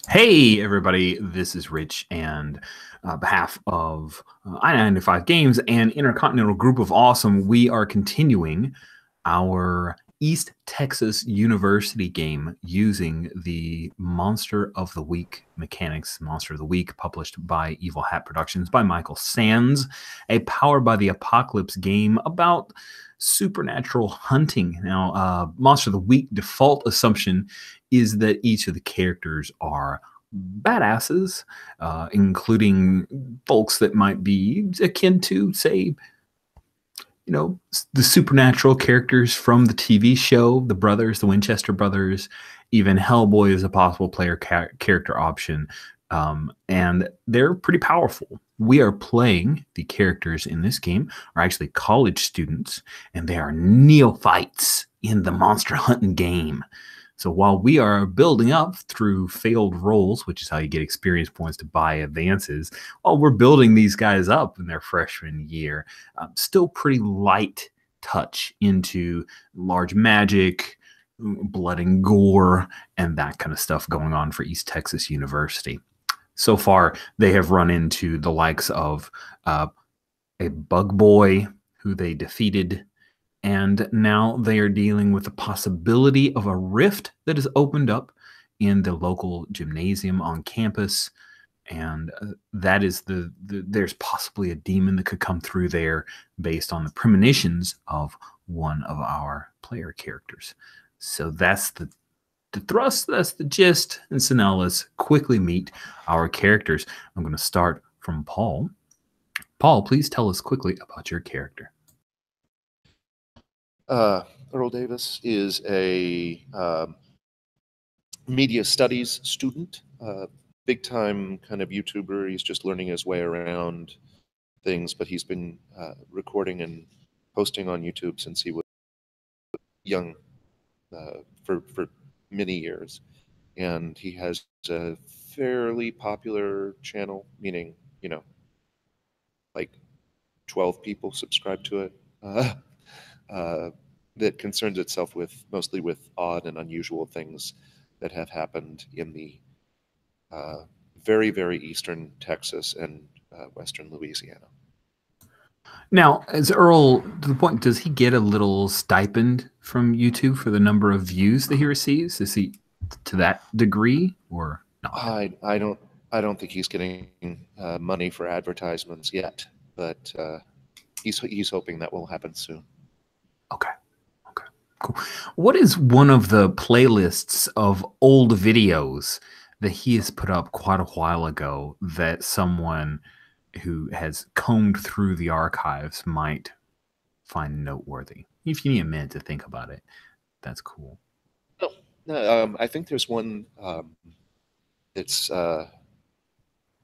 Hey, everybody, this is Rich, and on behalf of I-95 Games and Intercontinental Group of Awesome, we are continuing our East Texas University game using the Monster of the Week mechanics. Monster of the Week, published by Evil Hat Productions by Michael Sands, a Powered by the Apocalypse game about supernatural hunting. Now, Monster of the Week default assumption is that each of the characters are badasses, including folks that might be akin to, say, the supernatural characters from the TV show, the brothers, the Winchester brothers. Even Hellboy is a possible player character option, and they're pretty powerful. We are playing the characters in this game are actually college students, and they are neophytes in the monster hunting game. So while we are building up through failed rolls, which is how you get experience points to buy advances, while we're building these guys up in their freshman year, still pretty light touch into large magic, blood and gore, and that kind of stuff going on for East Texas University. So far, they have run into the likes of a bug boy who they defeated, and now they are dealing with the possibility of a rift that has opened up in the local gymnasium on campus. And that is there's possibly a demon that could come through there based on the premonitions of one of our player characters. So that's the thrust, that's the gist. And so now let's quickly meet our characters. I'm going to start from Paul. Paul, please tell us quickly about your character. Earl Davis is a media studies student, big time kind of YouTuber. He's just learning his way around things, but he's been recording and posting on YouTube since he was young, for many years. And he has a fairly popular channel, meaning, like 12 people subscribe to it. That concerns itself mostly with odd and unusual things that have happened in the very, very eastern Texas and western Louisiana. Now, is Earl, to the point, does he get a little stipend from YouTube for the number of views that he receives? Is he to that degree or not? I don't think he's getting money for advertisements yet, but he's hoping that will happen soon. Okay. Cool. What is one of the playlists of old videos that he has put up quite a while ago that someone who has combed through the archives might find noteworthy? If you need a minute to think about it, that's cool. No, I think there's one that's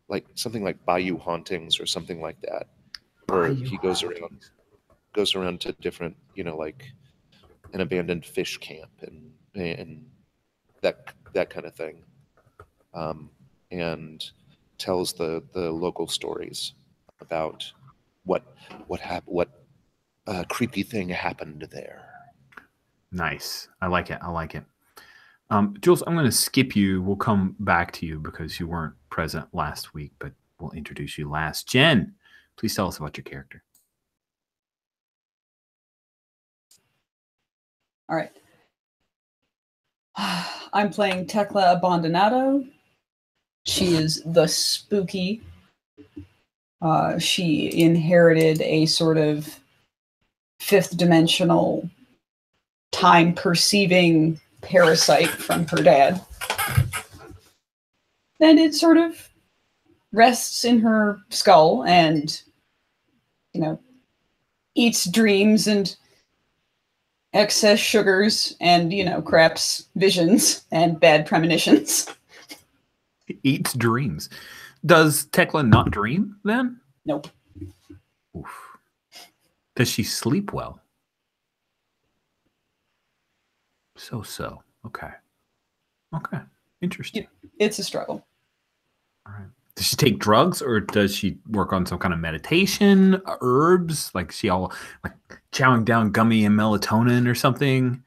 like something like Bayou Hauntings or something like that, where he goes around to different, like an abandoned fish camp and that kind of thing, and tells the local stories about what creepy thing happened there. Nice. I like it. Jules, I'm going to skip you. We'll come back to you because you weren't present last week, but we'll introduce you last. Jen, please tell us about your character. All right. I'm playing Tekla Abandonado. She is the spooky. She inherited a sort of fifth dimensional time perceiving parasite from her dad. And it sort of rests in her skull and, eats dreams and excess sugars and, craps visions and bad premonitions. Eats dreams. Does Tekla not dream then? Nope. Oof. Does she sleep well? So. Okay. Interesting. It's a struggle. All right. Does she take drugs or does she work on some kind of meditation, herbs? Like she all like chowing down gummy and melatonin or something?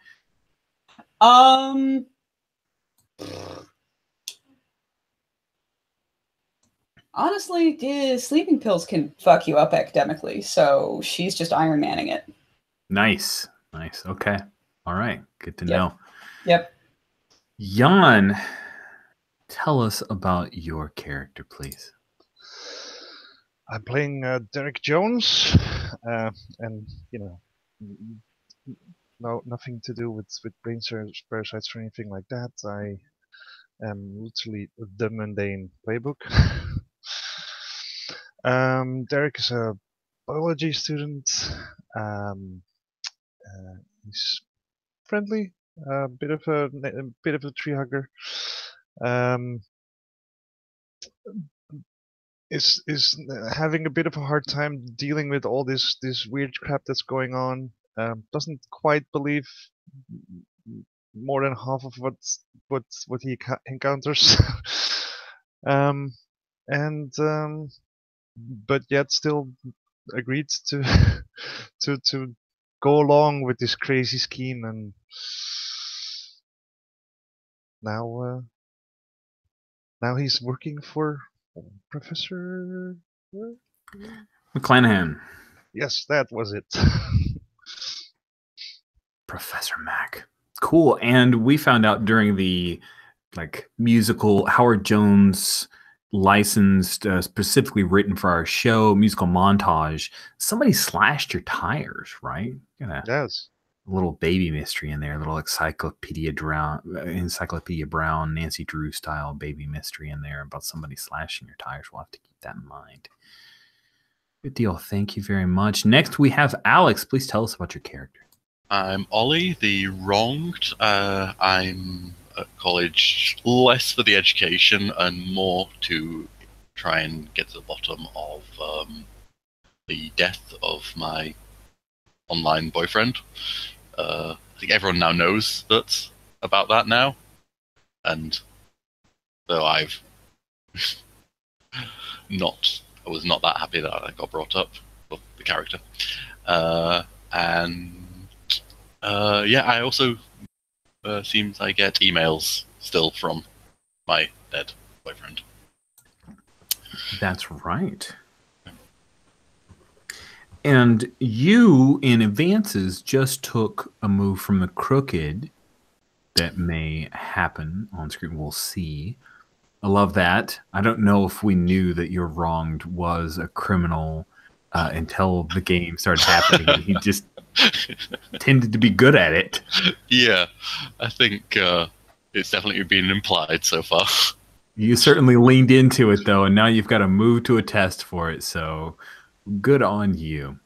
Honestly, sleeping pills can fuck you up academically, so she's just Iron Manning it. Nice. Nice. Okay. All right. Good to Yep. know. Yep. Jan, tell us about your character, please. I'm playing Derek Jones, and nothing to do with brain parasites or anything like that. I am literally the mundane playbook. Derek is a biology student. He's friendly, a bit of a tree hugger. Is having a bit of a hard time dealing with all this weird crap that's going on. Doesn't quite believe more than half of what he encounters. And but yet still agreed to to go along with this crazy scheme, and now he's working for Professor McClanahan. Yes, that was it. Professor Mac. Cool. And we found out during the musical Howard Jones licensed, specifically written for our show, musical montage, somebody slashed your tires, right? Yes. A little baby mystery in there, a little Encyclopedia Brown, Nancy Drew style baby mystery in there about somebody slashing your tires. We'll have to keep that in mind. Good deal. Thank you very much. Next, we have Alex. Please tell us about your character. I'm Ollie, the wronged. I'm at college less for the education and more to try and get to the bottom of the death of my online boyfriend. I think everyone now knows about that now, and so I was not that happy that I got brought up with the character, I also seems I get emails still from my dead boyfriend. That's right. And you, in advances, just took a move from the crooked that may happen on screen. We'll see. I love that. I don't know if we knew that your wronged was a criminal until the game started happening. And he just tended to be good at it. Yeah, I think it's definitely been implied so far. You certainly leaned into it, though, and now you've got to move to a test for it, so good on you.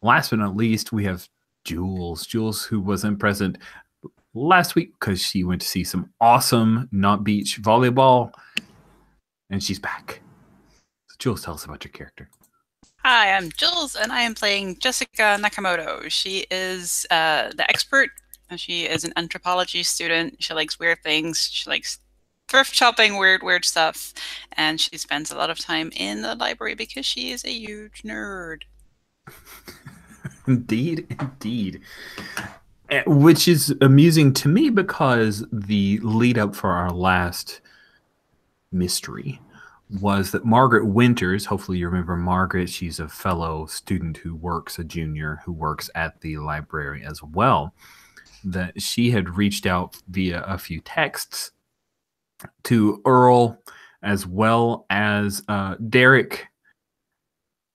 Last but not least, we have Jules. Jules, who wasn't present last week because she went to see some awesome not beach volleyball, and she's back. So Jules, tell us about your character. Hi, I'm Jules, and I am playing Jessica Nakamoto. She is the expert. She is an anthropology student. She likes weird things. She likes thrift shopping, weird stuff. And she spends a lot of time in the library because she is a huge nerd. Indeed. Which is amusing to me because the lead up for our last mystery was that Margaret Winters, hopefully you remember Margaret, she's a fellow student who works, a junior who works at the library as well, that she had reached out via a few texts to Earl as well as Derek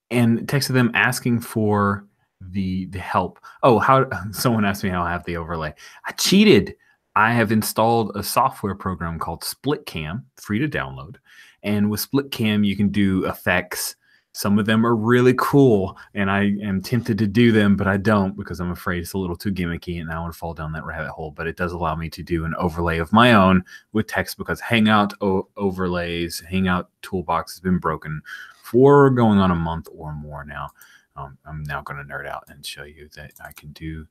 and texted them asking for the help. Oh, how someone asked me how I have the overlay. I cheated. I have installed a software program called SplitCam, free to download. And with SplitCam, you can do effects. Some of them are really cool, and I am tempted to do them, but I don't because I'm afraid it's a little too gimmicky, and I want to fall down that rabbit hole. But it does allow me to do an overlay of my own with text because Hangout overlays, Hangout Toolbox has been broken for going on a month or more now. I'm now going to nerd out and show you that I can do.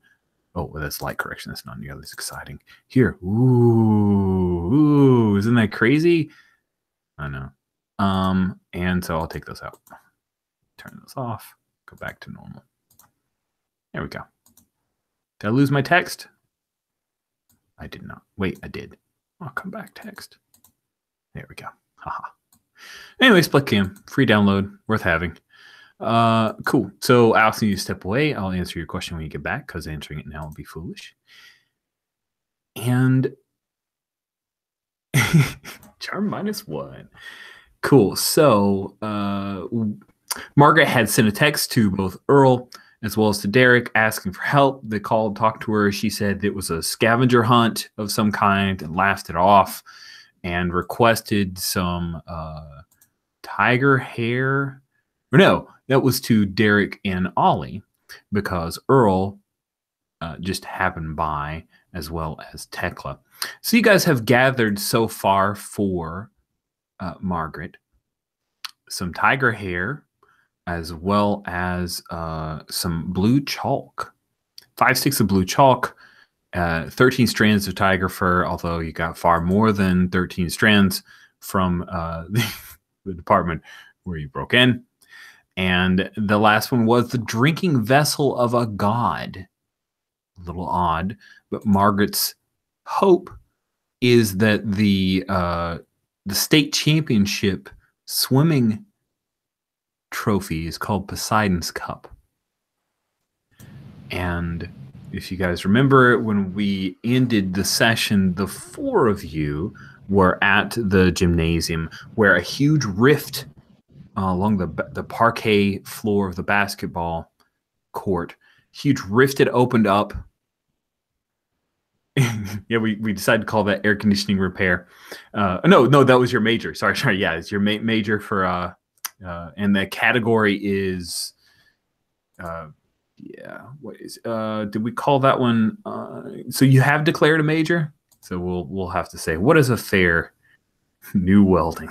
Oh, well, that's light correction. That's not nearly as exciting. Here, ooh, isn't that crazy? I know. And so I'll take those out. Turn those off. Go back to normal. There we go. Did I lose my text? I did not. Wait, I did. I'll come back text. There we go. Haha. Anyway, Split Cam, free download, worth having. Cool. So I'll see you step away. I'll answer your question when you get back, because answering it now would be foolish. And charm -1. Cool. So Margaret had sent a text to both Earl as well as to Derek asking for help. They called, talked to her. She said it was a scavenger hunt of some kind and laughed it off and requested some tiger hair. Or no, that was to Derek and Ollie, because Earl just happened by, as well as Tekla. So you guys have gathered so far for Margaret some tiger hair, as well as some blue chalk. 5 sticks of blue chalk, 13 strands of tiger fur, although you got far more than 13 strands from the department where you broke in. And the last one was the drinking vessel of a god. A little odd, but Margaret's hope is that the state championship swimming trophy is called Poseidon's Cup. And if you guys remember, when we ended the session, the 4 of you were at the gymnasium where a huge rift along the parquet floor of the basketball court, huge rift had opened up. Yeah, we decided to call that air conditioning repair. No, that was your major. Sorry. Yeah, it's your major for and the category is what is did we call that one? So you have declared a major. So we'll have to say, what is a fair new welding?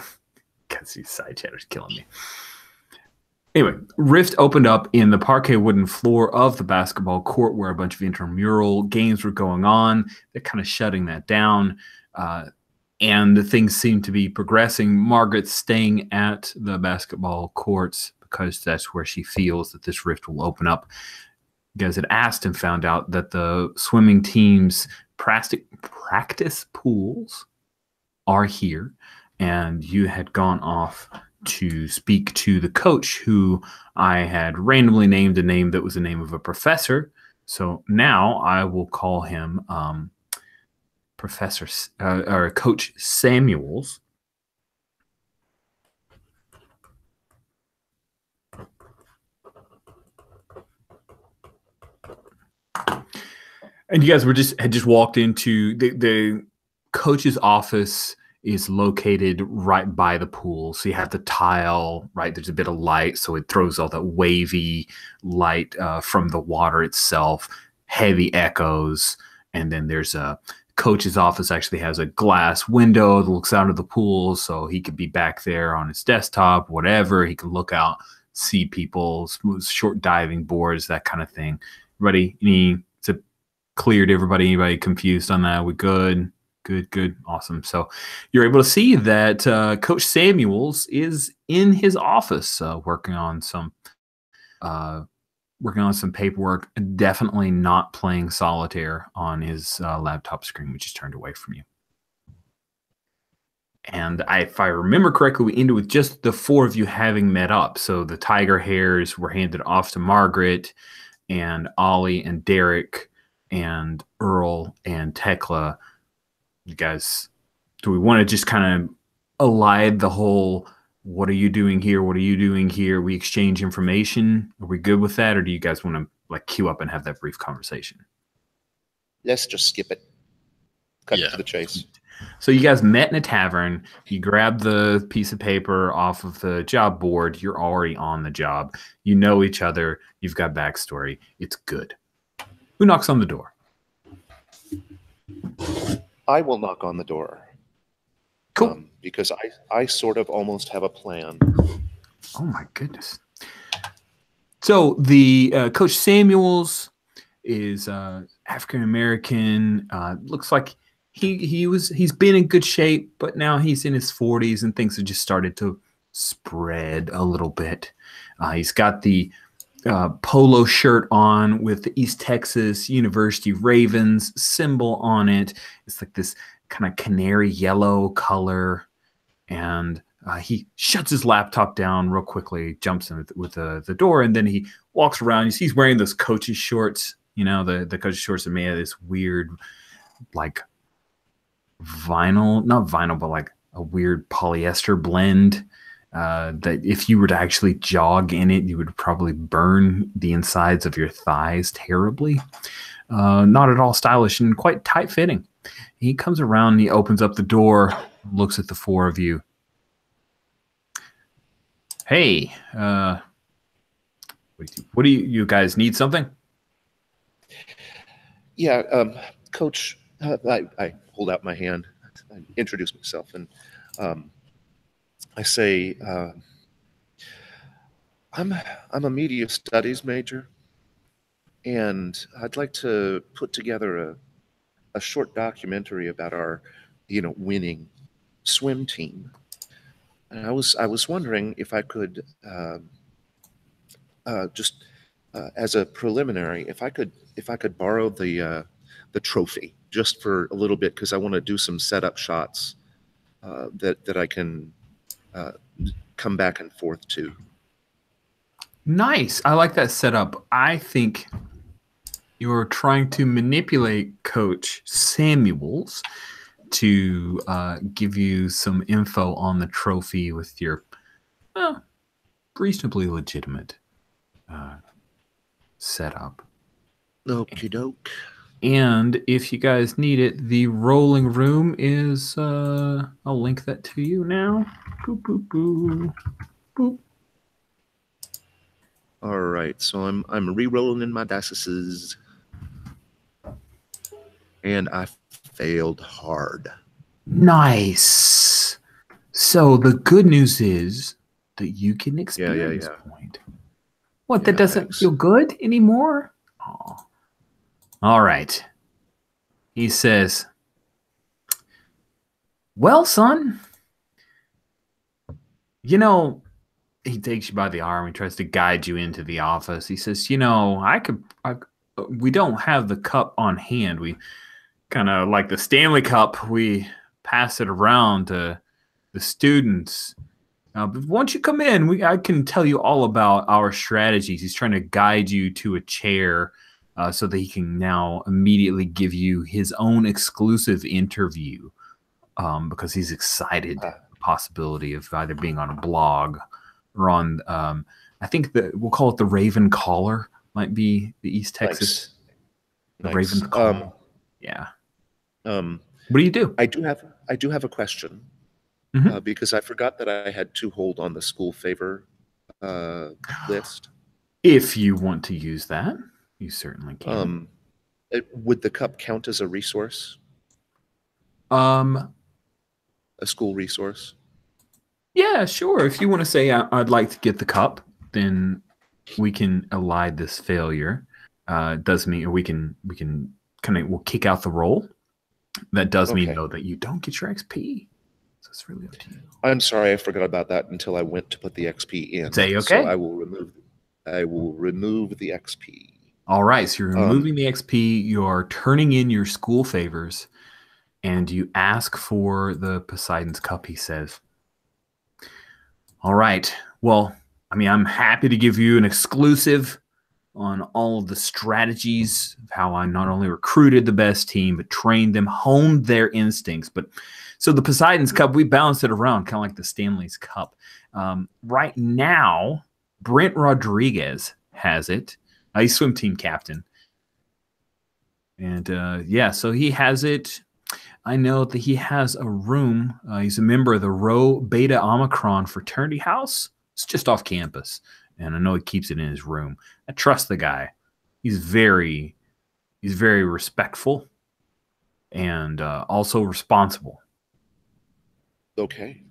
Because these side chatter's killing me. Anyway, rift opened up in the parquet wooden floor of the basketball court where a bunch of intramural games were going on. They're kind of shutting that down. And things seem to be progressing. Margaret's staying at the basketball courts because that's where she feels that this rift will open up. You guys had asked and found out that the swimming team's practice pools are here. And you had gone off to speak to the coach, who I had randomly named a name that was the name of a professor. So now I will call him Professor or Coach Samuels. And you guys had just walked into the coach's office. Is located right by the pool. So you have the tile, right? There's a bit of light, so it throws all that wavy light from the water itself, heavy echoes. And then there's a coach's office actually has a glass window that looks out of the pool, so he could be back there on his desktop, whatever. He can look out, see people, short diving boards, that kind of thing. Everybody, is it clear to everybody? Anybody confused on that? We good? Good. Awesome. So you're able to see that Coach Samuels is in his office working on some paperwork, definitely not playing solitaire on his laptop screen, which is turned away from you. And if I remember correctly, we ended with just the 4 of you having met up. So the tiger hairs were handed off to Margaret and Ollie and Derek and Earl and Tekla. You guys, do we want to just kind of elide the whole, what are you doing here? What are you doing here? We exchange information. Are we good with that? Or do you guys want to queue up and have that brief conversation? Let's just skip it. Cut to the chase. So you guys met in a tavern. You grab the piece of paper off of the job board. You're already on the job. You know each other. You've got backstory. It's good. Who knocks on the door? I will knock on the door. Cool. Because I sort of almost have a plan. Oh, my goodness. So the Coach Samuels is African-American. Looks like he's been in good shape, but now he's in his 40s and things have just started to spread a little bit. He's got the polo shirt on with the East Texas University Ravens symbol on it. It's like this kind of canary yellow color, and He shuts his laptop down real quickly, jumps in with the door, and then he walks around. You see he's wearing those coach's shorts. You know, the coach's shorts are made of this weird, like, vinyl, not vinyl, but like a weird polyester blend that if you were to actually jog in it, you would probably burn the insides of your thighs terribly. Not at all stylish and quite tight-fitting. He comes around and he opens up the door, looks at the four of you. Hey, what do you guys need something? Yeah, Coach, I hold out my hand, I introduce myself, and I say, I'm a media studies major, and I'd like to put together a short documentary about our, winning swim team. And I was wondering if I could just as a preliminary, if I could borrow the trophy just for a little bit, because I want to do some setup shots that I can come back and forth to. Nice. I like that setup. I think you're trying to manipulate Coach Samuels to give you some info on the trophy with your reasonably legitimate setup. Okie doke. And if you guys need it, the rolling room is I'll link that to you now. Boop, boop, boop. Boop. All right, so I'm re-rolling in my dice, and I failed hard. Nice. So the good news is that you can experience point. What, that doesn't feel good anymore? Oh. All right. He says, well, son, he takes you by the arm. He tries to guide you into the office. He says, we don't have the cup on hand. We kind of like the Stanley Cup. We pass it around to the students. But once you come in, I can tell you all about our strategies. He's trying to guide you to a chair so that he can now immediately give you his own exclusive interview because he's excited the possibility of either being on a blog or on, I think we'll call it the Raven Caller, might be the East Texas. Nice. The Raven Caller. Yeah. What do you do? I do have a question. Because I forgot that I had to hold on the school favor list. If you want to use that, you certainly can. Would the cup count as a resource? A school resource? Yeah, sure. If you want to say I'd like to get the cup, then we can elide this failure. Does mean we can we'll kick out the roll. That does mean though that you don't get your XP. So it's really up to you. I'm sorry, I forgot about that until I went to put the XP in. Say okay. So I will remove the XP. All right, so you're removing the XP. You're turning in your school favors, and you ask for the Poseidon's Cup. He says, "All right. Well, I'm happy to give you an exclusive on all of the strategies of how I not only recruited the best team, but trained them, honed their instincts. But so the Poseidon's Cup, we balanced it around kind of like the Stanley's Cup. Right now, Brent Rodriguez has it. He's swim team captain. And so he has it. I know that he has a room. He's a member of the Rho Beta Omicron fraternity house. It's just off campus. And I know he keeps it in his room. I trust the guy. He's very respectful and also responsible. Okay.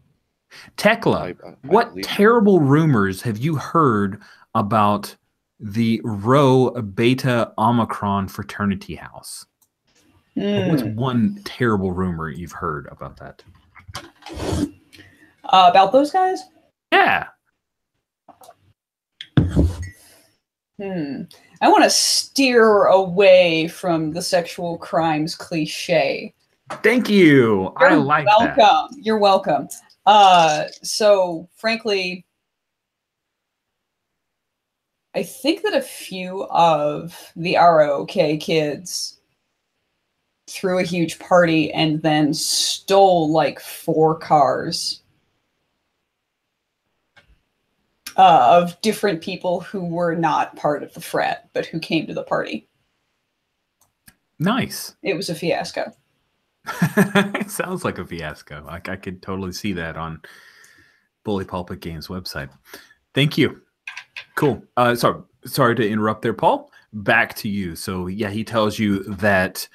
Tekla, what terrible rumors have you heard about the Rho Beta Omicron fraternity house? What's one terrible rumor you've heard about that? About those guys? Yeah. I want to steer away from the sexual crimes cliche. Thank you. I like that. You're welcome. So frankly, I think that a few of the ROK kids threw a huge party and then stole like 4 cars of different people who were not part of the frat, but who came to the party. Nice. It was a fiasco. It sounds like a fiasco. Like I could totally see that on Bully Pulpit Games website. Thank you. Cool. Sorry to interrupt there, Paul. Back to you. So yeah, he tells you that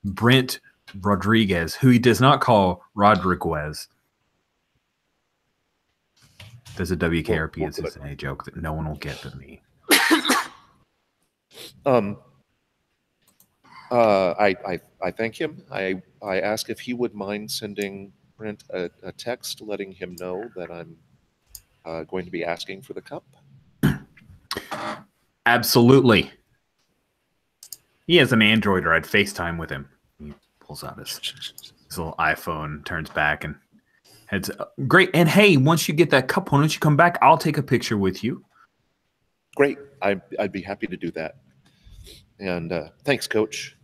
Brent Rodriguez, who he does not call Rodriguez. There's a WKRP and Cincinnati joke that no one will get but me. I thank him. I ask if he would mind sending Brent a text letting him know that I'm going to be asking for the cup. Absolutely. He has an Android, or I'd FaceTime with him. He pulls out his little iPhone, turns back, and heads. Great. And hey, once you get that cup, why don't you come back? I'll take a picture with you. Great. I'd be happy to do that. And thanks, Coach.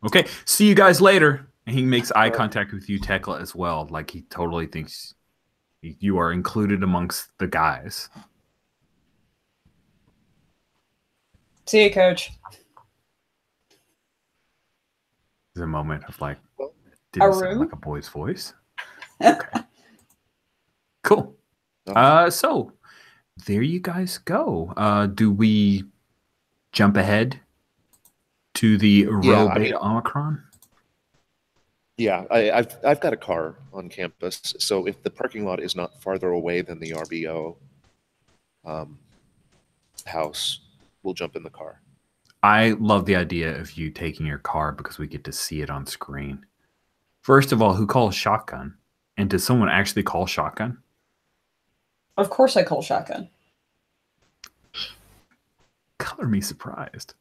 Okay. See you guys later. And he makes eye contact with you, Tekla, as well. Like he totally thinks you are included amongst the guys. See you, Coach. There's a moment of like, did it sound like a boy's voice? Okay. Cool. So there you guys go. Do we jump ahead to the Rho Beta Omicron? Yeah, I've got a car on campus, so if the parking lot is not farther away than the RBO house, we'll jump in the car. I love the idea of you taking your car because we get to see it on screen. First of all, who calls shotgun? And does someone actually call shotgun? Of course I call shotgun. Color me surprised.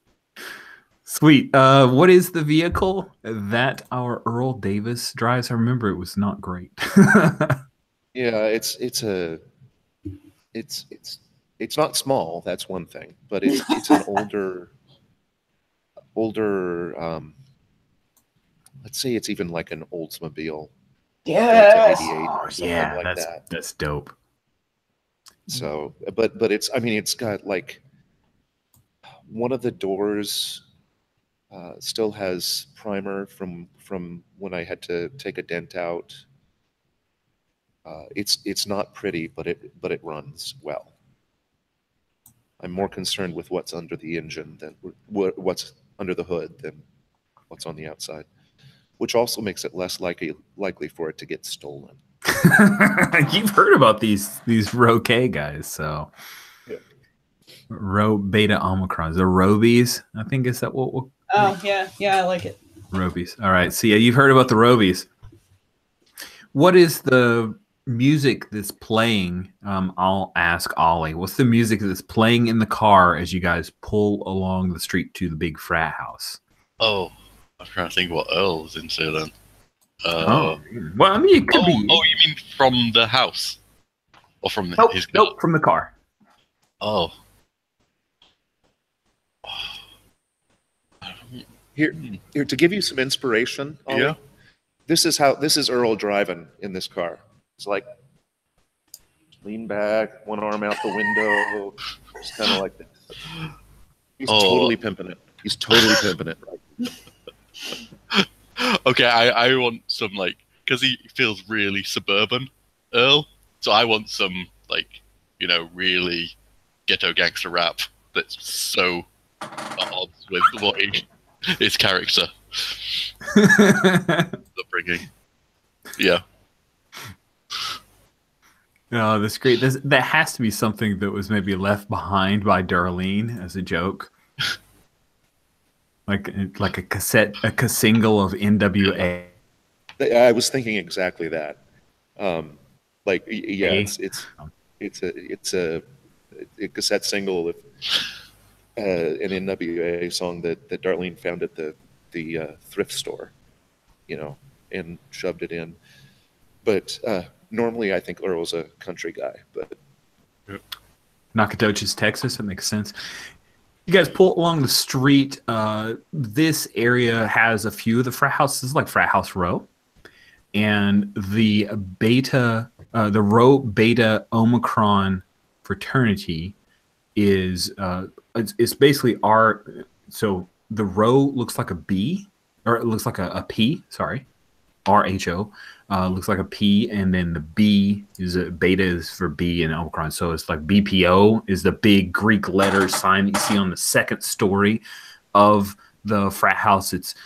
Sweet. What is the vehicle that our Earl Davis drives? I remember it was not great. Yeah, it's not small. That's one thing, but it's an older. Let's say it's even like an Oldsmobile. Yes. Yeah, that's dope. So, but it's, I mean, it's got like one of the doors still has primer from when I had to take a dent out. It's not pretty, but it runs well. I'm more concerned with what's under the engine than what's under the hood than what's on the outside, which also makes it less likely for it to get stolen. You've heard about these Rho K guys, so yeah. Rho Beta Omicrons, the Robies. I think is that what we'll. Oh yeah, I like it. Robies. All right. So yeah, you've heard about the Robies. What is the music that's playing? I'll ask Ollie. What's the music that's playing in the car as you guys pull along the street to the big frat house? Oh, I'm trying to think what Earl was into then. Well, I mean, it could be. Oh, you mean from the house, or from his car? Nope, from the car. Oh. Here to give you some inspiration, Ollie, yeah. This is Earl driving in this car. It's like lean back, one arm out the window, just kind of like this. He's totally pimping it. He's totally pimping it. Right? Okay, I want some, like, because he feels really suburban, Earl. So I want some, like, you know, really ghetto gangster rap that's so at odds with what his character. The bringing. Yeah. Oh, that's great. That has to be something that was maybe left behind by Darlene as a joke. Like a single of NWA. I was thinking exactly that. Like, yeah, it's a cassette single of an NWA song that Darlene found at the thrift store, you know, and shoved it in. But Normally, I think Earl's a country guy, but Nacogdoches, Texas. That makes sense. You guys pull along the street. This area has a few of the frat houses, like Frat House Row, and the Rho Beta Omicron fraternity is it's basically so the Rho looks like a B, or it looks like a P. Sorry, RHO. Looks like a P, and then the B is beta is for B and Omicron. So it's like BPO is the big Greek letter sign that you see on the second story of the frat house. It's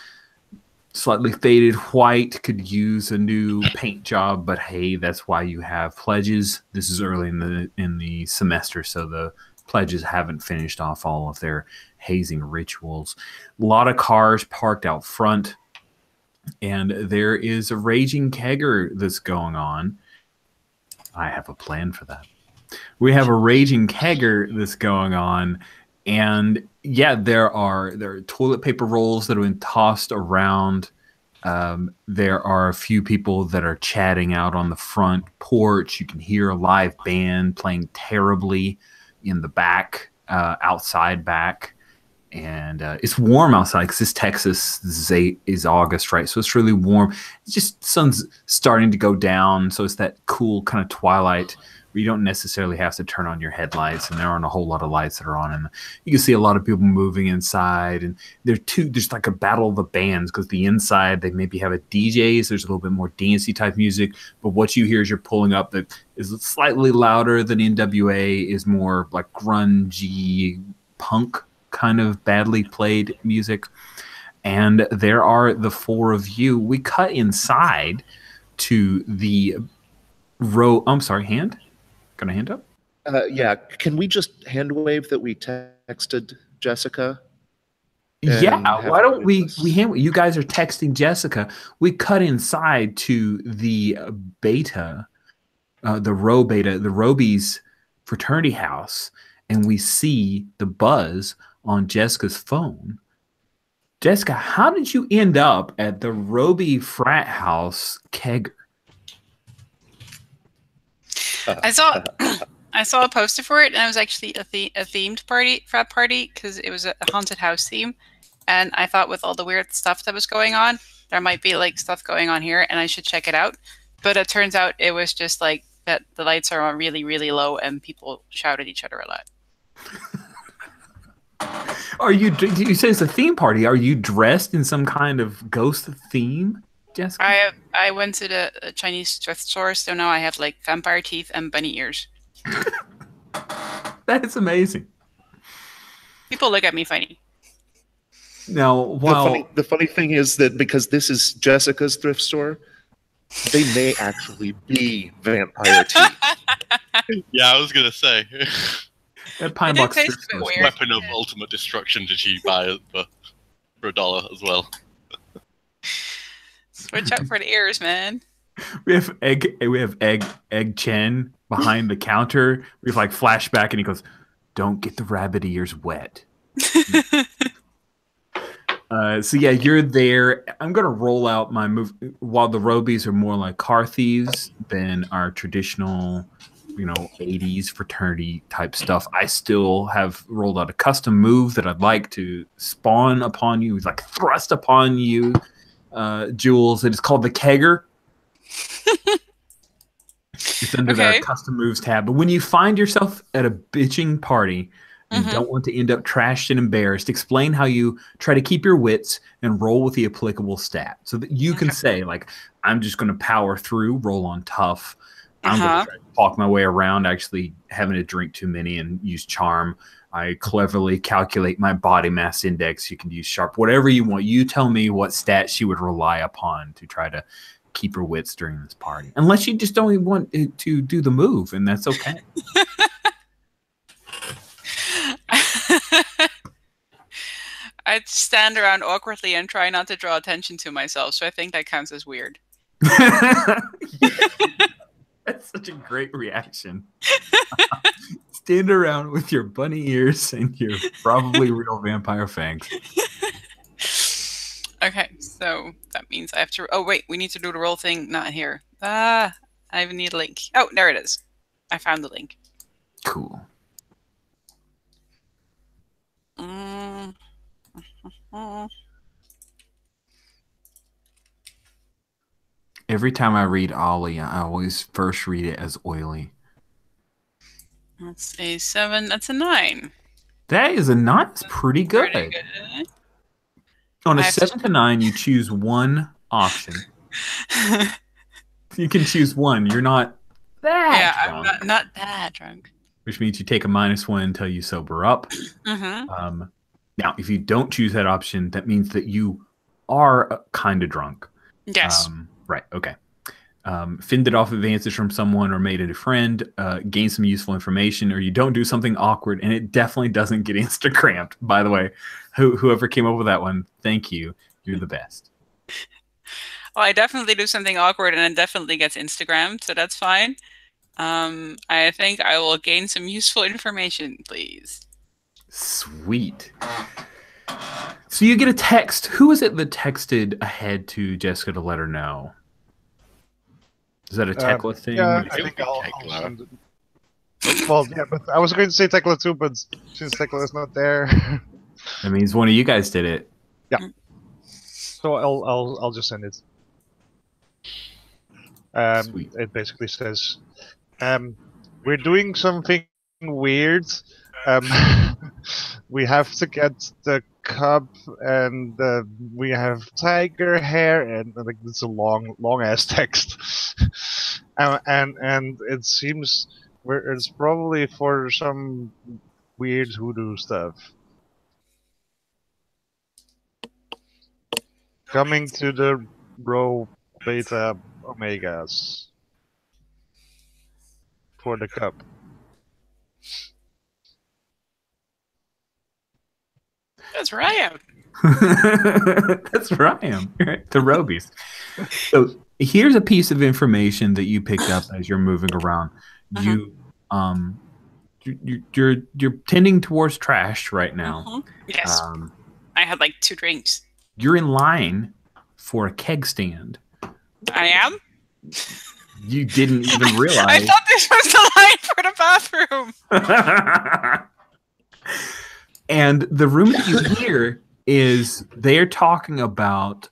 slightly faded white, could use a new paint job, but hey, that's why you have pledges. This is early in the semester, so the pledges haven't finished off all of their hazing rituals. A lot of cars parked out front. And there is a raging kegger that's going on. I have a plan for that. We have a raging kegger that's going on. And yeah, there are toilet paper rolls that have been tossed around. There are a few people that are chatting out on the front porch. You can hear a live band playing terribly in the back, outside back. And it's warm outside because this Texas is August, right? So it's really warm. It's just sun's starting to go down, so it's that cool kind of twilight where you don't necessarily have to turn on your headlights, and there aren't a whole lot of lights that are on. And you can see a lot of people moving inside, and there's like a battle of the bands because the inside they maybe have a DJ, so there's a little bit more dancey type music. But what you hear as you're pulling up that is slightly louder than NWA is more like grungy punk kind of badly played music. And there are the four of you. We cut inside to the row. I'm sorry, hand? Got a hand up? yeah. Can we just hand wave that we texted Jessica? Yeah, why don't we hand? You guys are texting Jessica. We cut inside to the beta, the Rho Beta, the Robies fraternity house, and we see the buzz on Jessica's phone. Jessica, how did you end up at the Roby frat house kegger? I saw a poster for it, and it was actually a themed frat party, because it was a haunted house theme. And I thought with all the weird stuff that was going on, there might be like stuff going on here, and I should check it out. But it turns out it was just like that the lights are on really, really low, and people shout at each other a lot. You say it's a theme party. Are you dressed in some kind of ghost theme, Jessica? I went to the Chinese thrift store, so now I have like vampire teeth and bunny ears. That is amazing. People look at me funny. Now, while the funny thing is that because this is Jessica's thrift store, they may actually be vampire teeth. Yeah, I was gonna say. That pine box Weapon of ultimate destruction did she buy for $1 as well? Switch out for the ears, man. We have egg Chen behind the counter. We have like flashback, and he goes, "Don't get the rabbit ears wet." So yeah, you're there. I'm gonna roll out my move. While the Robies are more like car thieves than our traditional, 80s fraternity type stuff, I still have rolled out a custom move that I'd like to spawn upon you, like thrust upon you, Jules. It is called the Kegger. It's under the custom moves tab. But when you find yourself at a bitching party and don't want to end up trashed and embarrassed, explain how you try to keep your wits and roll with the applicable stat so that you can say, like, I'm just going to power through, roll on tough. I'm going to try to talk my way around actually having to drink too many and use charm. I cleverly calculate my body mass index. You can use sharp, whatever you want. You tell me what stat she would rely upon to try to keep her wits during this party. Unless you just don't even want to do the move, and that's okay. I stand around awkwardly and try not to draw attention to myself, so I think that counts as weird. That's such a great reaction. Stand around with your bunny ears and your probably real vampire fangs. Okay, so that means I have to... Oh, wait, we need to do the roll thing. Not here. I need a link. Oh, there it is. I found the link. Cool. Every time I read Ollie, I always first read it as oily. That's a 7. That's a 9. That is a 9. That's pretty good. Pretty good. On a 7 to 9, you choose one option. You can choose one. You're not that drunk. I'm not that drunk. Which means you take a -1 until you sober up. Now, if you don't choose that option, that means that you are kind of drunk. Yes. Right. Okay. Fended off advances from someone or made a new friend, gain some useful information, or you don't do something awkward, and it definitely doesn't get Instagrammed. By the way, whoever came up with that one, thank you. You're the best. Well, I definitely do something awkward, and it definitely gets Instagrammed, so that's fine. I think I will gain some useful information, please. Sweet. So you get a text. Who is it that texted ahead to Jessica to let her know? Is that a Tekla thing? Yeah, I think I'll send it. Well, yeah, but I was going to say Tekla too, but since Tekla is not there, that means one of you guys did it. Yeah. So I'll just send it. Sweet. It basically says, we're doing something weird. We have to get the cup, and we have tiger hair, and like it's a long ass text, and it seems it's probably for some weird hoodoo stuff. Coming to the Rho Beta Omegas for the cup. That's where I am. That's where I am. The Robies. So here's a piece of information that you picked up as you're moving around. You're tending towards trash right now. Yes. I had like 2 drinks. You're in line for a keg stand. I am? You didn't even realize. I thought this was the line for the bathroom. And the room that you hear is they're talking about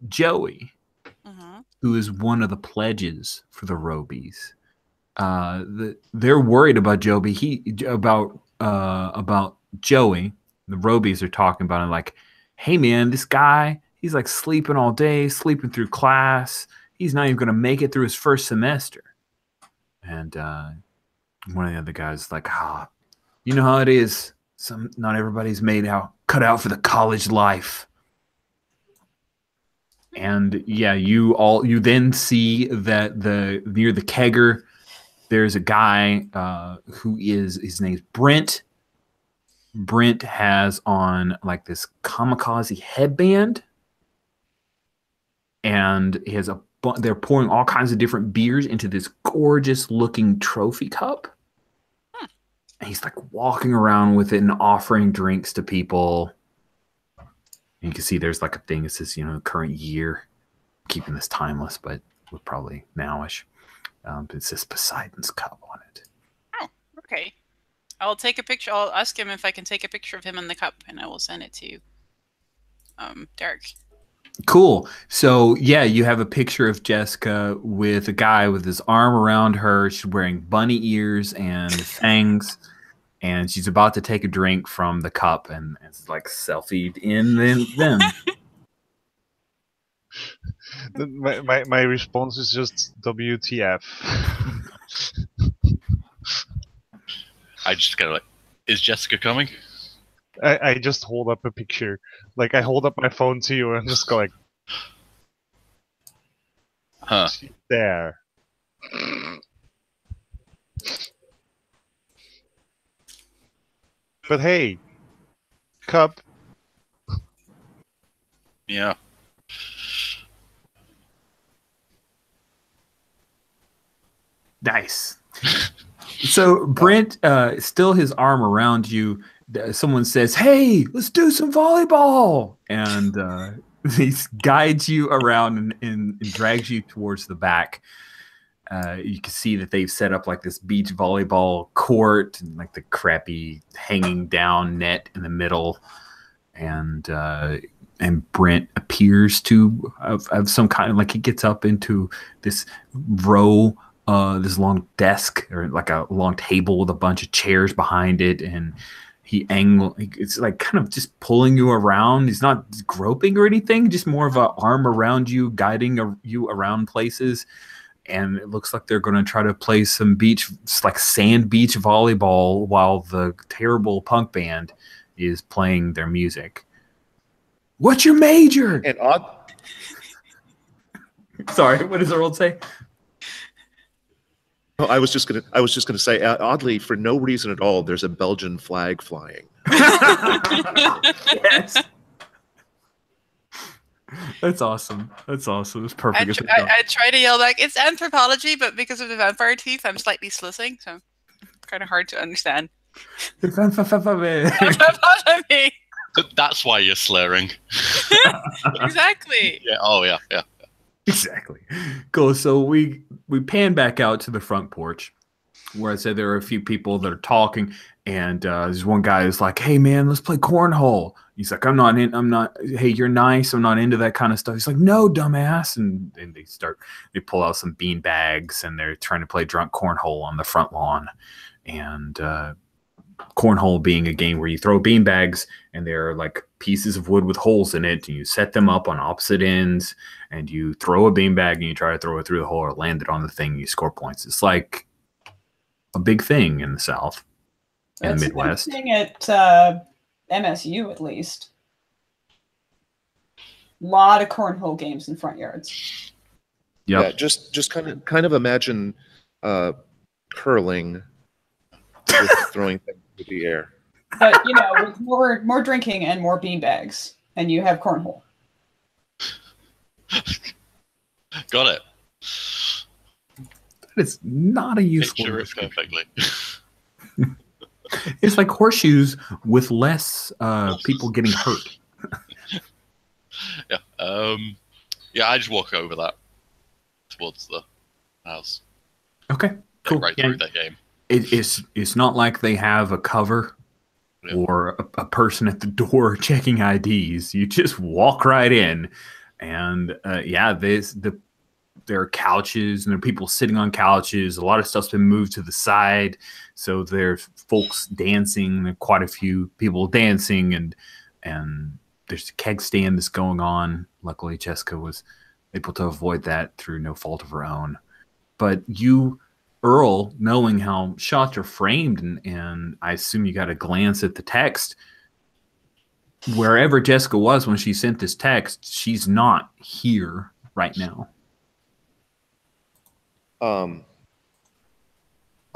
Joey, who is one of the pledges for the Robies. They're worried about Joey. About Joey. The Robies are talking about him like, hey man, this guy, he's like sleeping all day, sleeping through class. He's not even going to make it through his first semester. And one of the other guys is like, you know how it is. Not everybody's cut out for the college life. And yeah, you then see that near the kegger, there's a guy his name's Brent. Brent has on like this kamikaze headband, and he has they're pouring all kinds of different beers into this gorgeous looking trophy cup. And he's like walking around with it and offering drinks to people. And you can see there's like a thing that says, current year, keeping this timeless, but we're probably nowish. It says Poseidon's cup on it. Oh, okay. I'll take a picture. I'll ask him if I can take a picture of him in the cup, and I will send it to Derek. Cool. So yeah, you have a picture of Jessica with a guy with his arm around her. She's wearing bunny ears and fangs, and she's about to take a drink from the cup, and it's like selfied in them. My response is just WTF. I just gotta like, is Jessica coming? I just hold up a picture. Like, I hold up my phone to you and just go like... Huh. There. But hey, cup. Yeah. Nice. So Brent, still his arm around you. Someone says, "Hey, let's do some volleyball," and he guides you around and drags you towards the back. You can see that they've set up like this beach volleyball court and like the crappy hanging down net in the middle, and Brent appears to have some kind of, like, he gets up into this row, this long desk or like a long table with a bunch of chairs behind it, and it's like kind of just pulling you around. He's not groping or anything, just more of an arm around you, guiding you around places. And it looks like they're going to try to play some like sand beach volleyball while the terrible punk band is playing their music. What's your major? And Sorry, what does Earl say? Oh, I was just gonna say, oddly, for no reason at all, there's a Belgian flag flying. Yes. That's awesome. That's awesome. It's perfect. I try to yell back, it's anthropology, but because of the vampire teeth, I'm slightly slissing, so it's kind of hard to understand. Anthropology. That's why you're slurring. Exactly. Yeah. Oh, yeah. Yeah. Exactly. Cool. So we pan back out to the front porch where I said there are a few people that are talking, and there's one guy who's like, "Hey man, let's play cornhole." He's like, I'm not. Hey, you're nice. I'm not into that kind of stuff. He's like, no, dumbass. And they pull out some bean bags and they're trying to play drunk cornhole on the front lawn. And cornhole being a game where you throw bean bags and they're like pieces of wood with holes in it, and you set them up on opposite ends, and you throw a bean bag and you try to throw it through the hole or land it on the thing, and you score points. It's like a big thing in the South and the Midwest. It's a big thing at MSU, at least. A lot of cornhole games in front yards. Yep. Yeah, just kind of imagine curling with throwing things into the air. But with more drinking and more beanbags, and you have cornhole. Got it. That is not a useful Picture it perfectly. It's like horseshoes with less people getting hurt. Yeah. Yeah, I just walk over that towards the house. Okay. Cool. Right through the game. It's not like they have a cover or a person at the door checking IDs. You just walk right in, and there are couches and there are people sitting on couches. A lot of stuff's been moved to the side, so there's folks dancing. There are quite a few people dancing, and there's a keg stand that's going on. Luckily, Jessica was able to avoid that through no fault of her own. But you, Earl, knowing how shots are framed, and I assume you got a glance at the text, wherever Jessica was when she sent this text, she's not here right now.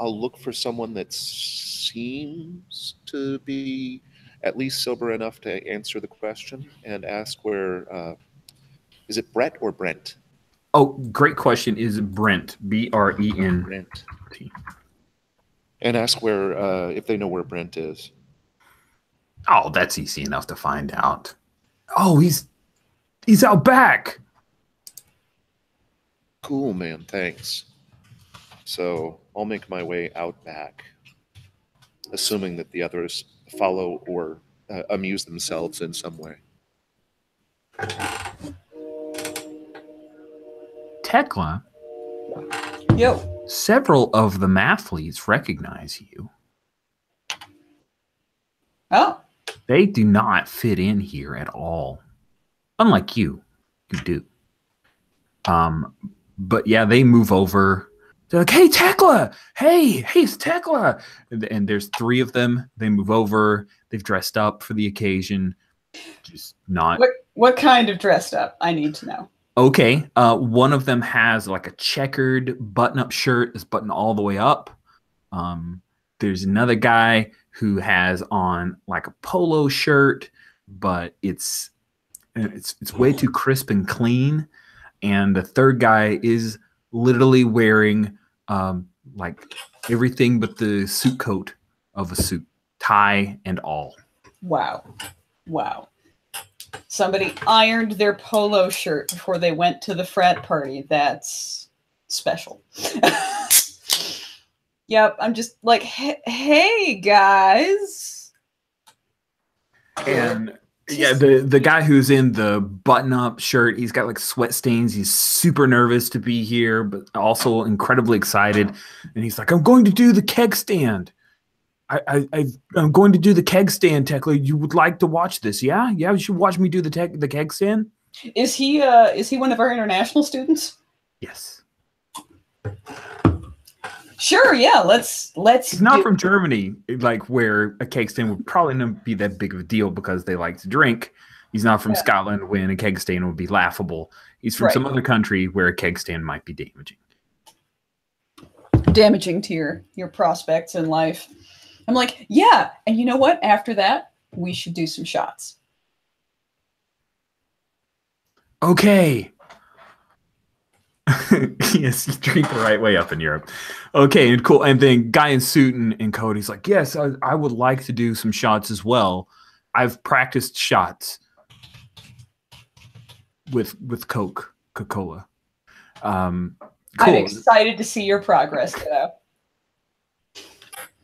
I'll look for someone that seems to be at least sober enough to answer the question and ask where, is it Brett or Brent? Oh, great question. Is Brent, B-R-E-N-T. Brent. And ask where, if they know where Brent is. Oh, that's easy enough to find out. Oh, he's out back. Cool, man. Thanks. So I'll make my way out back, assuming that the others follow or amuse themselves in some way. Tekla. Yo. Several of the mathletes recognize you. Oh. They do not fit in here at all. Unlike you do. But yeah, they move over. They're like, hey, Tekla! Hey, it's Tekla! And there's three of them. They move over. They've dressed up for the occasion. Just not... What kind of dressed up? I need to know. Okay. One of them has like a checkered button-up shirt that's buttoned all the way up. There's another guy who has on like a polo shirt, but it's way too crisp and clean. And the third guy is literally wearing like everything but the suit coat of a suit, tie and all. Wow. Somebody ironed their polo shirt before they went to the frat party. That's special. Yep, I'm just like, hey guys. And yeah, the guy who's in the button-up shirt, he's got like sweat stains. He's super nervous to be here, but also incredibly excited. And he's like, I'm going to do the keg stand. I'm going to do the keg stand, Tekla. You would like to watch this, yeah? Yeah, you should watch me do the keg stand. Is he one of our international students? Yes. Sure, yeah. Let's. He's not from Germany, like where a keg stand would probably not be that big of a deal because they like to drink. He's not from Scotland when a keg stand would be laughable. He's from some other country where a keg stand might be damaging. Damaging to your prospects in life. I'm like, yeah, and you know what? After that, we should do some shots. Okay. Yes, you drink the right way up in Europe. Okay, and cool. And then guy in suit and Cody's like, yes, I would like to do some shots as well. I've practiced shots with Coca-Cola. Cool. I'm excited to see your progress, kiddo.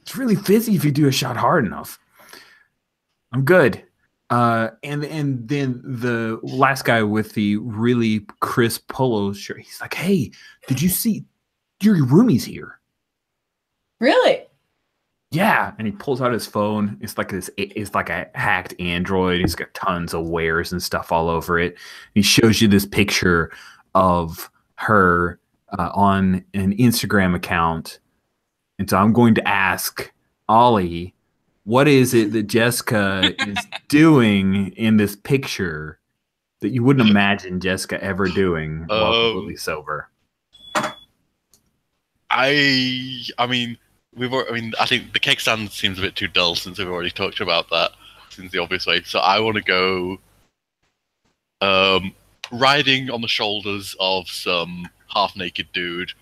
It's really fizzy if you do a shot hard enough. I'm good. And then the last guy with the really crisp polo shirt, he's like, hey, did you see your roomie's here? Really? Yeah. And he pulls out his phone. It's like a hacked Android. He's got tons of wares and stuff all over it. He shows you this picture of her on an Instagram account. And so I'm going to ask Ollie, what is it that Jessica is doing in this picture that you wouldn't imagine Jessica ever doing while completely sober? I mean, I think the keg stand seems a bit too dull since we've already talked about that. Seems the obvious way. So I want to go riding on the shoulders of some half-naked dude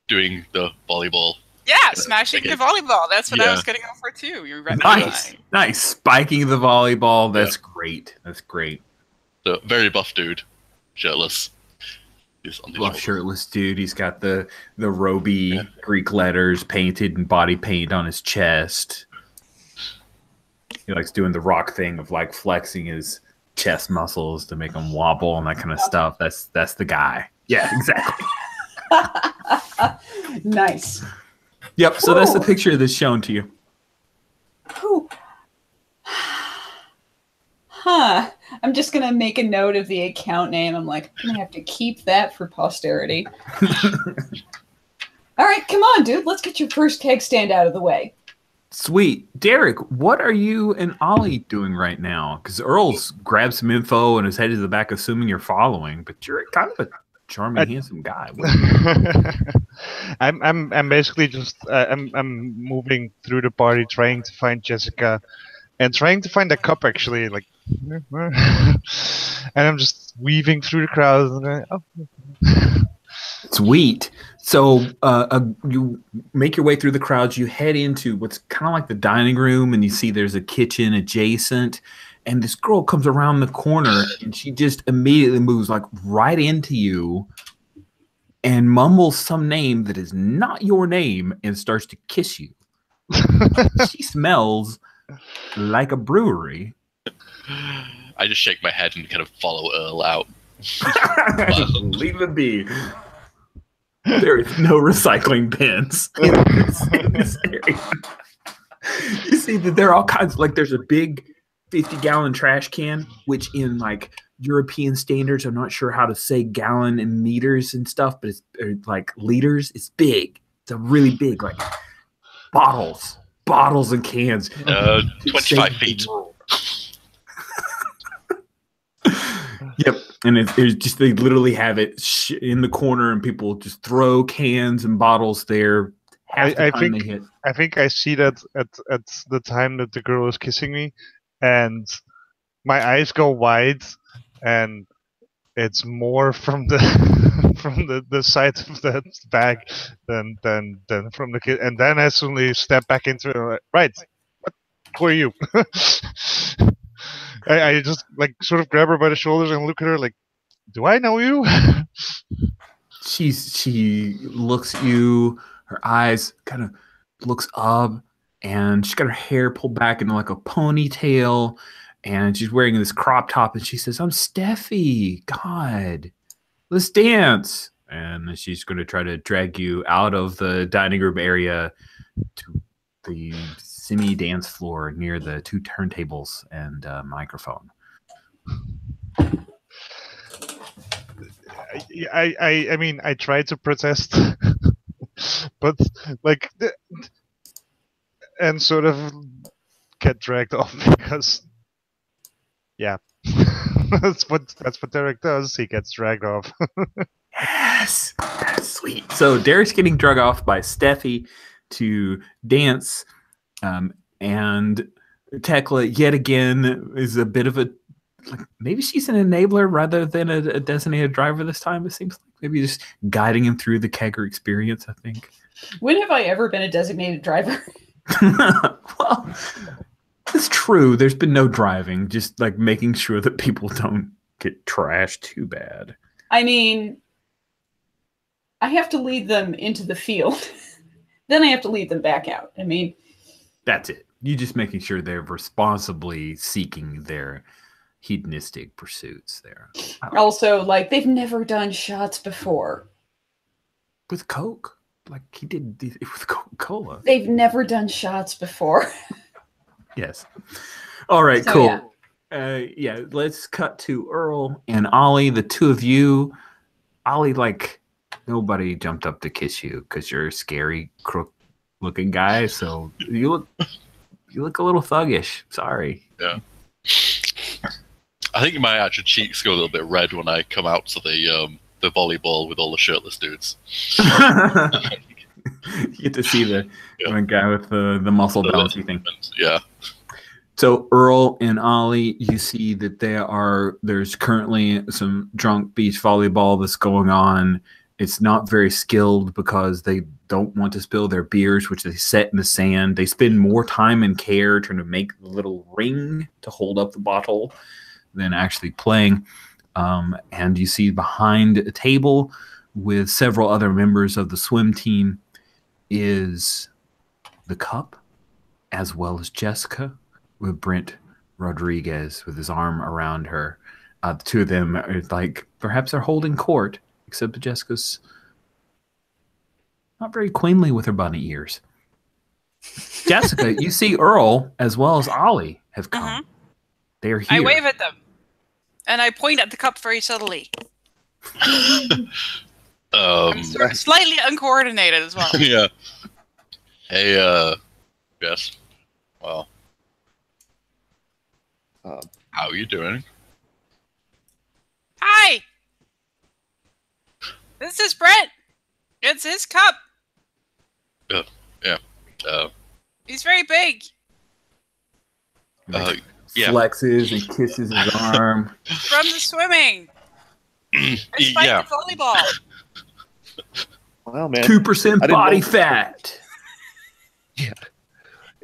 doing the volleyball. Yeah, smashing the volleyball. That's what I was going to go for too. You're right. Nice. Spiking the volleyball. That's great. That's great. So very buff dude, shirtless. Shirtless dude. He's got the roby Greek letters painted in body paint on his chest. He likes doing the rock thing of like flexing his chest muscles to make them wobble and that kind of stuff. That's the guy. Yeah, exactly. Nice. Yep, so that's the picture that's shown to you. Ooh. Huh. I'm just going to make a note of the account name. I'm like, I'm going to have to keep that for posterity. All right, come on, dude. Let's get your first keg stand out of the way. Sweet. Derek, what are you and Ollie doing right now? Because Earl's grabbed some info and is headed to the back, assuming you're following, but you're kind of a charming, handsome guy. I'm basically just I'm moving through the party, trying to find Jessica, and trying to find a cup actually, like, and I'm just weaving through the crowd. And Sweet. So you make your way through the crowds. You head into what's kind of like the dining room, and you see there's a kitchen adjacent. And this girl comes around the corner, and she just immediately moves like right into you and mumbles some name that is not your name and starts to kiss you. She smells like a brewery. I just shake my head and kind of follow Earl out. Leave it be. There is no recycling bins in this area. You see that there are all kinds, like there's a big 50-gallon trash can, which in like European standards, I'm not sure how to say gallon and meters and stuff, but it's like liters. It's big. It's a really big, like bottles and cans. 25 feet. Yep, and it's just they literally have it in the corner, and people just throw cans and bottles there. I think I see that at the time that the girl is kissing me, and my eyes go wide, and it's more from the from the side of that bag than from the kid. And then I suddenly step back into it. Right, who are you? I just like sort of grab her by the shoulders and look at her like, do I know you? She looks at you, her eyes kind of looks up, and she's got her hair pulled back into like a ponytail, and she's wearing this crop top, and she says, "I'm Steffi. God, let's dance." And she's going to try to drag you out of the dining room area to the semi-dance floor near the two turntables and microphone. I mean, I try to protest, but like, and sort of get dragged off because, yeah, that's what Derek does. He gets dragged off. Yes, that's sweet. So Derek's getting drug off by Steffi to dance, and Tekla yet again is a bit of a like maybe she's an enabler rather than a designated driver this time. It seems like maybe just guiding him through the kegger experience. I think. When have I ever been a designated driver? Well, it's true. There's been no driving, just like making sure that people don't get trashed too bad. I mean, I have to lead them into the field. Then I have to lead them back out. I mean, that's it. You just making sure they're responsibly seeking their hedonistic pursuits there. Also, like, they've never done shots before. With Coke? Like, he did with Coca-Cola. They've never done shots before. Yes. All right, So, cool. Yeah, let's cut to Earl and Ollie, the two of you. Ollie, like, nobody jumped up to kiss you because you're a scary, crook-looking guy, so you look a little thuggish. Sorry. Yeah. I think my actual cheeks go a little bit red when I come out to the volleyball with all the shirtless dudes. You get to see the guy with the muscle bouncy thing. Yeah. So Earl and Ollie, you see that there's currently some drunk beach volleyball that's going on. It's not very skilled because they don't want to spill their beers, which they set in the sand. They spend more time and care trying to make the little ring to hold up the bottle than actually playing. And you see behind a table with several other members of the swim team is the Cup, as well as Jessica, with Brent Rodriguez with his arm around her. The two of them are like, perhaps they're holding court, except that Jessica's not very queenly with her bunny ears. Jessica, you see Earl as well as Ollie have come. Mm-hmm. They're here. I wave at them, and I point at the cup very subtly. I'm slightly uncoordinated as well. Yeah. Hey, yes. Well, how are you doing? Hi! This is Brett. It's his cup. Yeah. He's very big. Yeah. Flexes and kisses his arm. From the swimming. Despite Yeah. the volleyball. Wow, man. 2% body fat. Yeah.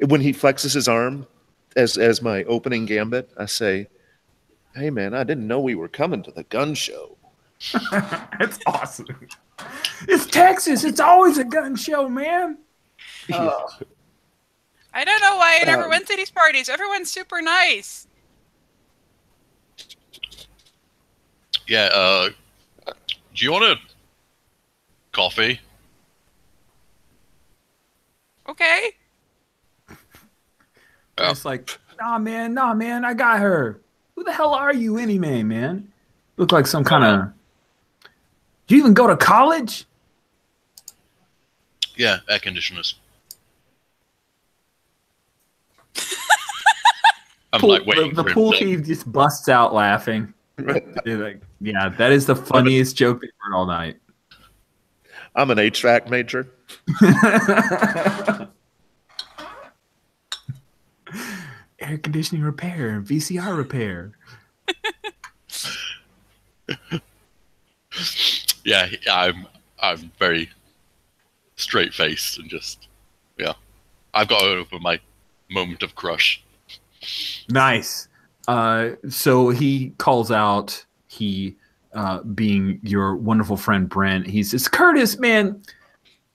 When he flexes his arm as my opening gambit, I say, "Hey, man, I didn't know we were coming to the gun show." That's awesome. It's Texas. It's always a gun show, man. I don't know why I never went to these parties. Everyone's super nice. Yeah, do you want a coffee? Okay. It's like, nah, man, I got her. Who the hell are you anyway, man? Look like some kind of... Do you even go to college? Yeah, air conditioners. I'm like waiting the for him pool to- chief just busts out laughing. They're like, yeah, that is the funniest joke they've heard all night. I'm an HVAC major. Air conditioning repair, VCR repair. Yeah, I'm very straight faced and just I've got over my moment of crush. Nice. So he calls out. He being your wonderful friend Brent. He says, Curtis, man,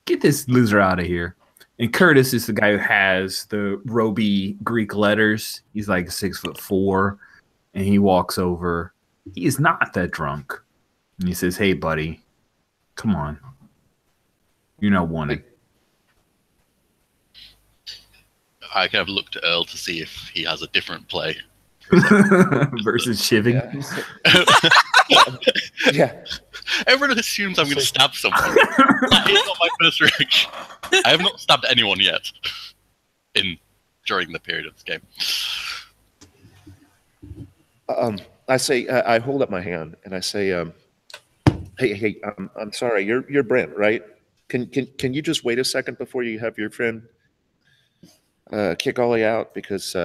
get this loser out of here. And Curtis is the guy who has the Roby Greek letters. He's like 6'4", and he walks over. He is not that drunk. And he says, hey, buddy, come on. You're not wanted. I kind of looked at Earl to see if he has a different play. Versus shivving. Yeah. Everyone assumes I'm going to stab someone. That is not my first reaction. I have not stabbed anyone yet during the period of this game. I say, I hold up my hand and I say, hey, I'm sorry, you're Brent, right? Can you just wait a second before you have your friend kick Ollie out, because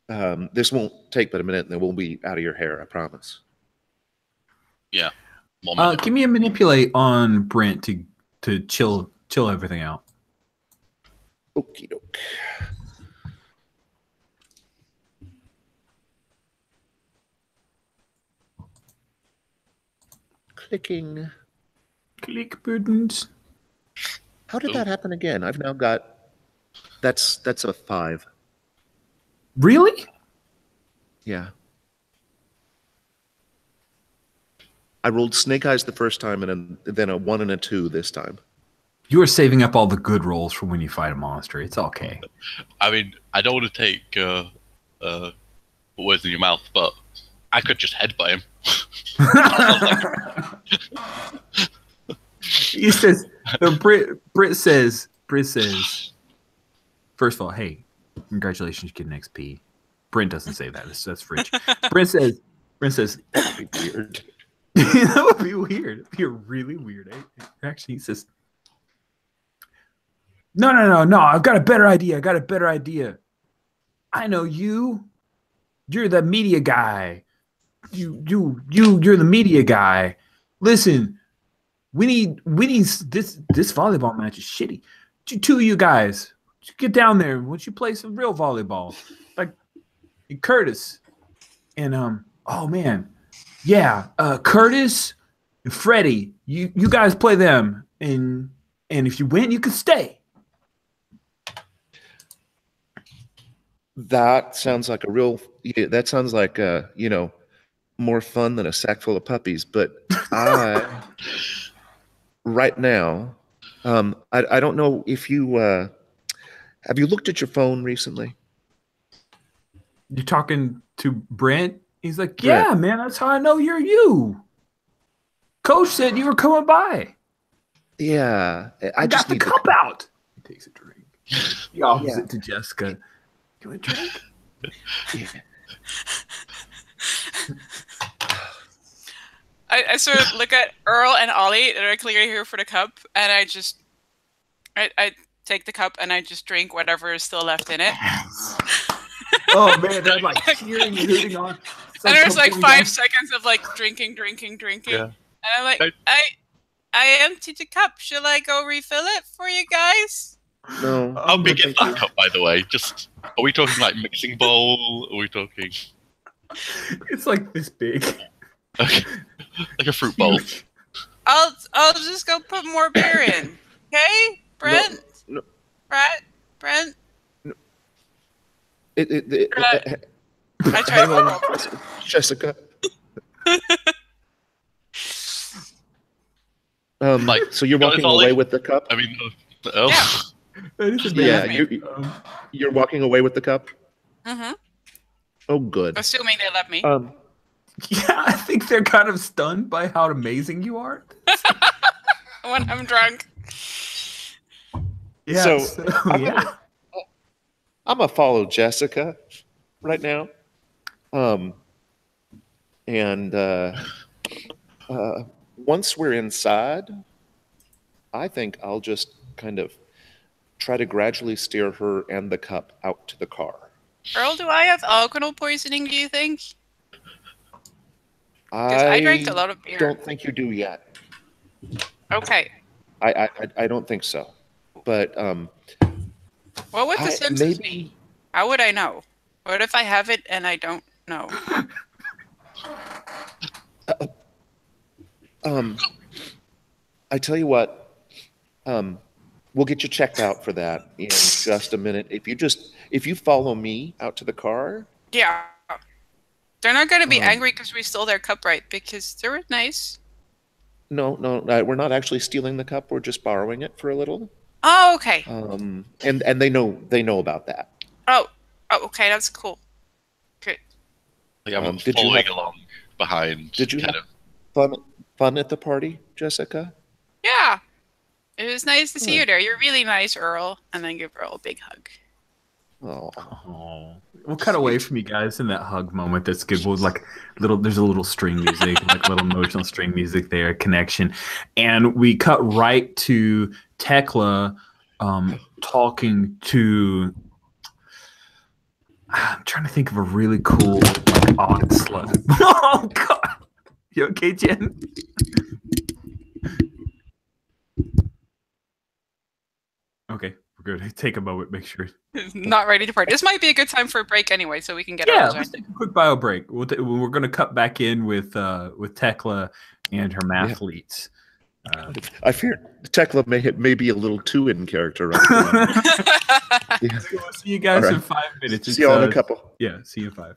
this won't take but a minute and then we'll be out of your hair, I promise. Yeah. Give me a manipulate on Brent to chill everything out. Okie doke. Clicking. Click buttons. How did that happen again? I've now got. That's a 5. Really? Yeah. I rolled snake eyes the first time and then a 1 and a 2 this time. You are saving up all the good rolls for when you fight a monster. It's okay. I mean, I don't want to take words in your mouth, but I could just headbutt him. He says, Britt says, first of all, hey, congratulations, getting XP. Brent doesn't say that. That's Rich. Brent says, That'd be weird. that would be weird. It'd be really weird. Actually, he says, no. I've got a better idea. I know you. You're the media guy. You're the media guy. Listen, we need this volleyball match is shitty. Two of you guys, get down there. Why don't you play some real volleyball? Like Curtis. And oh man. Yeah, Curtis and Freddie, you guys play them, and if you win, you can stay. That sounds like that sounds like more fun than a sack full of puppies. But right now, I don't know if you have you looked at your phone recently? You're talking to Brent? He's like, yeah, man, that's how I know you're you. Coach said you were coming by. Yeah. I got the cup out. He takes a drink. The opposite to Jessica. You want a drink? Yeah. I sort of look at Earl and Ollie that are clearly here for the cup, and I take the cup and I just drink whatever is still left in it. Oh man, they're like cheering and hooting on. And there's like 5 seconds of like drinking. Yeah. And I'm like, I emptied the cup. Should I go refill it for you guys? No. How big is that cup, by the way? Are we talking like mixing bowl? Are we talking? It's like this big. Okay. Like a fruit bowl. I'll just go put more beer in. Okay, Brent. No. Brent. No. I tried. Hang on, Jessica. So you're walking away with the cup? I mean, Yeah. You're walking away with the cup? Mm-hmm. Oh, good. Assuming they let me. Yeah, I think they're kind of stunned by how amazing you are. When I'm drunk. Yeah. So I'm gonna follow Jessica right now. And once we're inside, I think I'll just kind of try to gradually steer her and the cup out to the car. Earl, do I have alcohol poisoning, do you think? Because I drank a lot of beer. I don't think you do yet. Okay. I don't think so. But what would the symptoms be? How would I know? What if I have it and I don't know? I tell you what, we'll get you checked out for that in just a minute. If you follow me out to the car. Yeah. They're not going to be angry because we stole their cup, right? Because they were nice. No, we're not actually stealing the cup. We're just borrowing it for a little. Oh, okay. And they know about that. Oh, okay, that's cool. Good. Like I'm following along behind. Did you have fun at the party, Jessica? Yeah. It was nice to see you there. You're really nice, Earl. And then give Earl a big hug. Oh. We'll cut away from you guys in that hug moment. That's good. We'll there's a little string music, like a little emotional string music there, connection. And we cut right to Tekla talking to, I'm trying to think of a really cool, like, odd slut. Oh, God. You okay, Jen? Okay, we're good. Take a moment, make sure. Not ready to party. This might be a good time for a break anyway, so we can get let's take a quick bio break. We're going to cut back in with Tekla and her mathletes. I fear Tekla may be a little too in character right now. Yeah. So we'll see you guys in 5 minutes. See you in a couple. Yeah, see you in 5.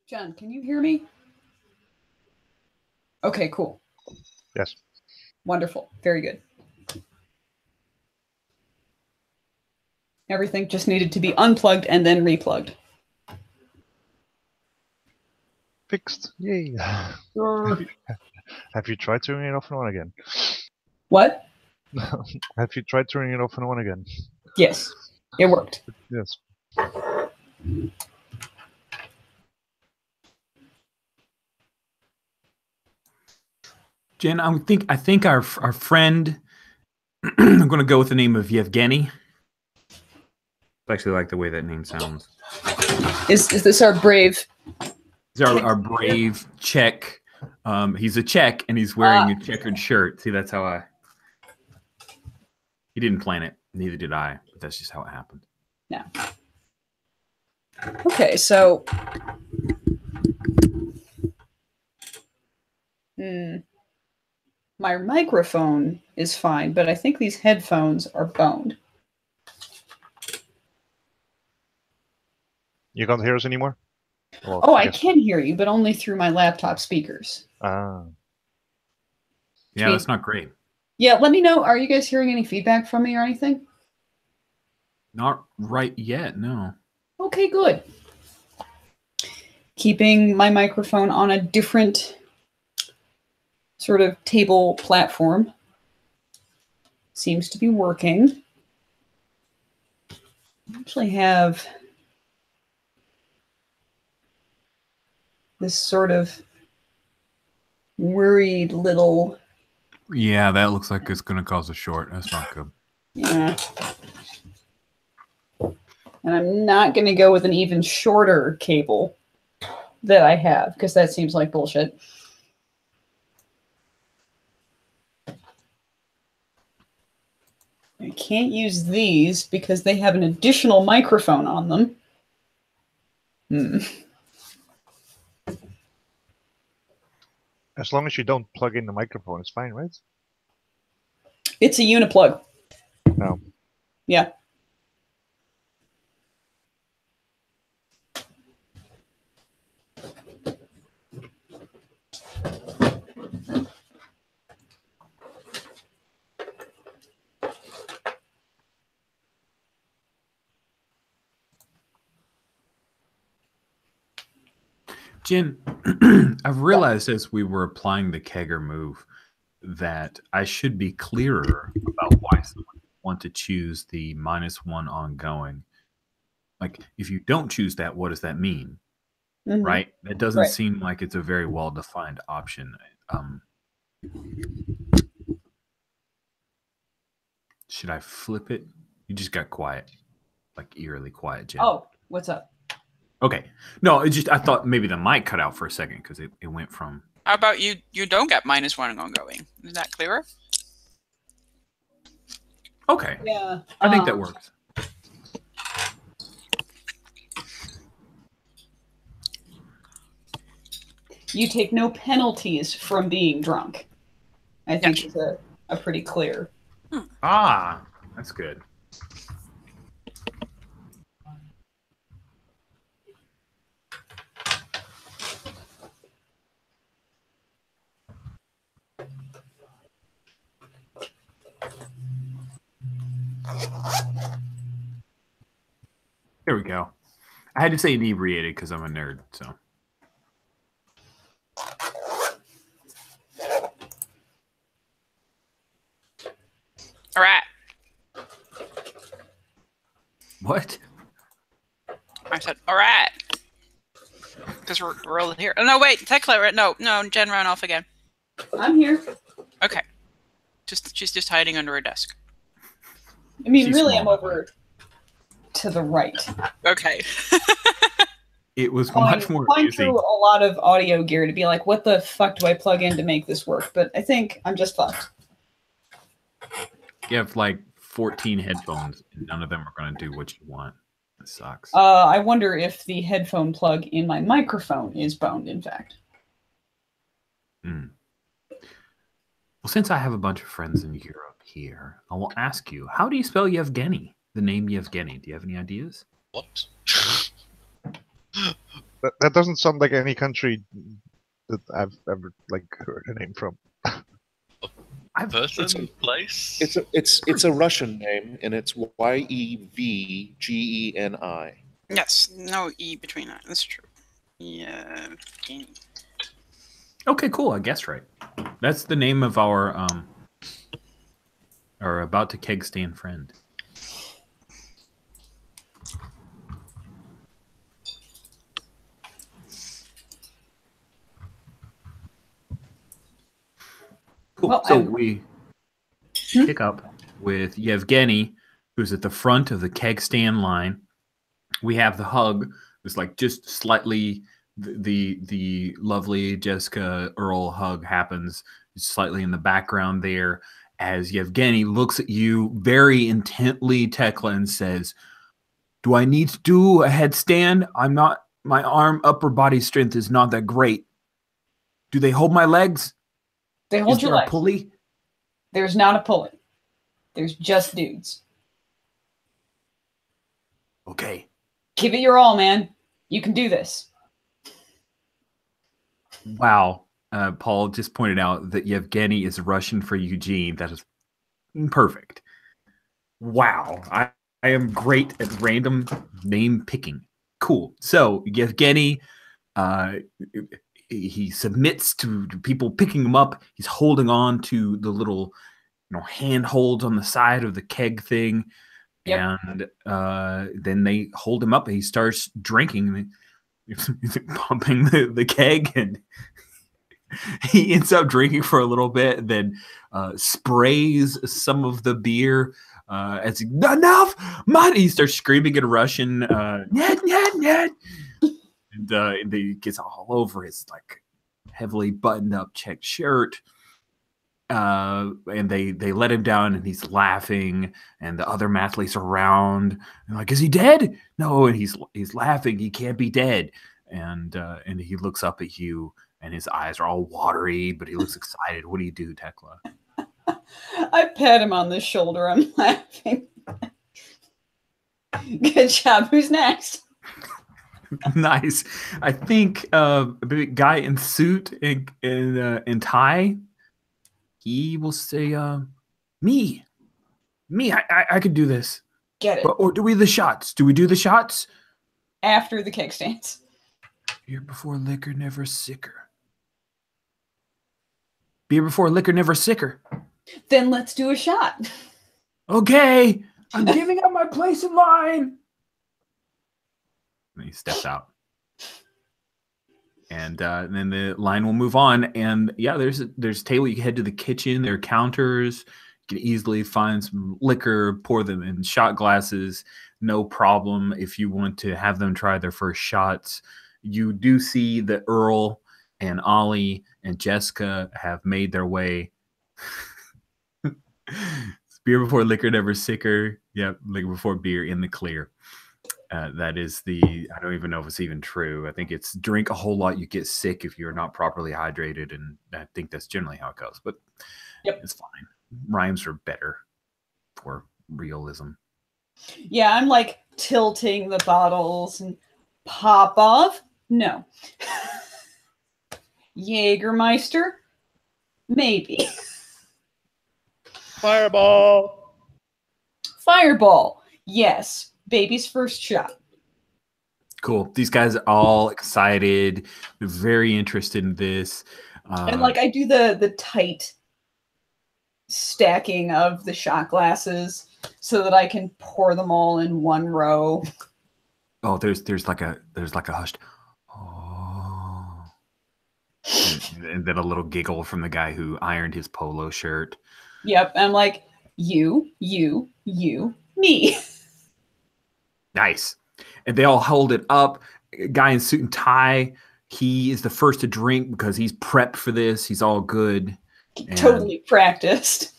John, can you hear me? Okay, cool. Yes. Wonderful. Very good. Everything just needed to be unplugged and then replugged. Fixed. Yay. Have you tried turning it off and on again? What? Have you tried turning it off and on again? Yes, it worked. Yes. Jen, I think our friend. I'm going to go with the name of Yevgeny. I actually like the way that name sounds. Is this our brave? He's our brave Czech. He's a Czech and he's wearing a checkered shirt. See, that's how he didn't plan it. Neither did I. But that's just how it happened. Yeah. Okay, so. My microphone is fine, but I think these headphones are boned. You can't hear us anymore? Well, Oh, I can hear you, but only through my laptop speakers. Ah. Yeah, that's not great. Yeah, let me know. Are you guys hearing any feedback from me or anything? Not right yet, no. Okay, good. Keeping my microphone on a different sort of table platform. Seems to be working. I actually have this sort of worried little... Yeah, that looks like it's going to cause a short. That's not good. Yeah. And I'm not going to go with an even shorter cable that I have, because that seems like bullshit. I can't use these because they have an additional microphone on them. As long as you don't plug in the microphone, it's fine, right? It's a uniplug. No. Yeah. Jen, I've realized as we were applying the kegger move that I should be clearer about why someone would want to choose the -1 ongoing. Like, if you don't choose that, what does that mean? Mm-hmm. Right? That doesn't Right. seem like it's a very well-defined option. Should I flip it? You just got quiet, like eerily quiet, Jen. Oh, what's up? Okay. No, it's just I thought maybe the mic cut out for a second because it went from. How about you don't get -1 ongoing? Is that clearer? Okay. Yeah. I think that works. You take no penalties from being drunk. I think is a pretty clear. Ah, that's good. There we go. I had to say inebriated because I'm a nerd, so. All right. What? I said, all right. Because we're all here. Oh, no, wait. Tekla, no, Jen ran off again. I'm here. Okay. She's just hiding under her desk. I mean, She's really, small, I'm over to the right. Okay. It was much more going easy. through a lot of audio gear to be like, what the fuck do I plug in to make this work? But I think I'm just fucked. You have like 14 headphones, and none of them are going to do what you want. It sucks. I wonder if the headphone plug in my microphone is boned, in fact. Well, since I have a bunch of friends in Europe here, I will ask you, how do you spell Yevgeny? The name Yevgeny. Do you have any ideas? What? That doesn't sound like any country that I've ever heard a name from. Person, place? It's a Russian name, and it's Yevgeny. Yes, no E between that. That's true. Yeah. Okay, cool. I guess right. That's the name of our about to keg stand friend. Cool. Well, So I'm- we pick up with Yevgeny, who's at the front of the keg stand line. We have the hug, who's like just slightly the lovely Jessica Earl hug happens slightly in the background there as Yevgeny looks at you very intently, Tekla, and says, "Do I need to do a headstand? My upper body strength is not that great. Do they hold my legs? They hold Is your there a legs. pulley?" There's not a pulley. There's just dudes. Okay. Give it your all, man. You can do this. Wow. Paul just pointed out that Yevgeny is Russian for Eugene. That is perfect. Wow. I am great at random name picking. Cool. So Yevgeny, he submits to people picking him up. He's holding on to the little, handholds on the side of the keg thing. Yep. And then they hold him up and he starts drinking. He's pumping the keg, and he ends up drinking for a little bit, then sprays some of the beer as he, enough, man. He starts screaming in Russian, Ned, Ned, Ned. And he gets all over his like heavily buttoned up checked shirt. And they let him down, and he's laughing, and the other mathletes are around and like, is he dead? No. And he's laughing. He can't be dead. And he looks up at you, and his eyes are all watery, but he looks excited. What do you do, Tekla? I pat him on the shoulder. I'm laughing. Good job. Who's next? Nice. I think a big guy in suit and tie. He will say, me. I could do this. Get it. Or do we the shots? Do we do the shots? After the kickstands. Beer before liquor, never sicker. Beer before liquor, never sicker. Then let's do a shot. Okay, I'm giving up my place in line. And he steps out. And then the line will move on. And yeah, there's a table. You can head to the kitchen. There are counters. You can easily find some liquor, pour them in shot glasses. No problem if you want to have them try their first shots. You do see that Earl and Ollie and Jessica have made their way. Beer before liquor, never sicker. Yep, liquor before beer, in the clear. That is I don't even know if it's even true. I think it's drink a whole lot, you get sick if you're not properly hydrated. And I think that's generally how it goes. But yep, it's fine. Rhymes are better for realism. Yeah, I'm like tilting the bottles and pop off. No. Jägermeister? Maybe. Fireball. Fireball. Yes. Baby's first shot. Cool. These guys are all excited. They're very interested in this. And like I do the tight stacking of the shot glasses so that I can pour them all in one row. Oh, there's like a hushed. Oh. And then a little giggle from the guy who ironed his polo shirt. Yep. I'm like, you, me. Nice. And they all hold it up. A guy in suit and tie, he is the first to drink because he's prepped for this. He's all good. Totally practiced.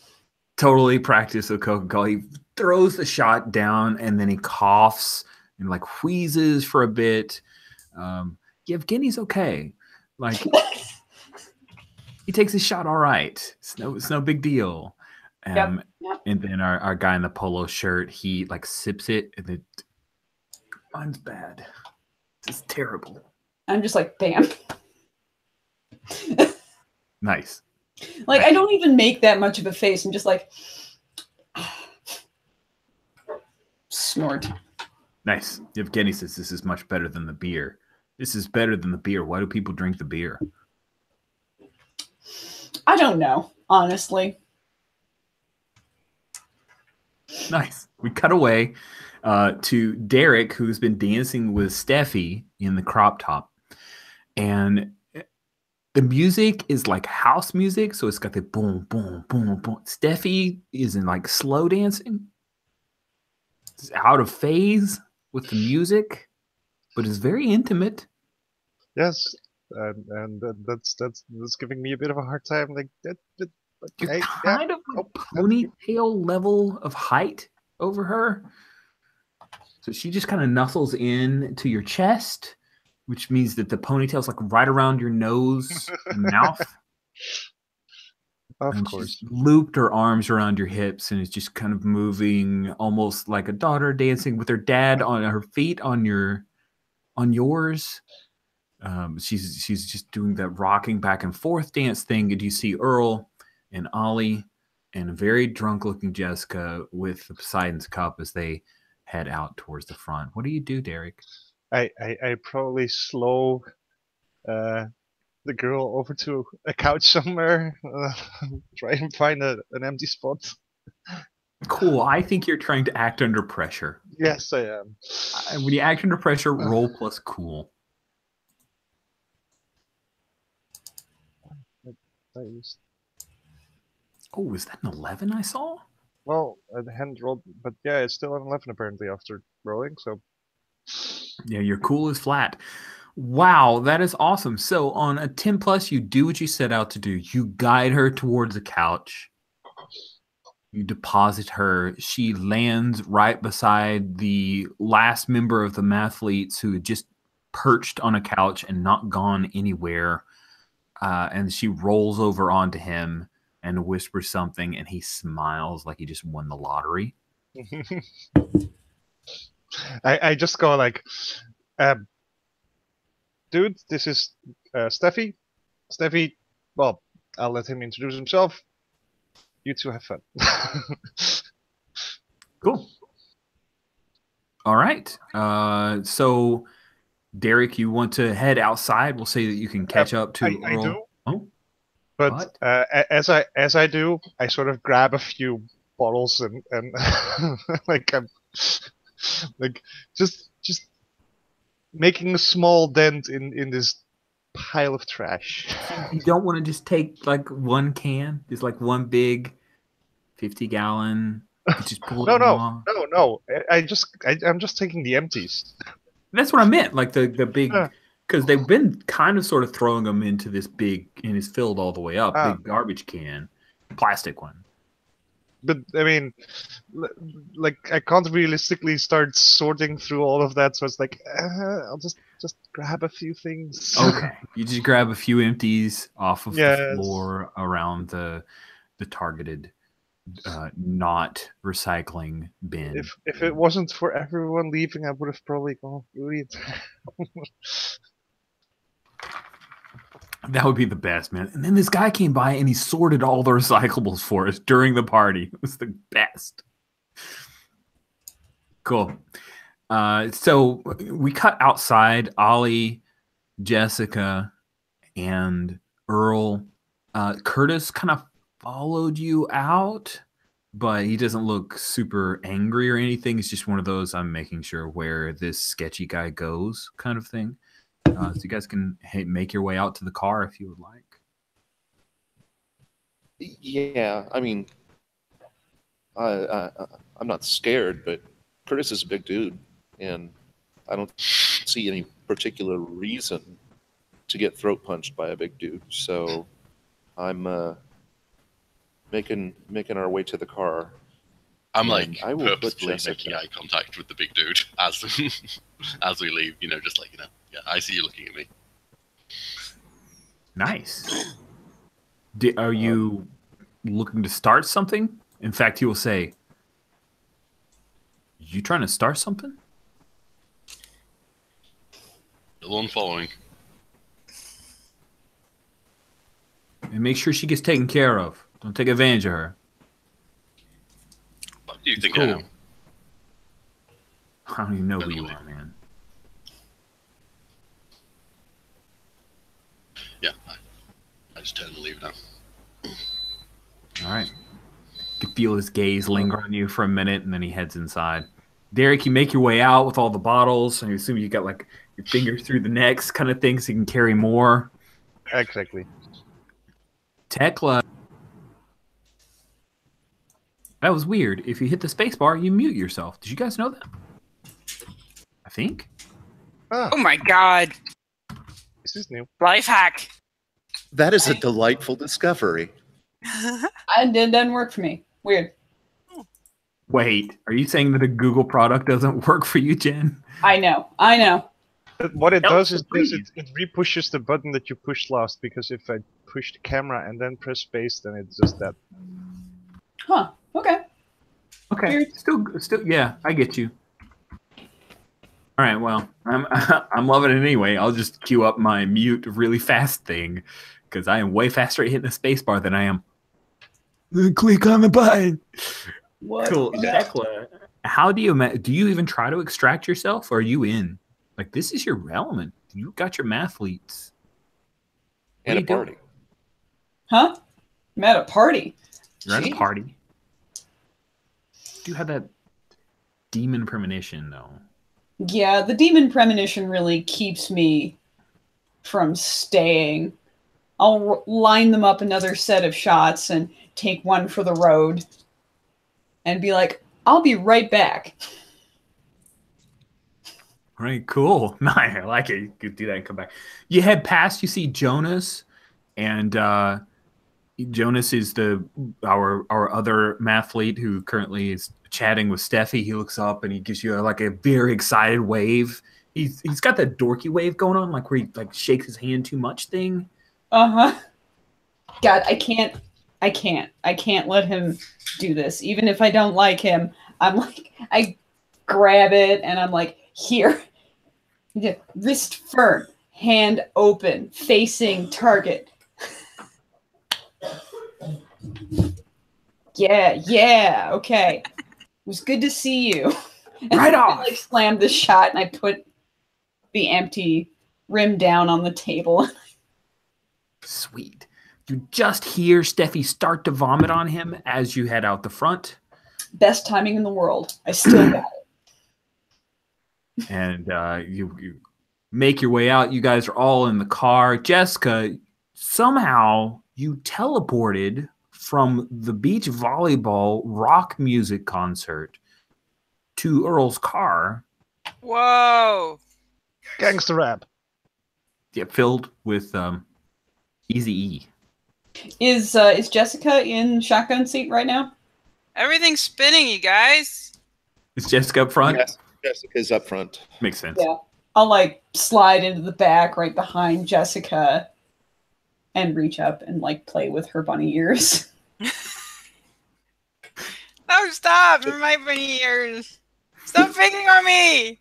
Totally practiced with Coca-Cola. He throws the shot down, and then he coughs and like wheezes for a bit. Yevgeny's okay. Like he takes his shot all right. It's no big deal. Yep. And then our guy in the polo shirt, he like sips it, and it, mine's bad. This is terrible. I'm just like, damn. Nice. Like I don't even make that much of a face. I'm just like snort. Nice. Yevgeny says this is much better than the beer. This is better than the beer. Why do people drink the beer? I don't know, honestly. Nice. We cut away to Derek, who's been dancing with Steffi in the crop top. And The music is like house music, so it's got the boom, boom, boom, boom. Steffi is in like slow dancing. It's out of phase with the music, but it's very intimate. Yes, and that's giving me a bit of a hard time. Like that, You're yeah. kind of like ponytail level of height over her. So she just kind of nuzzles in to your chest, which means that the ponytail's like right around your nose and mouth. Of And course. she's looped her arms around your hips and is just kind of moving almost like a daughter dancing with her dad on her feet on yours. She's just doing that rocking back and forth dance thing. And you see Earl and Ollie and a very drunk looking Jessica with the Poseidon's cup as they head out towards the front. What do you do, Derek? I probably slow the girl over to a couch somewhere. Try and find an empty spot. Cool. I think you're trying to act under pressure. Yes, I am. When you act under pressure, roll plus cool. Oh, is that an 11 I saw? Well, I hadn't rolled, but yeah, it's still an 11 apparently after rolling, so... Yeah, your cool is flat. Wow, that is awesome. So on a 10 plus, you do what you set out to do. You guide her towards the couch. You deposit her. She lands right beside the last member of the mathletes who had just perched on a couch and not gone anywhere. And she rolls over onto him and whispers something, and he smiles like he just won the lottery. I just go like, dude, this is Steffi. Steffi, well, I'll let him introduce himself. You two have fun. Cool. All right. So, Derek, you want to head outside? We'll say that you can catch up to I Earl. do. Oh, but as I do, I sort of grab a few bottles and like I'm like just making a small dent in this pile of trash. You don't want to just take like one can, just like one big 50-gallon. Just pull it off. No. I'm just taking the empties. That's what I meant, like the big, because they've been kind of sort of throwing them into this big, and it's filled all the way up, big garbage can, plastic one. But I mean, like I can't realistically start sorting through all of that, so it's like I'll just grab a few things. Okay, you just grab a few empties off of the floor around the targeted, not recycling bin. If it wasn't for everyone leaving, I would have probably gone through it. That would be the best, man. And then this guy came by and he sorted all the recyclables for us during the party. It was the best. Cool. So we cut outside. Ollie, Jessica, and Earl. Curtis kind of followed you out, but he doesn't look super angry or anything. It's just one of those I'm making sure where this sketchy guy goes kind of thing. So you guys can make your way out to the car if you would like. Yeah, I mean, I'm not scared, but Curtis is a big dude, and I don't see any particular reason to get throat punched by a big dude. So I'm making our way to the car. I'm like I will purposefully making eye contact with the big dude as as we leave. You know, just like yeah, I see you looking at me. Nice. Are you looking to start something? In fact, he will say, "You trying to start something?" The one following. And make sure she gets taken care of. Don't take advantage of her. What do you think cool. I am? I don't even know who you are, man. Yeah, I just turn to leave now. All right. You can feel his gaze linger on you for a minute, and then he heads inside. Derek, you make your way out with all the bottles. I assume you got like your fingers through the necks kind of thing so you can carry more. Exactly. Tekla. That was weird. If you hit the space bar, you mute yourself. Did you guys know that? I think. Ah, Oh my god. this is new. Life hack. That is a delightful discovery. It doesn't work for me. Weird. Wait, are you saying that a Google product doesn't work for you, Jen? I know. What it does is please. it re-pushes the button that you pushed last, because if I push the camera and then press space, then it's just that. Huh. Okay. Okay. Weird. Still, yeah, I get you. All right, well, I'm loving it anyway. I'll just queue up my mute really fast thing because I am way faster at hitting the space bar than I am. Click on the button. What? Cool. Tekla, how do you even try to extract yourself, or are you in? Like, this is your element. You got your mathletes. And a What are you party. Huh? I'm at a party. You're at a Jeez. party. You have that demon premonition, though. Yeah, the demon premonition really keeps me from staying. I'll line them up another set of shots and take one for the road and be like, I'll be right back. All right, cool. Nice. I like it. You could do that and come back. You head past, you see Jonas, and Jonas is our other mathlete who currently is chatting with Steffi. He looks up and he gives you a very excited wave. He's got that dorky wave going on, like where he shakes his hand too much thing. Uh-huh. God, I can't let him do this. Even if I don't like him, I grab it and I'm like, here. Wrist firm, hand open, facing target. Yeah, okay. It was good to see you. And Right I, off. slammed the shot and I put the empty rim down on the table. Sweet. You just hear Steffi start to vomit on him as you head out the front. Best timing in the world. I still got it. And you make your way out. You guys are all in the car. Jessica, somehow you teleported from the beach volleyball rock music concert to Earl's car. Whoa. Gangster rap. Yeah, filled with Eazy-E. Is Jessica in shotgun seat right now? Everything's spinning, you guys. Is Jessica up front? Yes, Jessica's up front. Makes sense. Yeah. I'll slide into the back right behind Jessica and reach up and play with her bunny ears. Oh, stop! My bunny ears. Stop picking on me.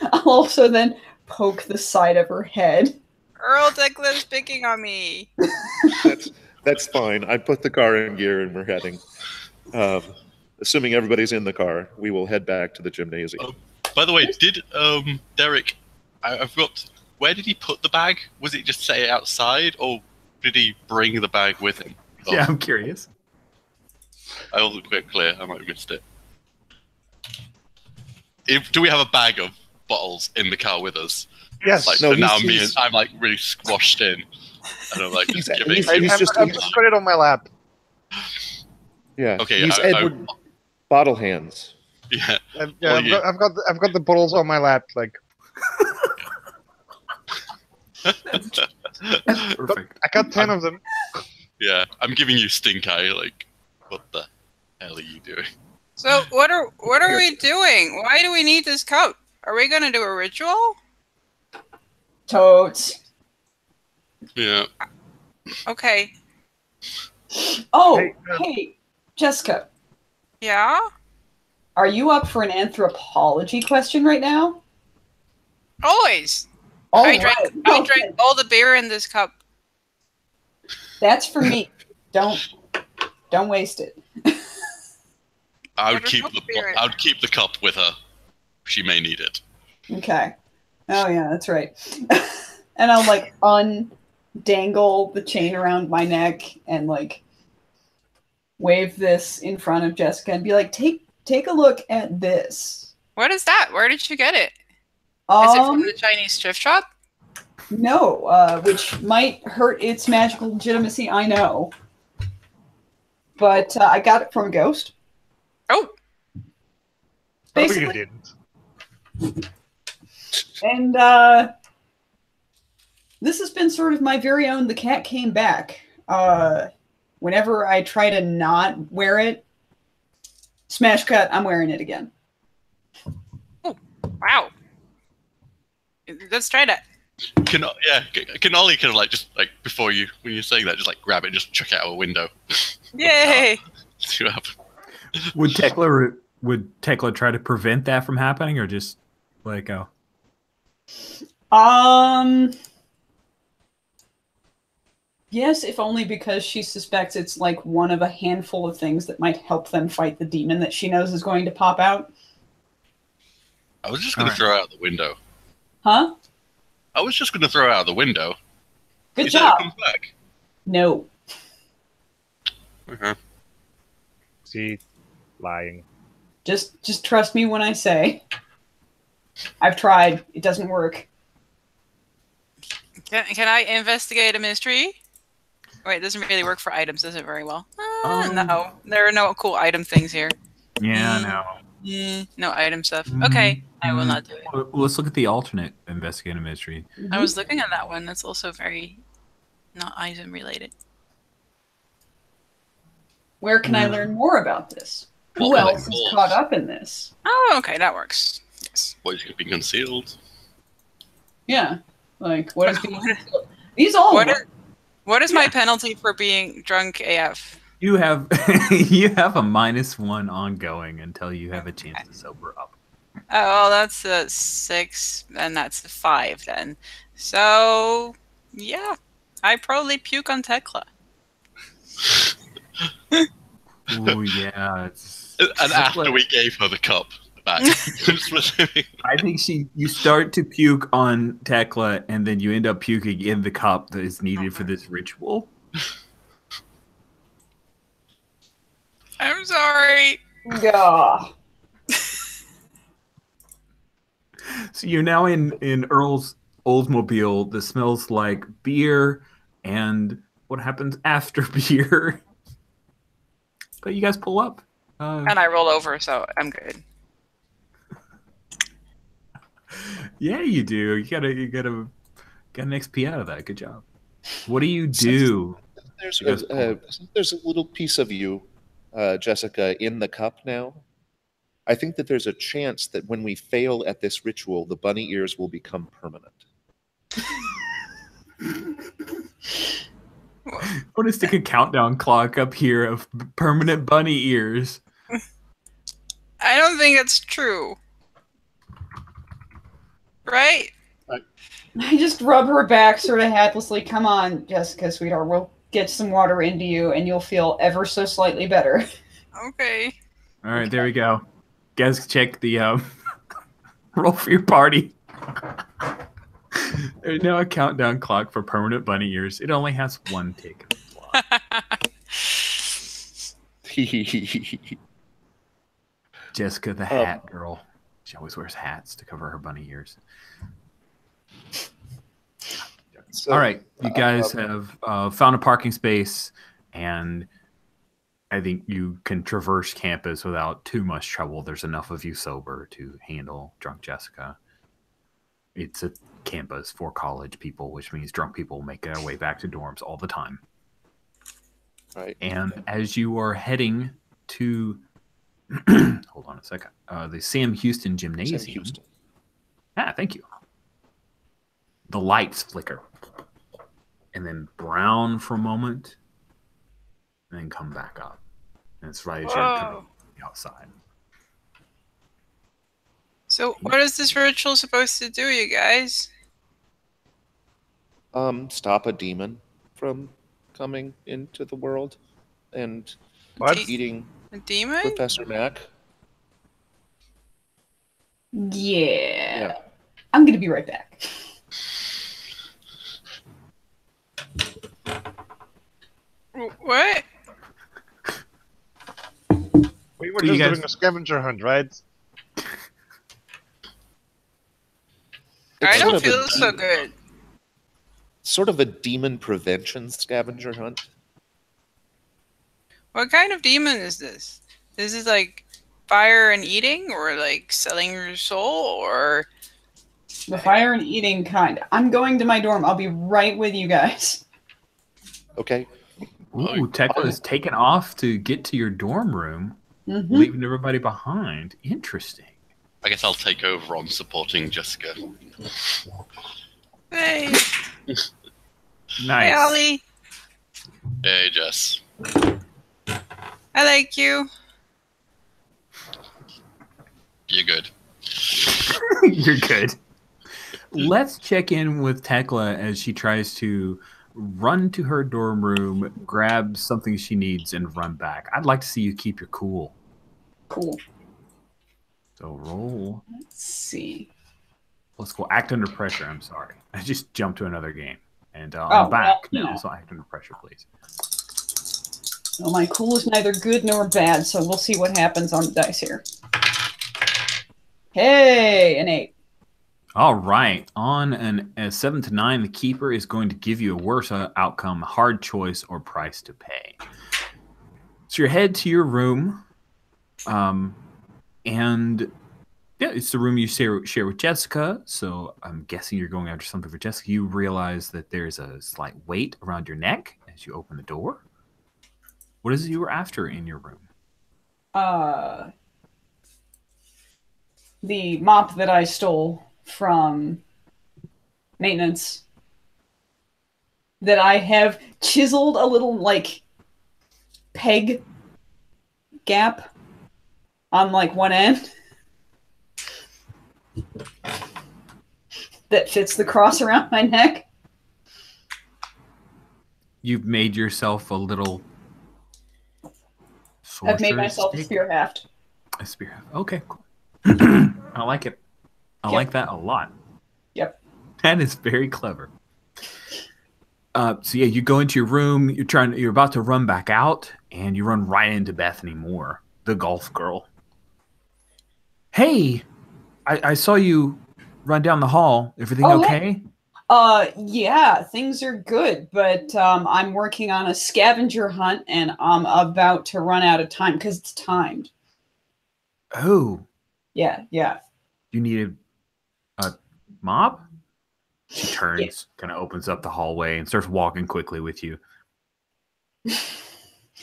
I'll also then poke the side of her head. Earl Declan's picking on me. That's fine. I put the car in gear and we're heading. Assuming everybody's in the car, we will head back to the gymnasium. By the way, did Derek? I forgot. Where did he put the bag? Was it just say outside, or did he bring the bag with him? Oh, Yeah, I'm curious. I wasn't quite clear. I might have missed it. Do we have a bag of bottles in the car with us? Yes. Like, No, so now he's- I'm really squashed in, and I'm just giving. he's I've just got it on my lap. Yeah. Okay, He's Edward Bottle Hands. Yeah. I've got the bottles on my lap. That's perfect. I got 10 of them. Yeah, I'm giving you stink eye. Like, what the hell are you doing? So what are we doing? Why do we need this cup? Are we gonna do a ritual? Totes. Yeah. Okay. Oh, Hey, hey, Jessica. Yeah. Are you up for an anthropology question right now? Always. All I right. drank all the beer in this cup. That's for me. Don't waste it. I would There's keep no the beer in I would keep the cup with her. She may need it. Okay. Oh yeah, that's right. And I'll undangle the chain around my neck and wave this in front of Jessica and be like, take a look at this. What is that? Where did you get it? Is it from the Chinese thrift shop? No, which might hurt its magical legitimacy, I know. But I got it from a ghost. Oh, Basically. No, you didn't. And this has been sort of my very own The Cat Came Back. Whenever I try to not wear it, smash cut, I'm wearing it again. oh, wow. Let's try that. Can Ollie kind of like just like before you when you're saying that just like grab it and just chuck it out a window. Yay! See what happens. Would Tekla try to prevent that from happening, or just let it go? Yes, if only because she suspects it's like one of a handful of things that might help them fight the demon that she knows is going to pop out. I was just going to throw it out the window. Huh? I was just going to throw it out the window. Good You said job. it comes back. No. Uh-huh. See, lying. Just trust me when I say. I've tried. It doesn't work. Can I investigate a mystery? Wait, it doesn't really work for items, does it very well? No, there are no cool item things here. Yeah, no. No item stuff. Okay, I will not do it. Well, let's look at the alternate investigative mystery. I was looking at that one. That's also very not item related. Where can I learn more about this? Who Well, else is caught up in this? Oh, okay, that works. Yes. What is being concealed? Yeah. Like, what is being... These all What work. What is my penalty for being drunk AF? You have you have a -1 ongoing until you have a chance to sober up. Oh, well, that's a 6, and that's a 5 then. So, yeah, I probably puke on Tekla. Oh yeah, it's And after we gave her the cup back. I think you start to puke on Tekla, and then you end up puking in the cup that is needed for this ritual. I'm sorry. Yeah. So you're now in Earl's Oldsmobile that smells like beer and what happens after beer. But you guys pull up. And I roll over, so I'm good. Yeah, you do. You got an XP out of that. Good job. What do you do? There's a little piece of you, Jessica, in the cup now. I think that there's a chance that when we fail at this ritual, the bunny ears will become permanent. I want to stick a countdown clock up here of permanent bunny ears. I don't think it's true. Right? I just rub her back sort of haplessly. Come on, Jessica, sweetheart. We'll get some water into you, and you'll feel ever so slightly better. Okay. All right, there we go. Guys, check the roll for your party. There's now a countdown clock for permanent bunny ears. It only has one tick. Jessica, the hat girl. She always wears hats to cover her bunny ears. So, all right, you guys have found a parking space, and I think you can traverse campus without too much trouble. There's enough of you sober to handle drunk Jessica. It's a campus for college people, which means drunk people make their way back to dorms all the time. Right. And as you are heading to, hold on a second, the Sam Houston Gymnasium. Sam Houston. Ah, thank you. The lights flicker, and then brown for a moment, and then come back up. And it's right as you're coming outside. So, what is this ritual supposed to do, you guys? Stop a demon from coming into the world and eating A demon? Professor Mac. Yeah. I'm going to be right back. What? We were So you just guys- doing a scavenger hunt, right? I It's don't sort of a feel so demon. good. sort of a demon prevention scavenger hunt. What kind of demon is this? This is like fire and eating, or like selling your soul, or The fire and eating kind. I'm going to my dorm. I'll be right with you guys. Okay. Ooh, Tekla is taken off to get to your dorm room, leaving everybody behind. Interesting. I guess I'll take over on supporting Jessica. hey, Nice. hey, Ollie, Hey, Jess. I like you. You're good. You're good. Let's check in with Tekla as she tries to run to her dorm room, grab something she needs, and run back. I'd like to see you keep your cool. Cool. So roll. Let's see. Let's go. Act under pressure. I'm sorry. I just jumped to another game. And I'm back now, so act under pressure, please. Well, my cool is neither good nor bad, so we'll see what happens on the dice here. Hey, an 8. All right. On a 7 to 9, the keeper is going to give you a worse outcome, hard choice, or price to pay. So you head to your room, and yeah, it's the room you share with Jessica. So I'm guessing you're going after something for Jessica. You realize that there's a slight weight around your neck as you open the door. What is it you were after in your room? The mop that I stole from maintenance, that I have chiseled a little, like, peg gap on, like, one end that fits the cross around my neck. You've made yourself a little I've made myself a spear haft. A spear haft. Okay, cool. I like it. I like that a lot. Yep. That is very clever. So yeah, you go into your room. You're about to run back out, and you run right into Bethany Moore, the golf girl. Hey, I saw you run down the hall. Everything okay? Yeah, things are good, but I'm working on a scavenger hunt, and I'm about to run out of time because it's timed. Oh. Yeah. You need a mop? She turns, kind of opens up the hallway, and starts walking quickly with you.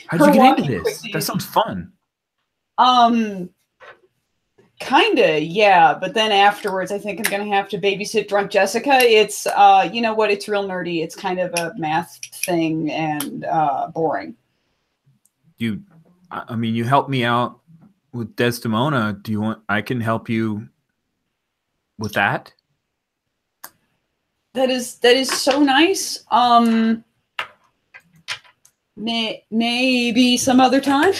How'd you get into this? That sounds fun. Kinda, yeah. But then afterwards, I think I'm gonna have to babysit drunk Jessica. It's, you know what? It's real nerdy. It's kind of a math thing and boring. You helped me out with Desdemona. Do you want? I can help you with that. That is so nice. Maybe some other time.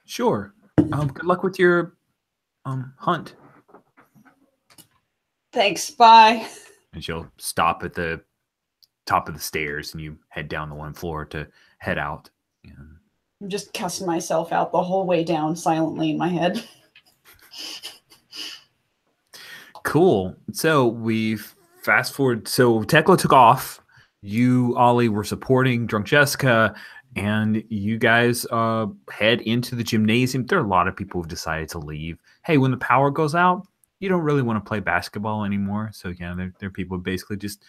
Sure. Good luck with your hunt. Thanks. Bye. And she'll stop at the top of the stairs, and you head down the one floor to head out. And I'm just cussing myself out the whole way down silently in my head. Cool. So we fast forward. So Tekla took off. You, Ollie, were supporting drunk Jessica, and you guys head into the gymnasium. There are a lot of people who've decided to leave. Hey, when the power goes out, you don't really want to play basketball anymore. So yeah, there are people basically just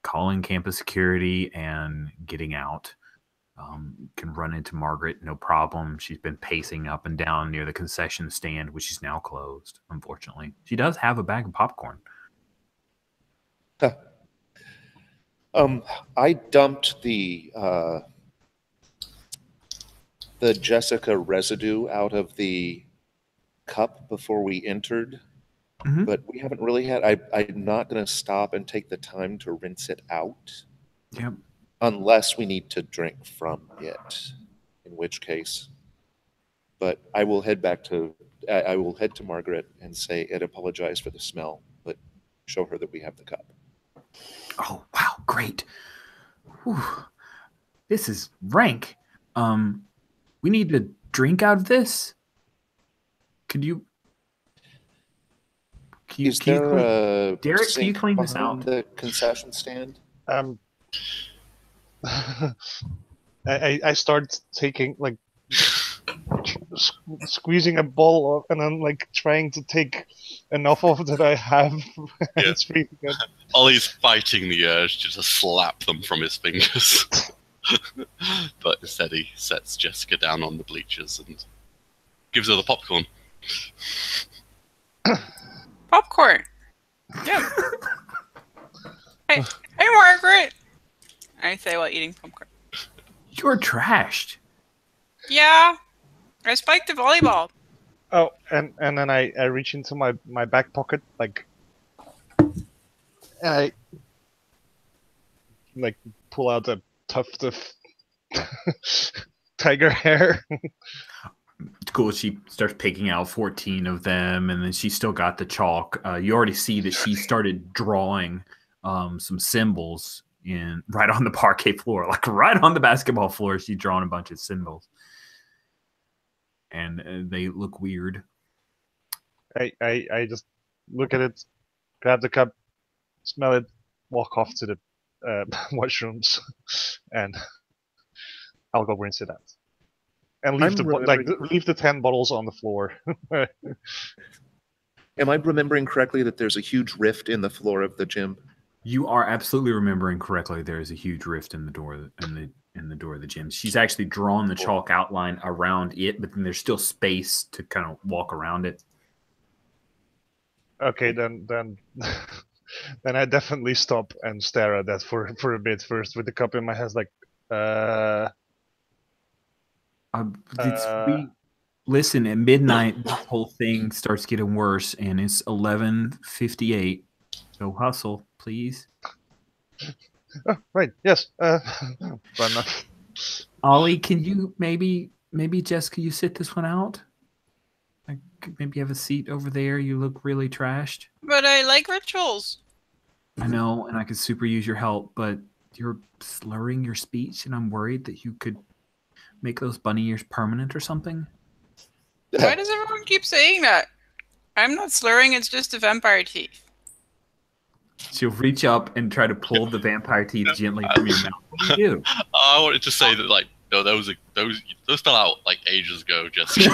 calling campus security and getting out. Can run into Margaret, no problem. She's been pacing up and down near the concession stand, which is now closed, unfortunately. She does have a bag of popcorn. I dumped the Jessica residue out of the cup before we entered, but we haven't really had. I'm not going to stop and take the time to rinse it out. Yep. Unless we need to drink from it, in which case. But I will head to Margaret and say and apologize for the smell, but show her that we have the cup. Oh wow, great! Whew. This is rank. We need to drink out of this. Can Is there a Derek, can you sink clean this behind out? the concession stand? I start taking like squeezing a ball off, and I'm like trying to take enough of that I have. It's really good. Ollie's fighting the urge to just slap them from his fingers. But instead he sets Jessica down on the bleachers and gives her the popcorn. Popcorn. Yeah. Hey, Margaret. I say while eating popcorn. You're trashed. Yeah. I spiked the volleyball. Oh, and then I reach into my back pocket, like, and I like pull out a tuft of tiger hair. It's cool. She starts picking out 14 of them, and then she's still got the chalk. You already see that she started drawing some symbols right on the parquet floor, like right on the basketball floor. She's drawing a bunch of symbols, and they look weird. I just look at it, grab the cup, smell it, walk off to the washrooms, and I'll go rinse it out. And leave the 10 bottles on the floor. Am I remembering correctly that there's a huge rift in the floor of the gym? You are absolutely remembering correctly. There is a huge rift in the door in the door of the gym. She's actually drawn the chalk outline around it, but then there's still space to kind of walk around it. Okay, then I definitely stop and stare at that for a bit first, with the cup in my hands, like, Listen, at midnight, the whole thing starts getting worse, and it's 11:58. So hustle, please. Oh, right. Yes. Run up. Ollie, can you maybe Jessica, you sit this one out? Like, maybe have a seat over there. You look really trashed. But I like rituals. I know, and I could super use your help, but you're slurring your speech, and I'm worried that you could make those bunny ears permanent or something. Why does everyone keep saying that? I'm not slurring, it's just the vampire teeth. She'll reach up and try to pull the vampire teeth gently from your mouth. What do you do? I wanted to say that, like, no, those fell out like ages ago, Jessica.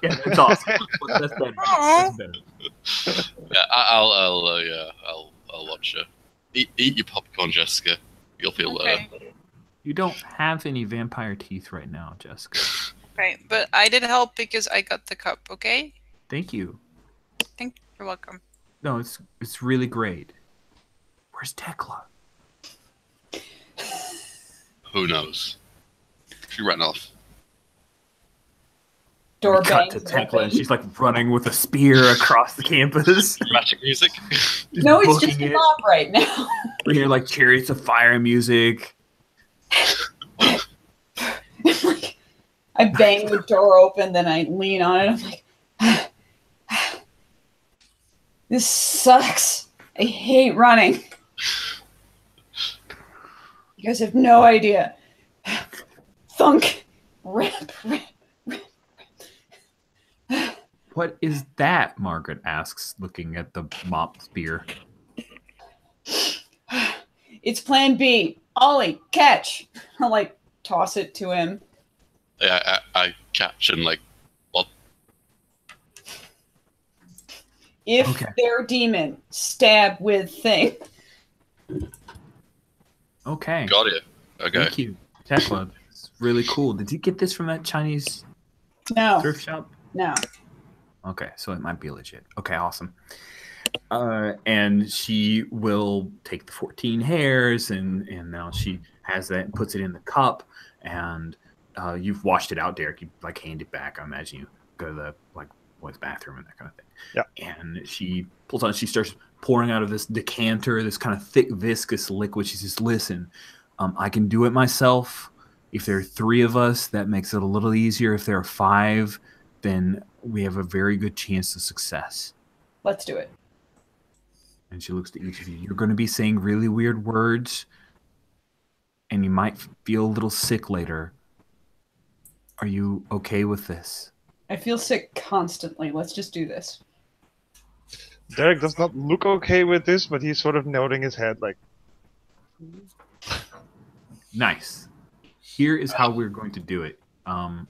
Yeah, that's awesome. That's better. That's better. Yeah, I'll watch her. Eat your popcorn, Jessica. You'll feel better. You don't have any vampire teeth right now, Jessica. Okay, but I did help because I got the cup, okay? Thank you. You're welcome. No, it's really great. Where's Tekla? Who knows? She ran off. Door Cut bangs to Tekla, and open. she's like running with a spear across the campus. Dramatic music. No, it's just booking a mop right now. We hear like chariots of fire music. Like, I bang the door open, then I lean on it. I'm like, this sucks. I hate running. You guys have no idea. Thunk. Rip. What is that? Margaret asks, looking at the mop spear. It's plan B. Ollie, catch. I'll like toss it to him. Yeah, I catch and like, what? If they're demon, stab with thing. Okay. Got it. Okay. Thank you, Tekla. It's really cool. Did you get this from that Chinese thrift shop? No. Okay, so it might be legit. Okay, awesome. And she will take the 14 hairs, and now she has that and puts it in the cup, and you've washed it out, Derek. You like hand it back. I imagine you go to the boys' bathroom and that kind of thing. Yeah. And she pulls out. She starts pouring out of this decanter, this kind of thick, viscous liquid. She says, "Listen, I can do it myself. If there are 3 of us, that makes it a little easier. If there are 5, then we have a very good chance of success." Let's do it. And she looks to each of you. You're going to be saying really weird words, and you might feel a little sick later. Are you okay with this? I feel sick constantly. Let's just do this. Derek does not look okay with this, but he's sort of nodding his head like, Nice. Here is how we're going to do it.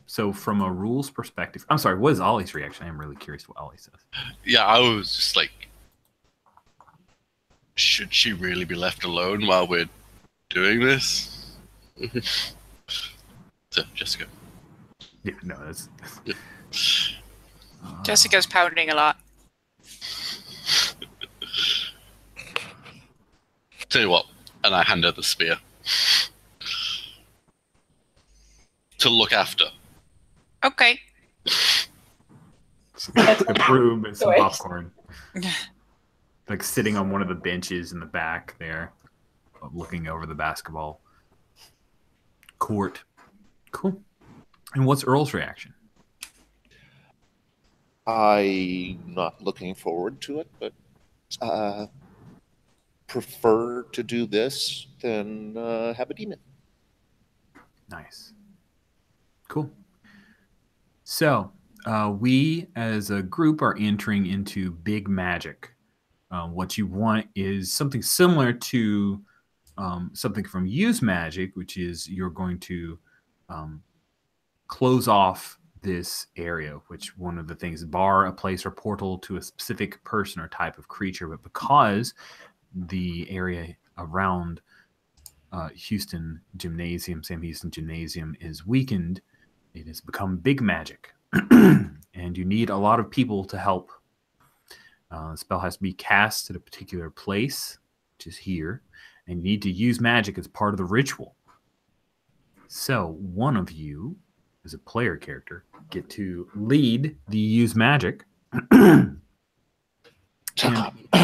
So from a rules perspective, I'm sorry, what is Ollie's reaction? I'm really curious what Ollie says. Yeah, I was just like, should she really be left alone while we're doing this? So, Jessica. Yeah, no, that's Jessica's pouting a lot. Tell you what, and I hand her the spear. To look after. Okay. a broom and some Choice. popcorn. Like sitting on one of the benches in the back there, looking over the basketball court. Cool. And what's Earl's reaction? I'm not looking forward to it, but prefer to do this than have a demon. Nice. Cool. So we as a group are entering into big magic. What you want is something similar to something from Use Magic, which is you're going to close off this area, which one of the things, bar a place or portal to a specific person or type of creature. But because the area around Houston Gymnasium, Sam Houston Gymnasium is weakened, it has become big magic. And you need a lot of people to help. The spell has to be cast at a particular place, which is here, and you need to use magic as part of the ritual. So one of you, as a player character, get to lead the use magic. And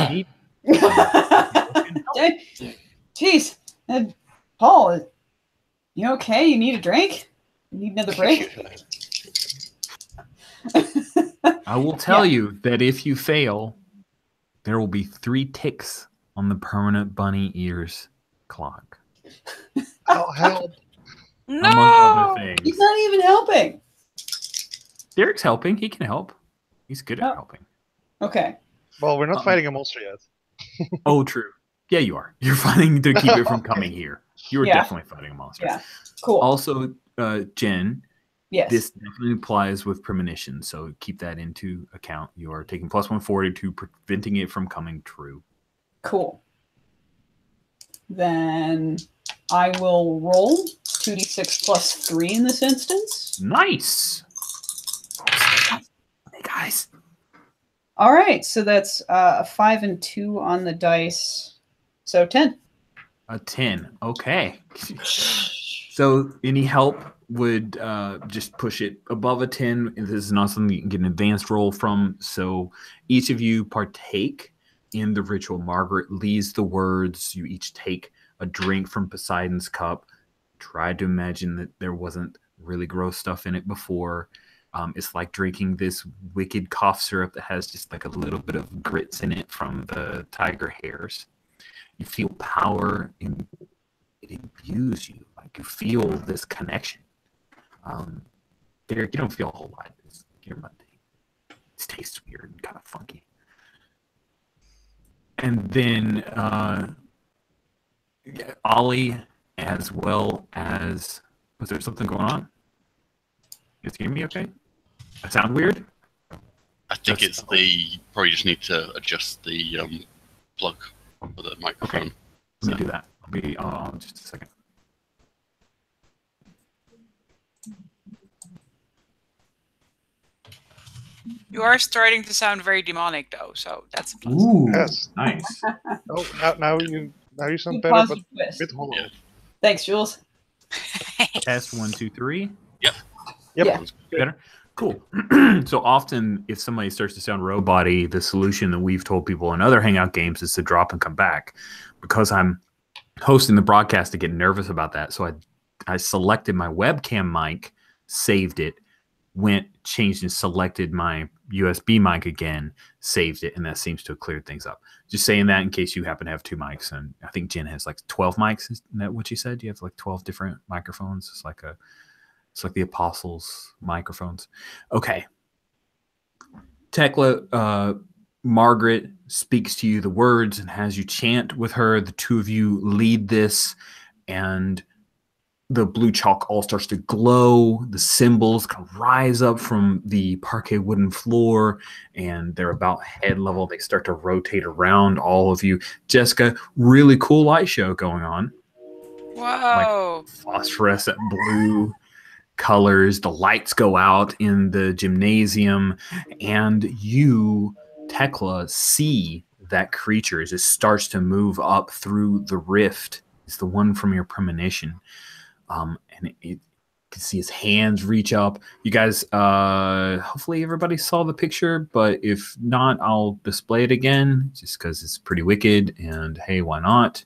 need- Jeez, Paul, you okay? You need a drink? You need another break? I will tell you that if you fail, there will be 3 ticks on the permanent bunny ears clock. oh, help. Among other No! things. He's not even helping. Derek's helping. He can help. He's good at Oh. helping. Okay. Well, we're not fighting a monster yet. Oh, true. Yeah, you are. You're fighting to keep it from Okay. coming here. You are Yeah. definitely fighting a monster. Yeah. Cool. Also, Jen, Yes. this definitely applies with premonition, so keep that into account. You are taking +1 forward to preventing it from coming true. Cool. Then I will roll 2d6 plus 3 in this instance. Nice. Hey, guys. All right, so that's a 5 and 2 on the dice. So 10. A 10. Okay. So any help would just push it above a 10. This is not something you can get an advanced roll from. So each of you partake in the ritual. Margaret leads the words. You each take a drink from Poseidon's cup. Try to imagine that there wasn't really gross stuff in it before. It's like drinking this wicked cough syrup that has just like a little bit of grits in it from the tiger hairs. You feel power and it imbues you. Like you feel this connection. Derek, you don't feel a whole lot. You're Monday. It tastes weird and kind of funky. And then Ollie, as well as, was there something going on? You guys hear me okay? I sound weird? I think it's the probably just need to adjust the plug for the microphone. Let me do that. I'll be on just a second. You are starting to sound very demonic, though, so that's a plus. Ooh, Yes. nice. Oh, now you sound Good better, but positive a twist. bit hollow. Yeah. Thanks, Jules. Test 1, 2, 3. Yep. Yeah. Better. Cool. So often, if somebody starts to sound robot-y, the solution that we've told people in other Hangout games is to drop and come back. Because I'm hosting the broadcast, to get nervous about that, so I selected my webcam mic, saved it, went, changed and selected my USB mic again, saved it, and that seems to have cleared things up. Just saying that in case you happen to have 2 mics, and I think Jen has like 12 mics. Isn't that what you said? You have like 12 different microphones. It's like the apostles' microphones. Okay. Tekla, Margaret speaks to you the words and has you chant with her. The two of you lead this, and the blue chalk all starts to glow. The symbols kind of rise up from the parquet wooden floor, and they're about head level. They start to rotate around all of you. Jessica, really cool light show going on. Whoa. Like phosphorescent blue colors. The lights go out in the gymnasium, and you, Tekla, see that creature as it starts to move up through the rift. It's the one from your premonition. And you can see his hands reach up. You guys, hopefully everybody saw the picture, but if not, I'll display it again just because it's pretty wicked, and hey, why not?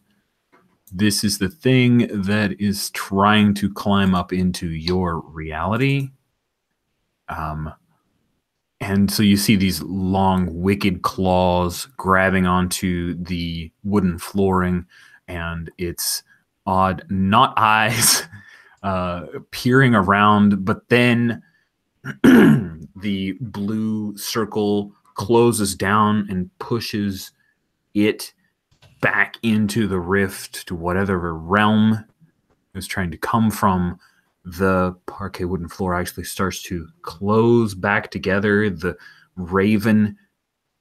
This is the thing that is trying to climb up into your reality. And so you see these long, wicked claws grabbing onto the wooden flooring, and it's odd, not eyes, peering around, but then the blue circle closes down and pushes it back into the rift to whatever realm it was trying to come from. The parquet wooden floor actually starts to close back together. The raven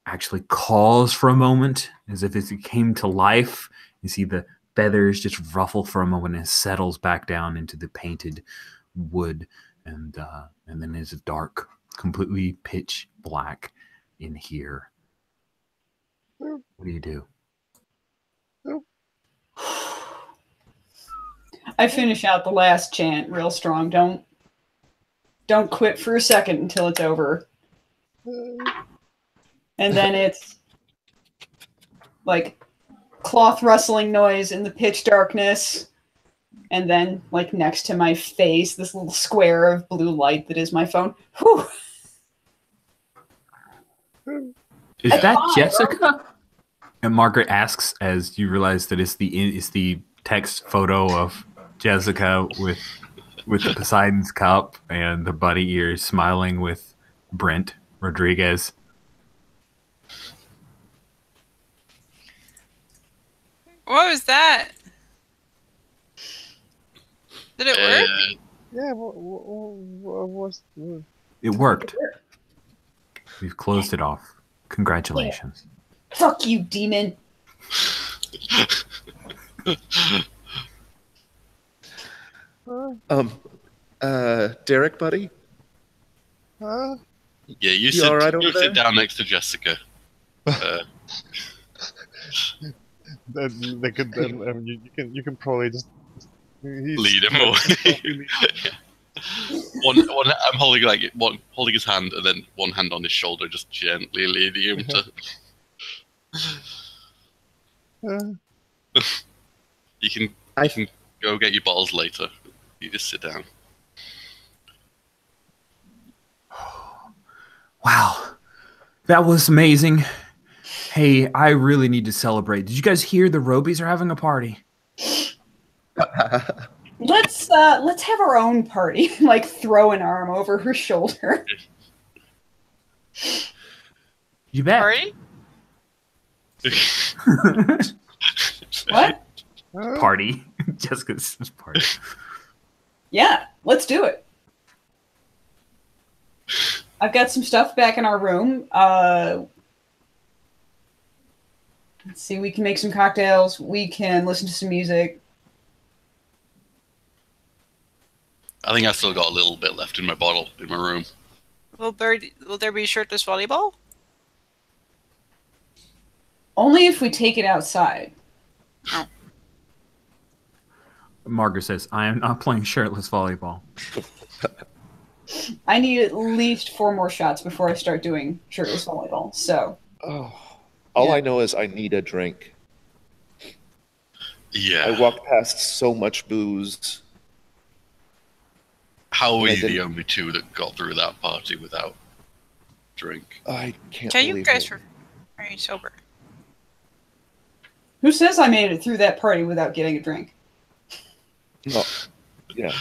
actually caws for a moment as if it came to life. You see the feathers just ruffle for a moment and settles back down into the painted wood, and then it's dark, completely pitch black in here. What do you do? I finish out the last chant real strong. Don't quit for a second until it's over. And then it's like cloth rustling noise in the pitch darkness. And then, like, next to my face, this little square of blue light that is my phone. Whew. Is that Jessica? And Margaret asks as you realize that it's the text photo of Jessica with the Poseidon's cup and the bunny ears smiling with Brent Rodriguez. What was that? Did it work? Yeah, what was... It worked. We've closed it off. Congratulations. Fuck you, demon. Derek, buddy? Huh? Yeah, you all right over sit there? down next to Jessica. They could, you can probably just Lead him away. I'm holding his hand, and then one hand on his shoulder, just gently leading him to. You can go get your bottles later. You just sit down. Wow. That was amazing. Hey, I really need to celebrate. Did you guys hear the Robies are having a party? Let's have our own party. Like, throw an arm over her shoulder. You bet. Party? What? Party. Jessica's party. Yeah, let's do it. I've got some stuff back in our room. Let's see, we can make some cocktails. We can listen to some music. I think I still got a little bit left in my bottle in my room. Will there be shirtless volleyball? Only if we take it outside. Oh. Margaret says, I am not playing shirtless volleyball. I need at least 4 more shots before I start doing shirtless volleyball. So. All I know is I need a drink. Yeah. I walked past so much booze. How are we the only two that got through that party without drink? I can't Tell believe you guys it. were very sober. Who says I made it through that party without getting a drink? Oh, yeah.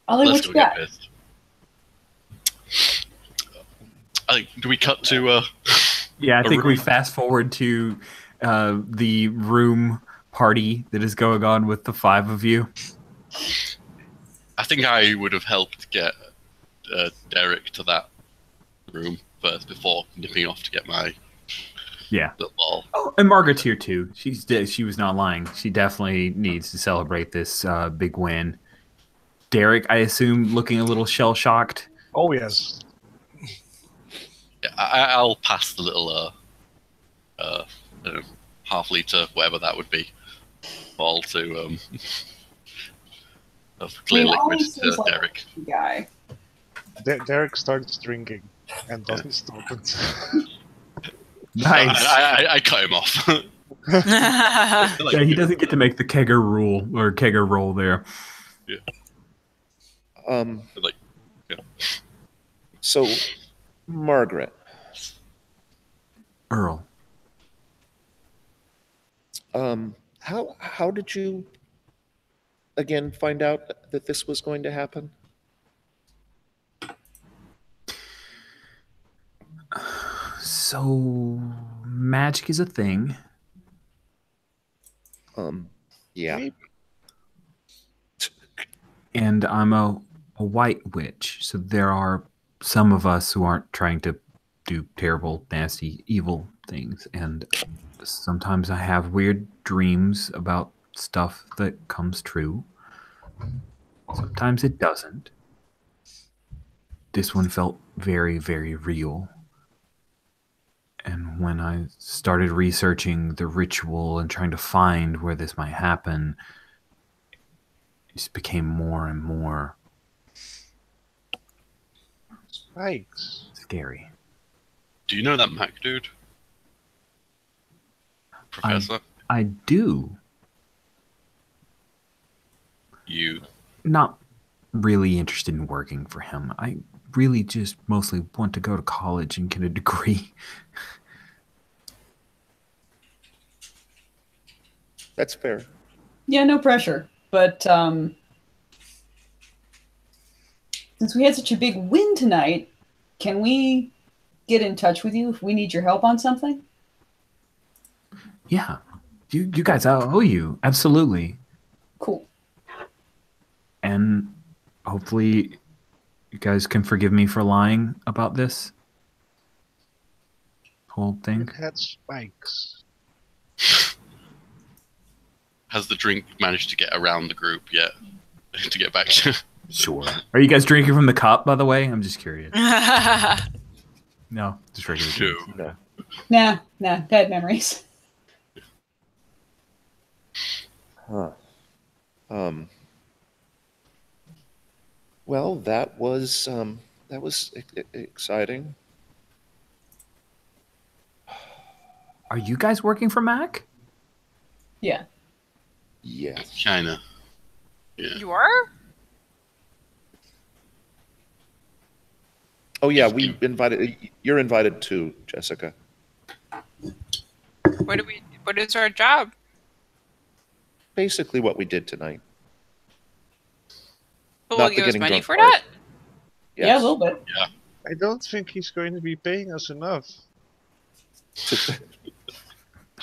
Ollie, Let's what go you get got? pissed. Do we cut to? Yeah, I A think we room. fast forward to the room party that is going on with the 5 of you. I think I would have helped get Derek to that room first before nipping off to get my Yeah. little ball. Oh, and Margaret's here too. She was not lying. She definitely needs to celebrate this big win. Derek, I assume, looking a little shell shocked. Oh yes. Yeah, I'll pass the little half-liter, whatever that would be, ball to of clear liquid always to seems like Derek. a guy. Derek starts drinking and doesn't stop it. Nice. I cut him off. Yeah, he doesn't get to make the kegger rule or kegger roll there. Like, yeah. So, Margaret, Earl. how did you again find out that this was going to happen? So, magic is a thing. Yeah. And I'm a white witch. So there are some of us who aren't trying to do terrible, nasty, evil things. And sometimes I have weird dreams about stuff that comes true. Sometimes it doesn't. This one felt very, very real. And when I started researching the ritual and trying to find where this might happen, it just became more and more Spikes. scary. Do you know that Mac dude? Professor? I do. You Not really interested in working for him. I really just mostly want to go to college and get a degree. That's fair. Yeah, no pressure. But since we had such a big win tonight, can we get in touch with you if we need your help on something? Yeah. You guys, I owe you. Absolutely. Cool. And hopefully you guys can forgive me for lying about this whole thing. It had spikes. has the drink managed to get around the group yet to get back to? Sure. Are you guys drinking from the cup, by the way? I'm just curious. No, just regular. No. No. Nah, bad memories. Huh. Well, that was exciting. Are you guys working for Mac? Yeah. Yes. China. Yeah. You are? Oh yeah, we invited. You're invited too, Jessica. What is our job? Basically, what we did tonight. But Not will the give us getting money drunk for part. that? Yes. Yeah, a little bit. I don't think he's going to be paying us enough.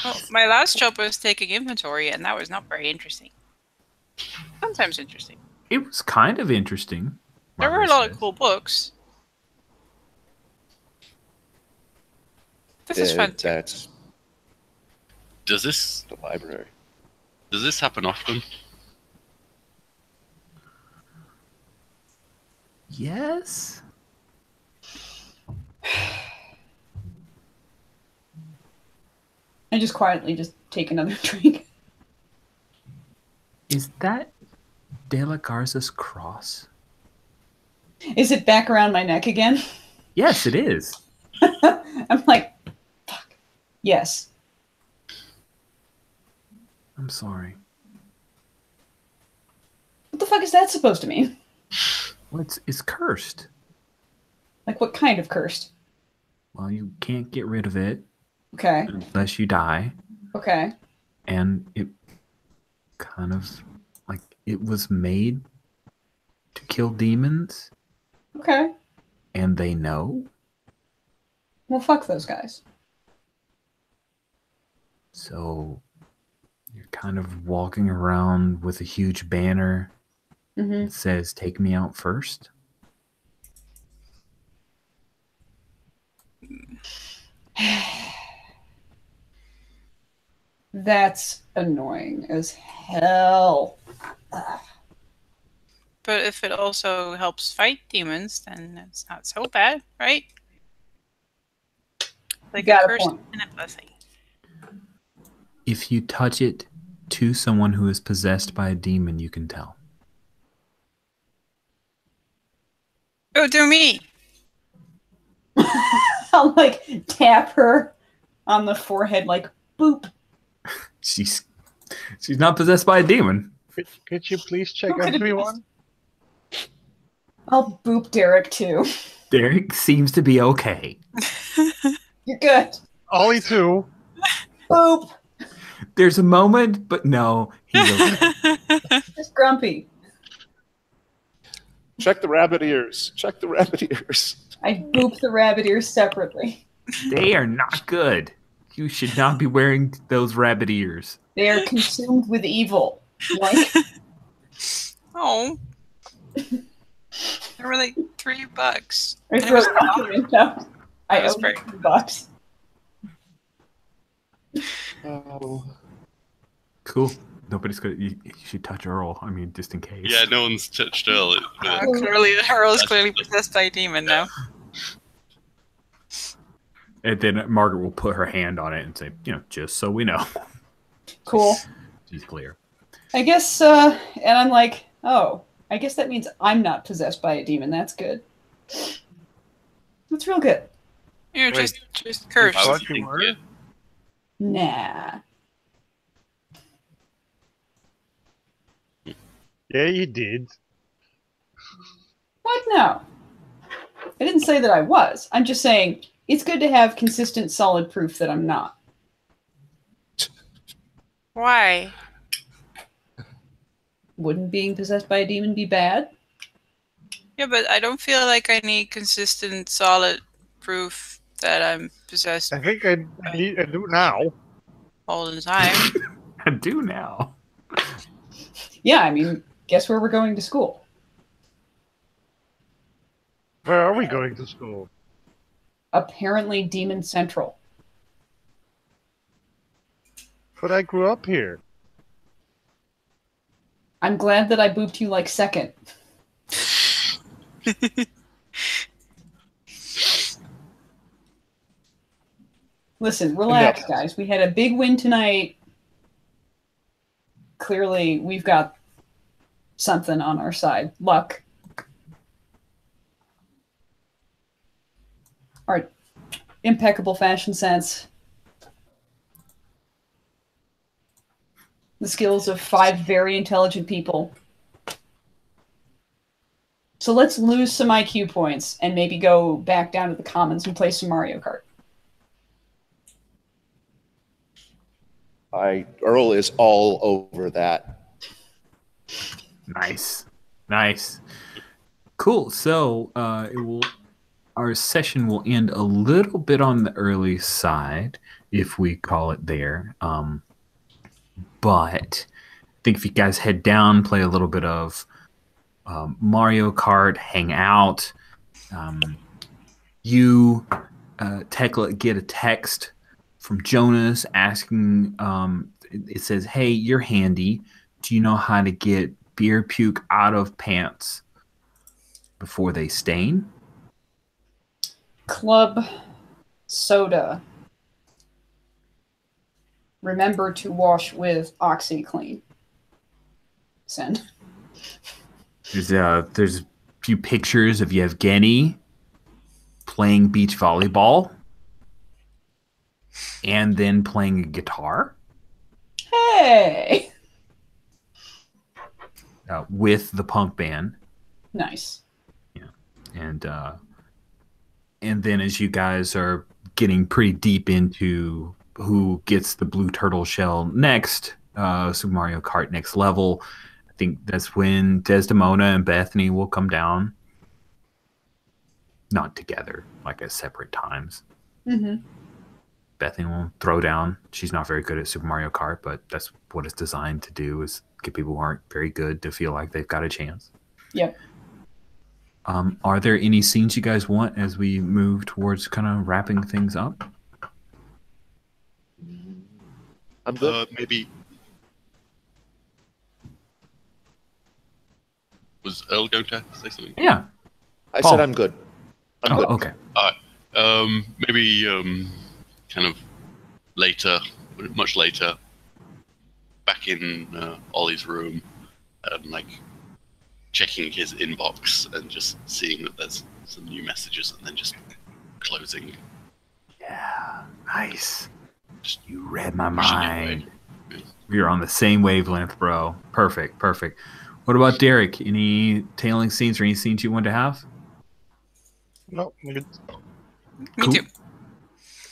Well, my last job was taking inventory, and that was not very interesting. Sometimes interesting. It was kind of interesting. There were a lot of cool books. This is fun too. That's Does this the library. happen often? Yes. I just quietly just take another drink. Is that De La Garza's cross? Is it back around my neck again? Yes, it is. I'm like, fuck. Yes. I'm sorry. What the fuck is that supposed to mean? Well, it's cursed. Like, what kind of cursed? Well, you can't get rid of it Okay. unless you die. Okay. And it kind of like it was made to kill demons, Okay. and they know. Well, fuck those guys. So you're kind of walking around with a huge banner Mm-hmm. that says, "Take me out first." That's annoying as hell. But if it also helps fight demons, then it's not so bad, right? Like Got a a curse point. and a blessing. If you touch it to someone who is possessed by a demon, you can tell. Oh, do me! I'll like tap her on the forehead, like boop. She's not possessed by a demon. Could you please check Who could it be? everyone? I'll boop Derek too. Derek seems to be okay. You're good. Ollie too. Boop. There's a moment, but no, he's okay. Just grumpy. Check the rabbit ears. Check the rabbit ears. I boop the rabbit ears separately. They are not good. You should not be wearing those rabbit ears. They are consumed with evil. Like, Oh. They were like $3. I And it throw was it out the window. I That was owe great. you $2. Oh. Cool. Nobody's gonna. You should touch Earl. I mean, just in case. Yeah, no one's touched Earl. Clearly, Earl's clearly possessed by a demon now. And then Margaret will put her hand on it and say, just so we know. Cool. She's clear. I guess, and I'm like, oh, I guess that means I'm not possessed by a demon. That's good. That's real good. You're Wait. just cursed. Why would thought you you think were? it? Nah. Yeah, you did. What? No. I didn't say that I was. I'm just saying it's good to have consistent, solid proof that I'm not. Why? Wouldn't being possessed by a demon be bad? Yeah, but I don't feel like I need consistent, solid proof that I'm possessed I think I do now. all the time. I do now. Yeah, I mean, guess where we're going to school? Where are we going to school? Apparently Demon Central. But I grew up here. I'm glad that I booped you like second. Listen, relax, Enough. guys. We had a big win tonight. Clearly, we've got something on our side. Luck. Our impeccable fashion sense. The skills of 5 very intelligent people. So let's lose some IQ points and maybe go back down to the commons and play some Mario Kart. Earl is all over that. Nice. Cool. So our session will end a little bit on the early side, if we call it there. But I think if you guys head down, play a little bit of Mario Kart, hang out. You, Tekla, get a text from Jonas asking, it says, "Hey, you're handy. Do you know how to get beer puke out of pants before they stain?" Club soda. Remember to wash with OxyClean. Send. There's a few pictures of Yevgeny playing beach volleyball and then playing a guitar Hey! with the punk band. Nice. And then as you guys are getting pretty deep into who gets the blue turtle shell next, Super Mario Kart Next Level, I think that's when Desdemona and Bethany will come down. Not together, like at separate times. Mm-hmm. Bethany will throw down. She's not very good at Super Mario Kart, but that's what it's designed to do, is get people who aren't very good to feel like they've got a chance. Yep. Are there any scenes you guys want as we move towards kind of wrapping things up? I'm good. Maybe. Was Earl going to say something? Yeah. I Paul. said I'm good. I'm good. Okay. Maybe kind of later, much later, back in Ollie's room, and like checking his inbox and just seeing that there's some new messages, and then just closing. Yeah. Nice. You read my Pushing it mind. away. We're on the same wavelength, bro. Perfect. What about Derek? Any tailing scenes or any scenes you want to have? No, I'm good. Me Cool. too.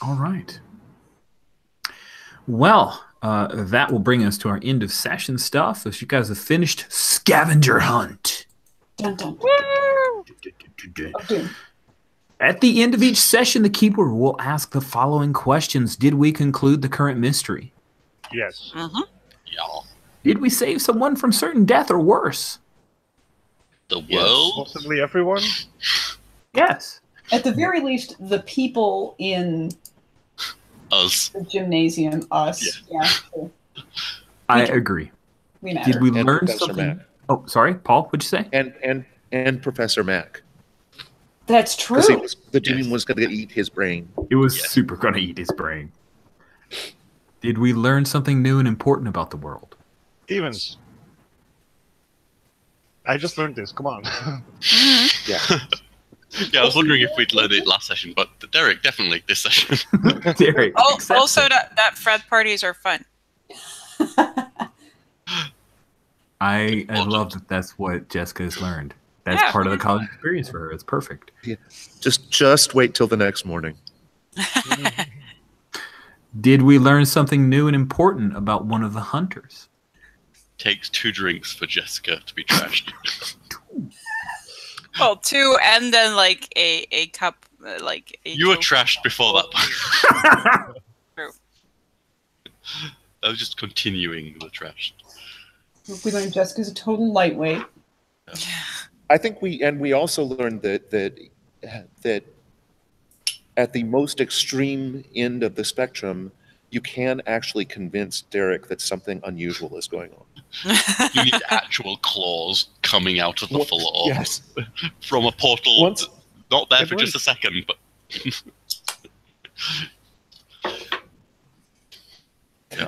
All right. Well, that will bring us to our end of session stuff. As you guys have finished Scavenger Hunt. Dun, dun, dun. Oh, dude. At the end of each session, the keeper will ask the following questions. Did we conclude the current mystery? Yes. Mm-hmm. Yeah. Did we save someone from certain death or worse? The Yes. world. Possibly everyone. Yes. At the very least, the people in Us. the gymnasium, us. Yeah. Cool. I agree. We matter. Did we And learn Professor something? Mac. Oh, sorry, Paul, what'd you say? And Professor Mac. That's Because true. the demon was going to eat his brain. It was Yes. super going to eat his brain. Did we learn something new and important about the world? Stevens. I just learned this. Come on. Yeah. Yeah, I was wondering if we'd learned it last session, but Derek, definitely this session. Derek, accept Also, it. that frat parties are fun. I love that that's what Jessica has learned. That's Yeah. part of the college experience for her. It's perfect. Just wait till the next morning. Did we learn something new and important about one of the hunters? Takes 2 drinks for Jessica to be trashed. Well, 2, and then like a cup, like a You were joke. trashed before that. True. I was just continuing the trash. We learned Jessica's a total lightweight. I think we also learned that at the most extreme end of the spectrum, you can actually convince Derek that something unusual is going on. You need actual claws coming out of the floor Yes. from a portal. Once- Not there It for just was. a second, but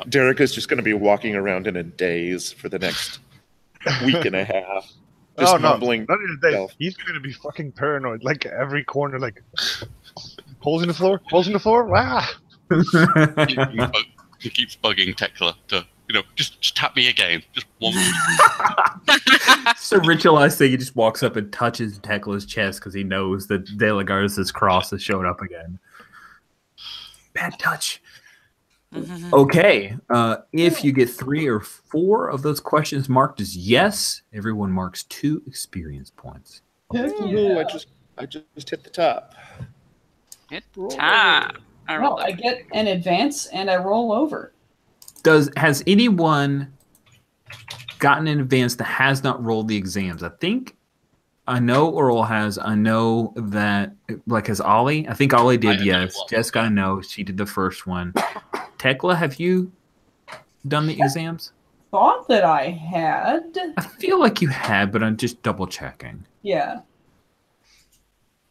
Derek is just going to be walking around in a daze for the next week and a half. Just Oh no, mumbling. not even a day. himself. He's gonna be fucking paranoid. Like every corner, like holes in the floor, holes in the floor. Ah! he keeps bugging Tekla to, just tap me again. Just one. It's a ritualized thing. He just walks up and touches Tekla's chest because he knows that De La Garza's cross has showed up again. Bad touch. Okay. If you get 3 or 4 of those questions marked as yes, everyone marks 2 experience points. Heck Ooh, I just hit the top. Good time. I Well, rolled I get an advance and I roll over. Has anyone gotten in advance that has not rolled the exams? I know Earl has. I know that, has Ollie? I think Ollie did, I yes. know. Jessica, I know. She did the first one. Tekla, have you done the exams? Thought that I had. I feel like you had, but I'm just double checking. Yeah.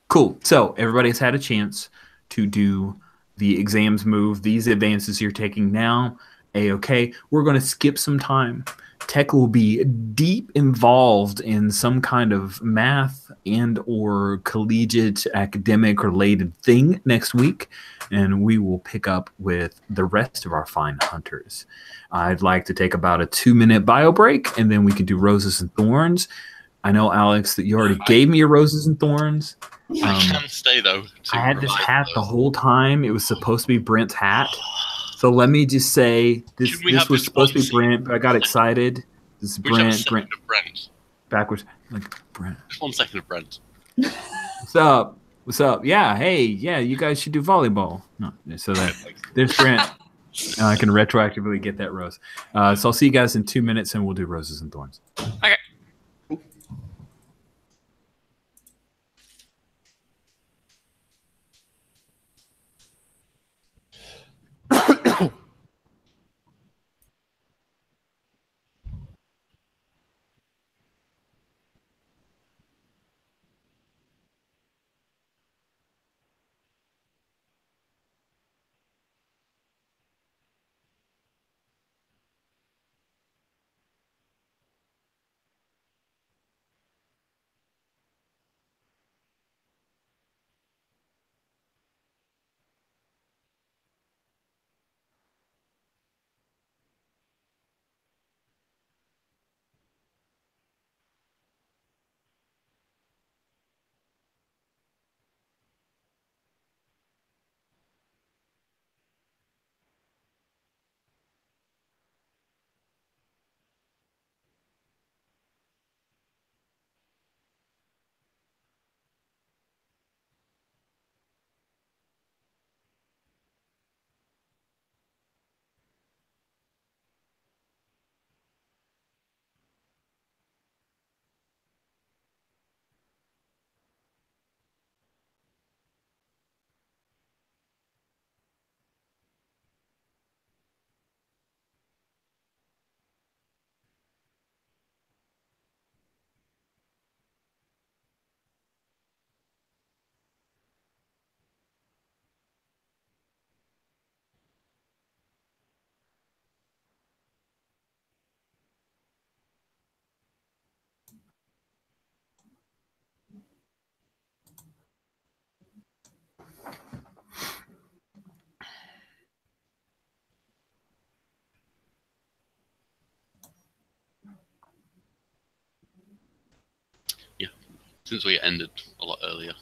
Cool. So everybody's had a chance to do the exams move. These advances you're taking now, A-okay. We're going to skip some time. Tech will be deep involved in some kind of math and or collegiate academic related thing next week, and we will pick up with the rest of our fine hunters. I'd like to take about a 2-minute bio break, and then we can do roses and thorns. I know, Alex, that you already gave me your roses and thorns. I can stay though. I had this revive hat the those. whole time. It was supposed to be Brent's hat. So let me just say, this Should we have was this supposed to one be scene? Brent, but I got excited. This is We should have a Brent, second Brent, of Brent. backwards. Like, Brent. Just 1 second of Brent. What's up? What's up? Yeah, hey, yeah, you guys should do volleyball. No, so that there's Brent. I can retroactively get that rose. So I'll see you guys in 2 minutes, and we'll do roses and thorns. Okay. Since we ended a lot earlier,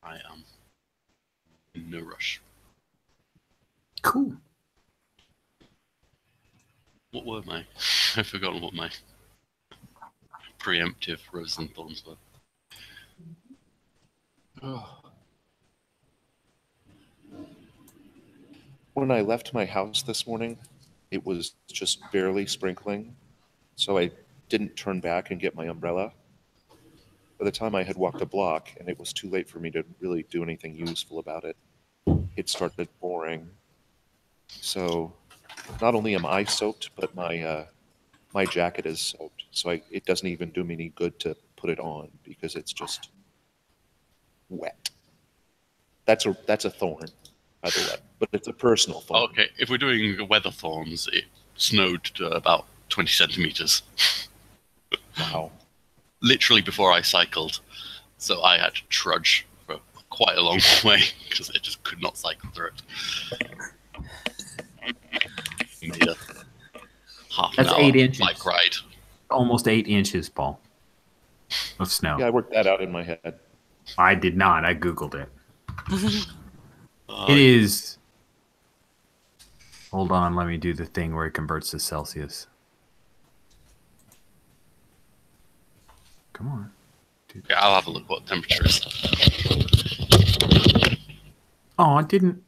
I am in no rush. Cool. What were my... I've forgotten what my preemptive roses and thorns were. When I left my house this morning, it was just barely sprinkling, so I didn't turn back and get my umbrella. By the time I had walked a block and it was too late for me to really do anything useful about it, it started pouring. So not only am I soaked, but my jacket is soaked. So it doesn't even do me any good to put it on because it's just wet. That's a thorn, by the way, but it's a personal thorn. Okay, if we're doing weather thorns, it snowed to about 20 centimeters. Wow. Literally before I cycled, so I had to trudge for quite a long way because I just could not cycle through it. Made a half an That's hour 8 inches. bike ride. Almost 8 inches, Paul, of snow. Yeah, I worked that out in my head. I did not. I Googled it. It is... Hold on. Let me do the thing where it converts to Celsius. Come on. Dude. Okay, I'll have a look what the temperature is. Oh, I didn't...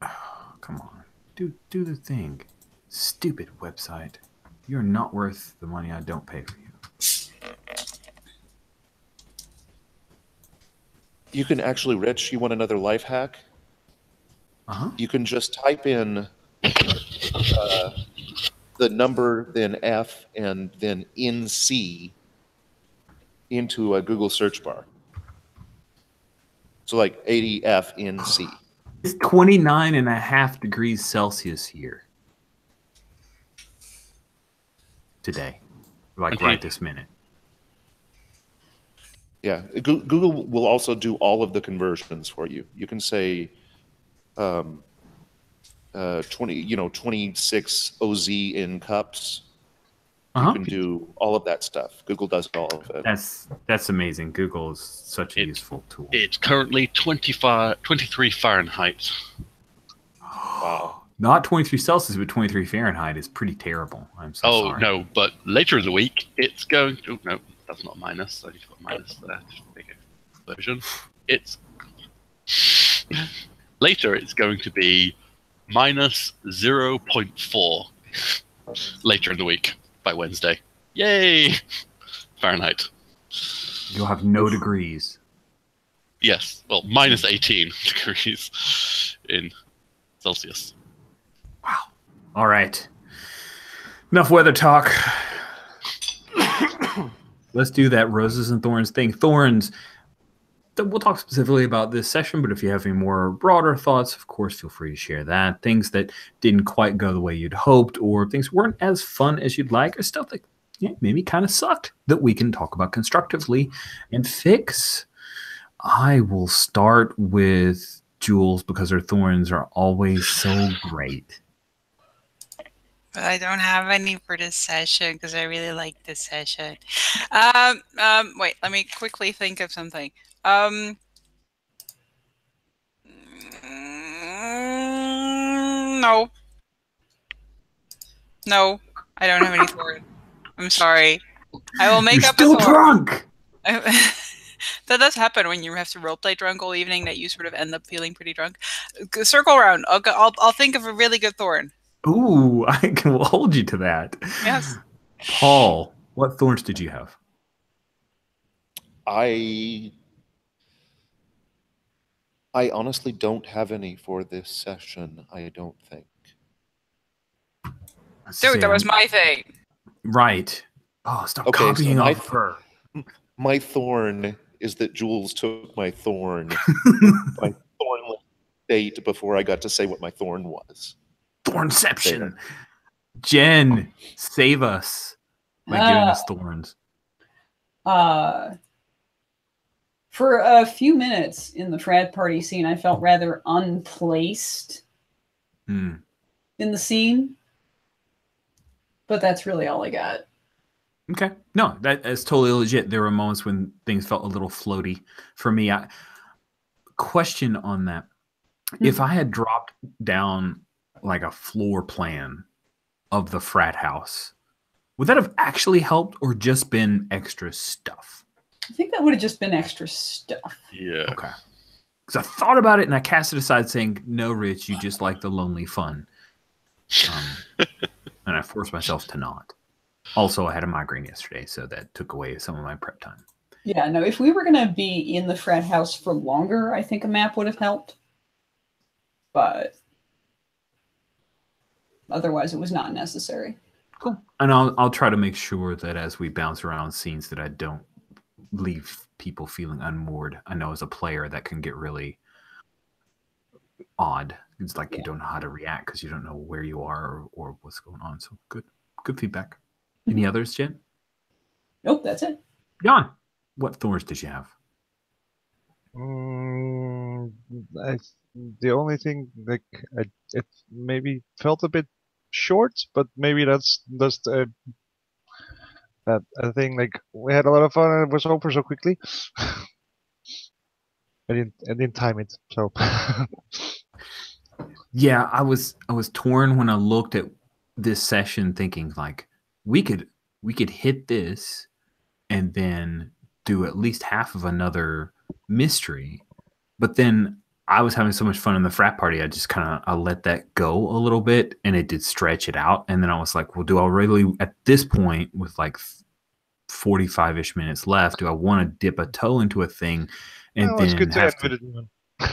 Oh, come on. Do the thing. Stupid website. You're not worth the money I don't pay for you. You can actually, Rich, you want another life hack? Uh-huh. You can just type in the number, then F, and then NC into a Google search bar. So like 80FNC. It's 29.5 degrees Celsius here today, like right this minute. Yeah, Google will also do all of the conversions for you. You can say 26 OZ in cups. You can do all of that stuff. Google does all of it. That's amazing. Google is such a useful tool. It's currently 23 Fahrenheit. Wow. Not 23 Celsius, but 23 Fahrenheit is pretty terrible. I'm so sorry. Oh, no, but later in the week, it's going to... No, that's not minus. I need to put minus there. Just make it version. It's Later, it's going to be minus 0.4 later in the week by Wednesday. Yay! Fahrenheit. You'll have no degrees. Yes, well, minus 18 degrees in Celsius. Wow. All right. Enough weather talk. Let's do that roses and thorns thing. Thorns, we'll talk specifically about this session, but if you have any more broader thoughts, of course, feel free to share that. Things that didn't quite go the way you'd hoped, or things weren't as fun as you'd like, or stuff that maybe kind of sucked that we can talk about constructively and fix. I will start with Jules because her thorns are always so great. But I don't have any for this session because I really like this session. Wait, let me quickly think of something. No. No, I don't have any thorn. I'm sorry. I will make You're up still a thorn. drunk. That does happen when you have to roleplay drunk all evening. That you sort of end up feeling pretty drunk. Circle around. I'll think of a really good thorn. Ooh, I can hold you to that. Yes. Paul, what thorns did you have? I honestly don't have any for this session, I don't think. Dude, that was my thing. Right. Oh, stop Okay, copying so off her. My thorn is that Jules took my thorn. My thornless state before I got to say what my thorn was. Thornception. Jen, save us by giving us thorns. For a few minutes in the frat party scene, I felt rather unplaced in the scene. But that's really all I got. Okay. No, that's totally legit. There were moments when things felt a little floaty for me. Question on that. If I had dropped down like a floor plan of the frat house, would that have actually helped or just been extra stuff? I think that would have just been extra stuff. Yeah. Okay. Because I thought about it and I cast it aside saying, no, Rich, you just like the lonely fun. And I forced myself to not. Also, I had a migraine yesterday, so that took away some of my prep time. Yeah, no, if we were going to be in the frat house for longer, I think a map would have helped. But otherwise, it was not necessary. Cool. And I'll try to make sure that as we bounce around scenes that I don't leave people feeling unmoored. I know as a player that can get really odd. It's like you don't know how to react because you don't know where you are or what's going on. So good feedback. Any others, Jen? Nope, that's it. Jan, what thorns did you have? The only thing, like, it maybe felt a bit short, but maybe that's just that I think, like, we had a lot of fun and it was over so quickly. I didn't time it, so. Yeah, I was torn when I looked at this session, thinking like we could hit this and then do at least half of another mystery, but then I was having so much fun in the frat party, I just kind of let that go a little bit, and it did stretch it out. And then I was like, well, do I really at this point with like 45-ish minutes left, do I want to dip a toe into a thing and then have to,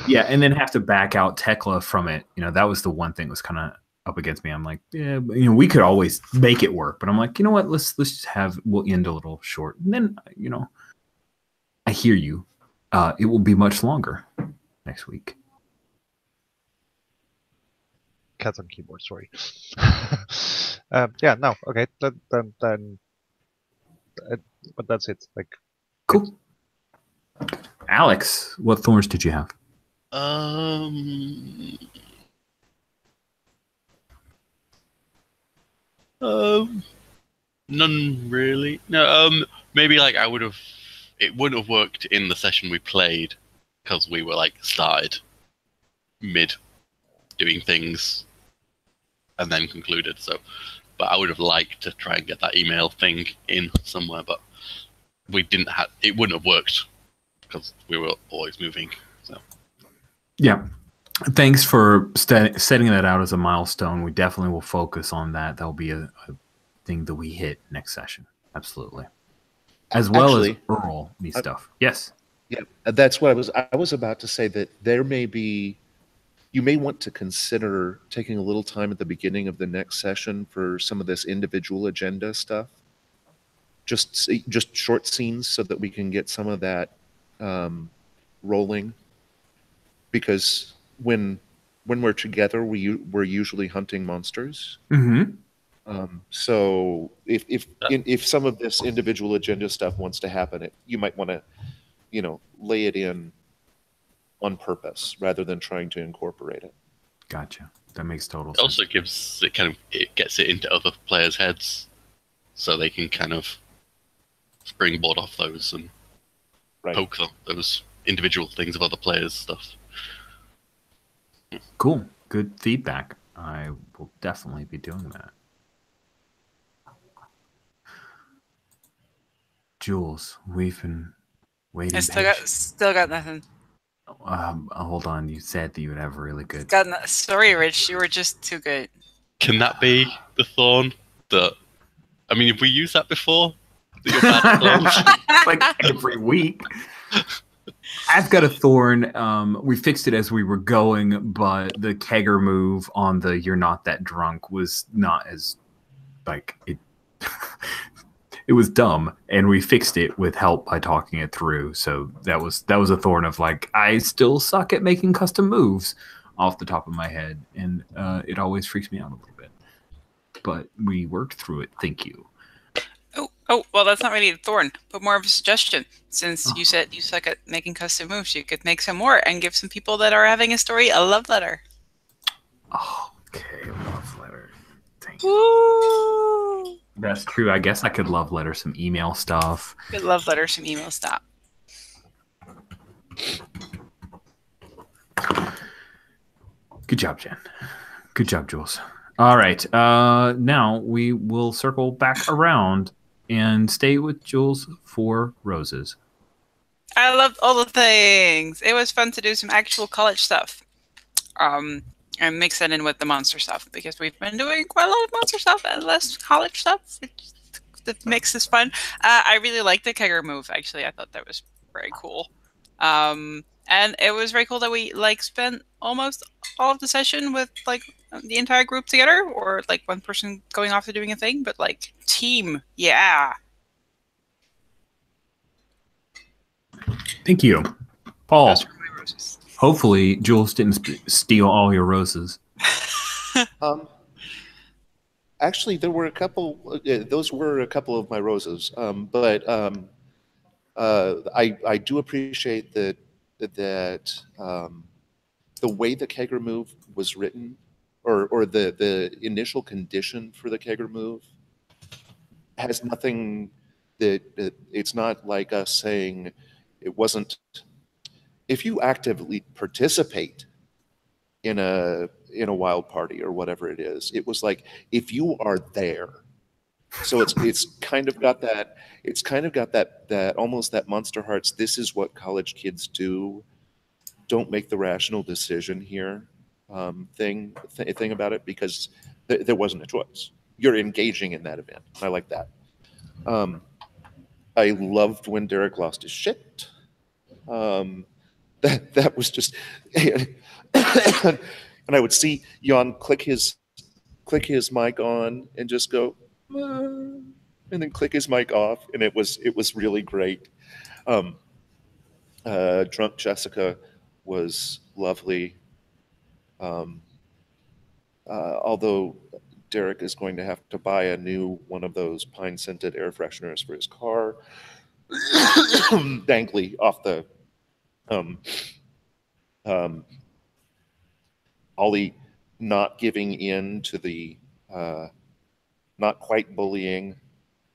yeah, and then have to back out Tekla from it? You know, that was the one thing that was kind of up against me. I'm like, yeah, you know, we could always make it work, but I'm like, you know what, let's just we'll end a little short. And then, you know, I hear you. It will be much longer next week. Cats on keyboard, sorry. Yeah, no, okay, then but that's it. Like, cool. Alex, what thorns did you have? None really. No, maybe like it wouldn't have worked in the session we played because we were like started mid doing things and then concluded. So, but I would have liked to try and get that email thing in somewhere, but we didn't have. It wouldn't have worked because we were always moving. So, Yeah. Thanks for setting that out as a milestone. We definitely will focus on that. That'll be a thing that we hit next session. Absolutely. As well as Earl stuff. Yes. Yeah, that's what I was about to say, that there may be, you may want to consider taking a little time at the beginning of the next session for some of this individual agenda stuff. Just short scenes so that we can get some of that rolling. Because when we're together, we're usually hunting monsters. Mm-hmm. So if some of this individual agenda stuff wants to happen, you might want to, lay it in on purpose rather than trying to incorporate it. Gotcha. That makes total It sense. also gets it into other players' heads, so they can kind of springboard off those and poke those individual things of other players' stuff. Cool. Good feedback. I will definitely be doing that. Jules, we've been waiting. I still got nothing. Hold on. You said that you would have really good. Sorry, Rich. You were just too good. Can that be the thorn? Have we used that before? That you're bad at thorns? Like every week. I've got a thorn. We fixed it as we were going, but the kegger move on the "you're not that drunk" was not as it. It was dumb, and we fixed it with help by talking it through. So that was a thorn of I still suck at making custom moves off the top of my head, and it always freaks me out a little bit. But we worked through it. Thank you. Oh, well, that's not really a thorn, but more of a suggestion. Since you said you suck at making custom moves, you could make some more and give some people that are having a story a love letter. Oh, okay, love letter. Thank you. Woo! That's true. I guess I could love letter some email stuff. Could love letter some email stuff. Good job, Jen. Good job, Jules. All right. Now we will circle back around and stay with Jules for roses. I loved all the things. It was fun to do some actual college stuff. And mix that in with the monster stuff, because we've been doing quite a lot of monster stuff and less college stuff. The mix is fun. I really liked the kegger move, actually. I thought that was very cool. And it was very cool that we spent almost all of the session with the entire group together, or one person going off to doing a thing, but team. Yeah. Thank you, Paul. Hopefully, Jules didn't steal all your roses. Actually, there were a couple. Those were a couple of my roses. But I do appreciate that the way the kegger move was written, or the initial condition for the kegger move, has nothing that it's not like us saying it wasn't. If you actively participate in a wild party or whatever it is, it was if you are there. So it's kind of got that. It's kind of got that almost that Monster Hearts. This is what college kids do. Don't make the rational decision here. Thing about it, because there wasn't a choice. You're engaging in that event. I like that. I loved when Derek lost his shit. That was just, and I would see Jan click his mic on and just go, and then click his mic off, and it was really great. Drunk Jessica was lovely. Although Derek is going to have to buy a new one of those pine scented air fresheners for his car, dangly off the Ollie not giving in to the not quite bullying,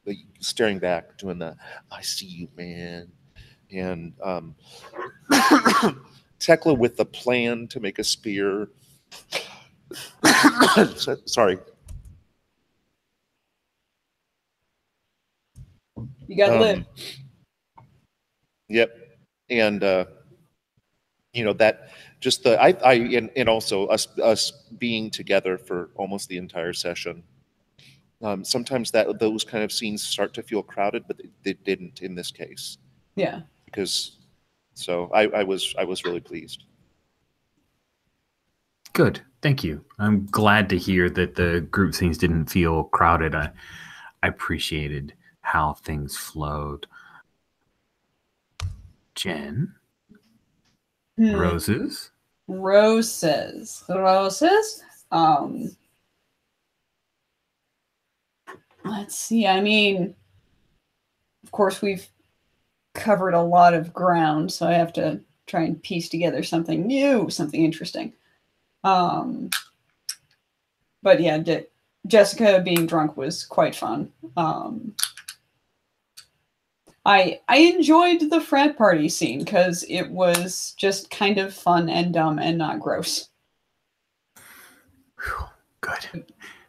the staring back, doing the "I see you, man," and Tekla with the plan to make a spear. Sorry. You got lit. Yep. And you know, that just the and also us being together for almost the entire session. Sometimes those kind of scenes start to feel crowded, but they didn't in this case. Yeah. Because so I was really pleased. Good. Thank you. I'm glad to hear that the group scenes didn't feel crowded. I appreciated how things flowed. Jen? Roses? Roses. Let's see. I mean, of course, we've covered a lot of ground, so I have to try and piece together something new, something interesting. But yeah, Jessica being drunk was quite fun. I enjoyed the frat party scene because it was just kind of fun and dumb and not gross. Good.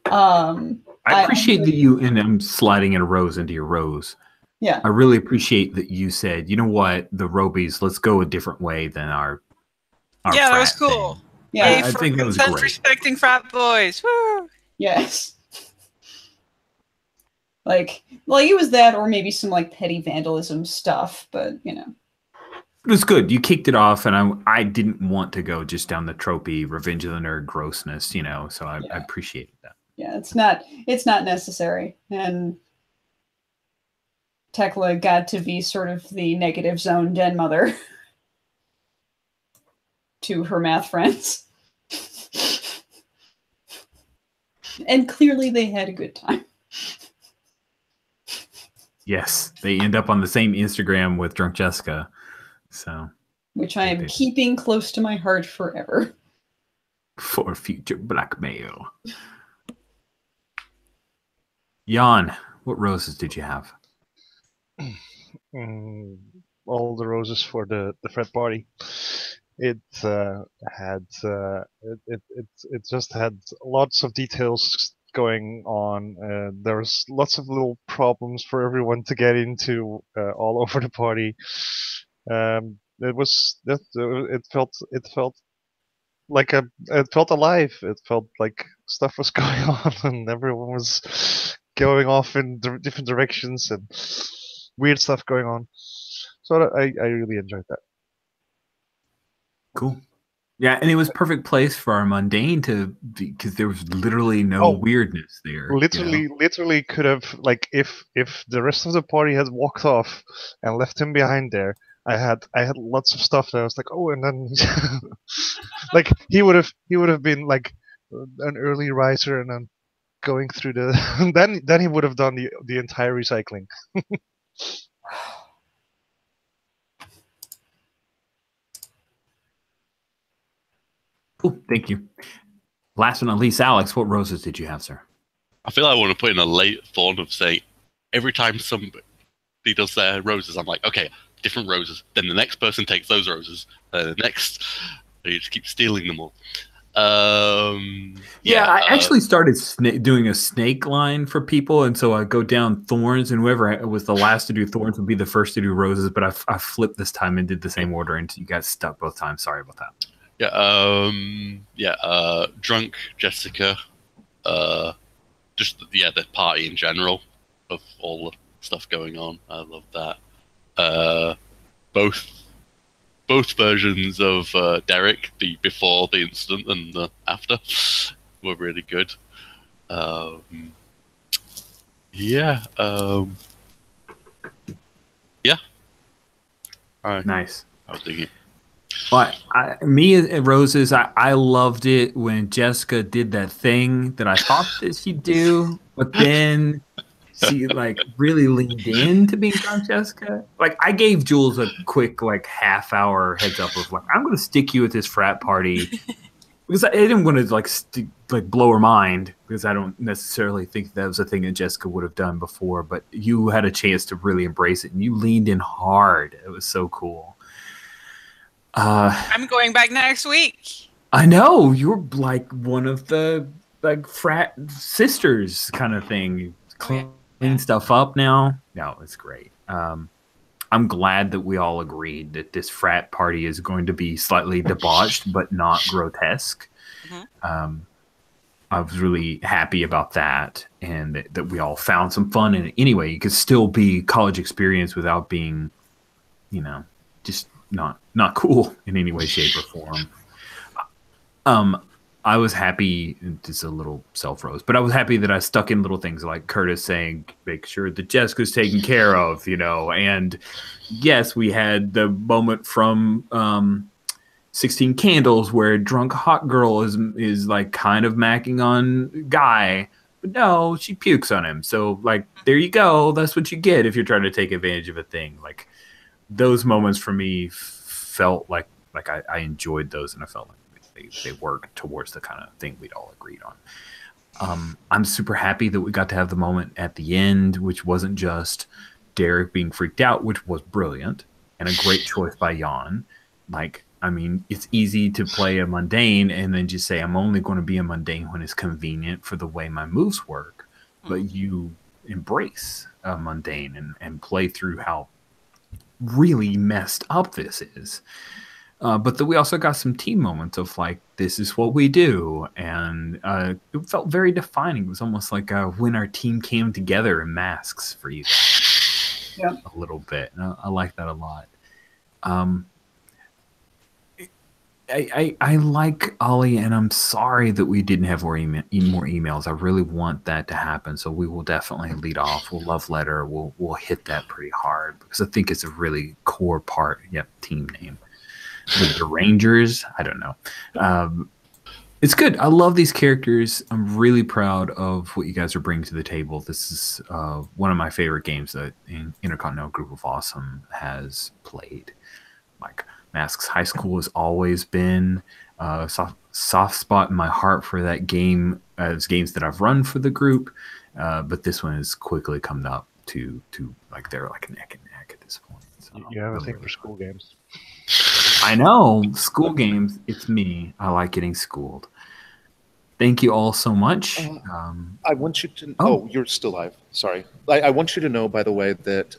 I appreciate that you, and I'm sliding in a rose into your rose. Yeah. I really appreciate that you said, you know what, the Robies, let's go a different way than our yeah, that was frat cool. thing. Yeah, I think that was great. Respecting frat boys. Woo! Yes. Like it was that, or maybe some like petty vandalism stuff, but you know. It was good. You kicked it off, and I didn't want to go just down the tropey Revenge of the Nerd grossness, you know. So I appreciated that. Yeah, it's not necessary, and Tekla got to be sort of the negative zone den mother to her math friends, and clearly they had a good time. Yes, they end up on the same Instagram with Drunk Jessica. So, which I am keeping close to my heart forever. For future blackmail. Jan, what roses did you have? All the roses for the frat party. It just had lots of details going on. There was lots of little problems for everyone to get into all over the party. It felt like it felt alive. It felt like stuff was going on and everyone was going off in different directions and weird stuff going on. So I really enjoyed that. Cool. Yeah, and it was perfect place for our mundane because there was literally no weirdness there. Literally could have, like, if the rest of the party had walked off and left him behind there, I had lots of stuff that I was like, oh, and then like he would have been like an early riser and then going through the then he would have done the entire recycling. Cool, thank you. Last but not least, Alex, what roses did you have, sir? I feel like I want to put in a late thought of saying every time somebody does their roses, I'm like, okay, different roses. Then the next person takes those roses. The next, you just keep stealing them all. I actually started doing a snake line for people, and so I go down thorns, and whoever was the last to do thorns would be the first to do roses. But I flipped this time and did the same order, and you got stuck both times. Sorry about that. Drunk Jessica, just the party in general of all the stuff going on. I love that. Both versions of Derek, the before the incident and the after, were really good. All right. Nice. I was thinking. But me and Roses, I loved it when Jessica did that thing that I thought that she'd do, but then she like really leaned into being Drunk Jessica. Like I gave Jules a quick like half-hour heads up of like I'm going to stick you at this frat party because I didn't want to like blow her mind because I don't necessarily think that was a thing that Jessica would have done before. But you had a chance to really embrace it and you leaned in hard. It was so cool. I'm going back next week. I know you're like one of the like frat sisters kind of thing. Clean stuff up now. No, it's great. I'm glad that we all agreed that this frat party is going to be slightly debauched, but not grotesque. I was really happy about that, and that we all found some fun in it. Anyway, it could still be college experience without being, just not cool in any way, shape, or form. I was happy, just a little self-rose, but I was happy that I stuck in little things like Curtis saying, make sure that Jessica's taken care of, and yes, we had the moment from 16 Candles where a drunk hot girl is like kind of macking on Guy, but no, she pukes on him. So like, there you go. That's what you get if you're trying to take advantage of a thing. Like those moments for me felt like I enjoyed those, and I felt like they worked towards the kind of thing we'd all agreed on. I'm super happy that we got to have the moment at the end, which wasn't just Derek being freaked out, which was brilliant and a great choice by Jan. Like, I mean, it's easy to play a mundane and then just say, I'm only going to be a mundane when it's convenient for the way my moves work. But you embrace a mundane and play through how really messed up this is. But we also got some team moments of like, this is what we do. And it felt very defining. It was almost like when our team came together in masks for you guys. Yep. A little bit. And I like that a lot. I like Ollie, and I'm sorry that we didn't have more emails. I really want that to happen. So we will definitely lead off. We'll love letter. We'll hit that pretty hard because I think it's a really core part. Yep, team name. The Rangers, I don't know. It's good. I love these characters. I'm really proud of what you guys are bringing to the table. This is one of my favorite games that Intercontinental Group of Awesome has played. Like Masks High School has always been a soft spot in my heart for that game as games that I've run for the group. But this one has quickly come up to like they're like neck and neck at this point. So You have a thing for school games. I know. School games, it's me. I like getting schooled. Thank you all so much. I want you to... Oh, you're still live. Sorry. I want you to know, by the way, that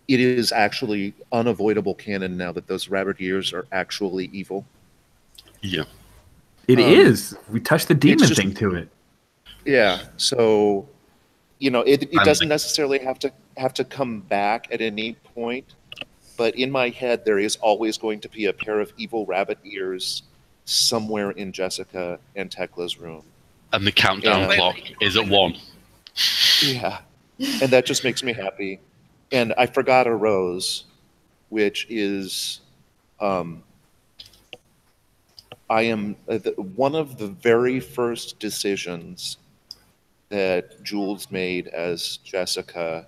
it is actually unavoidable canon now that those rabbit ears are actually evil. Yeah. It is. We touched the demon just, thing to it. Yeah. So, it doesn't necessarily have to come back at any point. But in my head, there is always going to be a pair of evil rabbit ears somewhere in Jessica and Tekla's room. And the countdown clock is at 1. Yeah. And that just makes me happy. And I forgot a rose, which is I am one of the very first decisions that Jules made as Jessica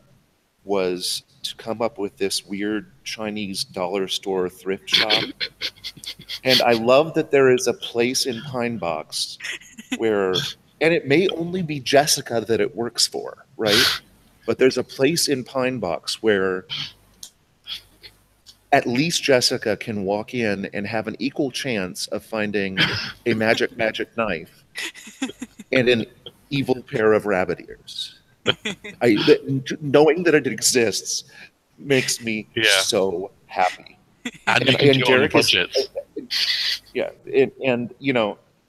was to come up with this weird Chinese dollar store thrift shop. And I love that there is a place in Pine Box where, and it may only be Jessica that it works for, right? But there's a place in Pine Box where at least Jessica can walk in and have an equal chance of finding a magic knife and an evil pair of rabbit ears. Knowing that it exists makes me so happy. And Derek budget. Yeah,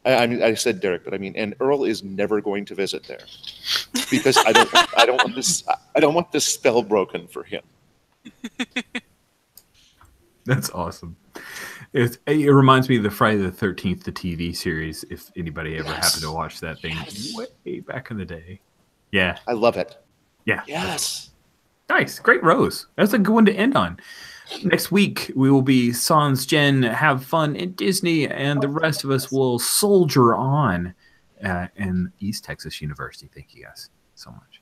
I said Derek, but I mean, and Earl is never going to visit there because I don't want this spell broken for him. That's awesome. It reminds me of the Friday the 13th, the TV series. If anybody ever happened to watch that thing way back in the day. Yeah. I love it. Yeah. Yes. Nice. Great rose. That's a good one to end on. Next week, we will be Sans Gen, have fun in Disney, and the rest of us will soldier on in East Texas University. Thank you guys so much.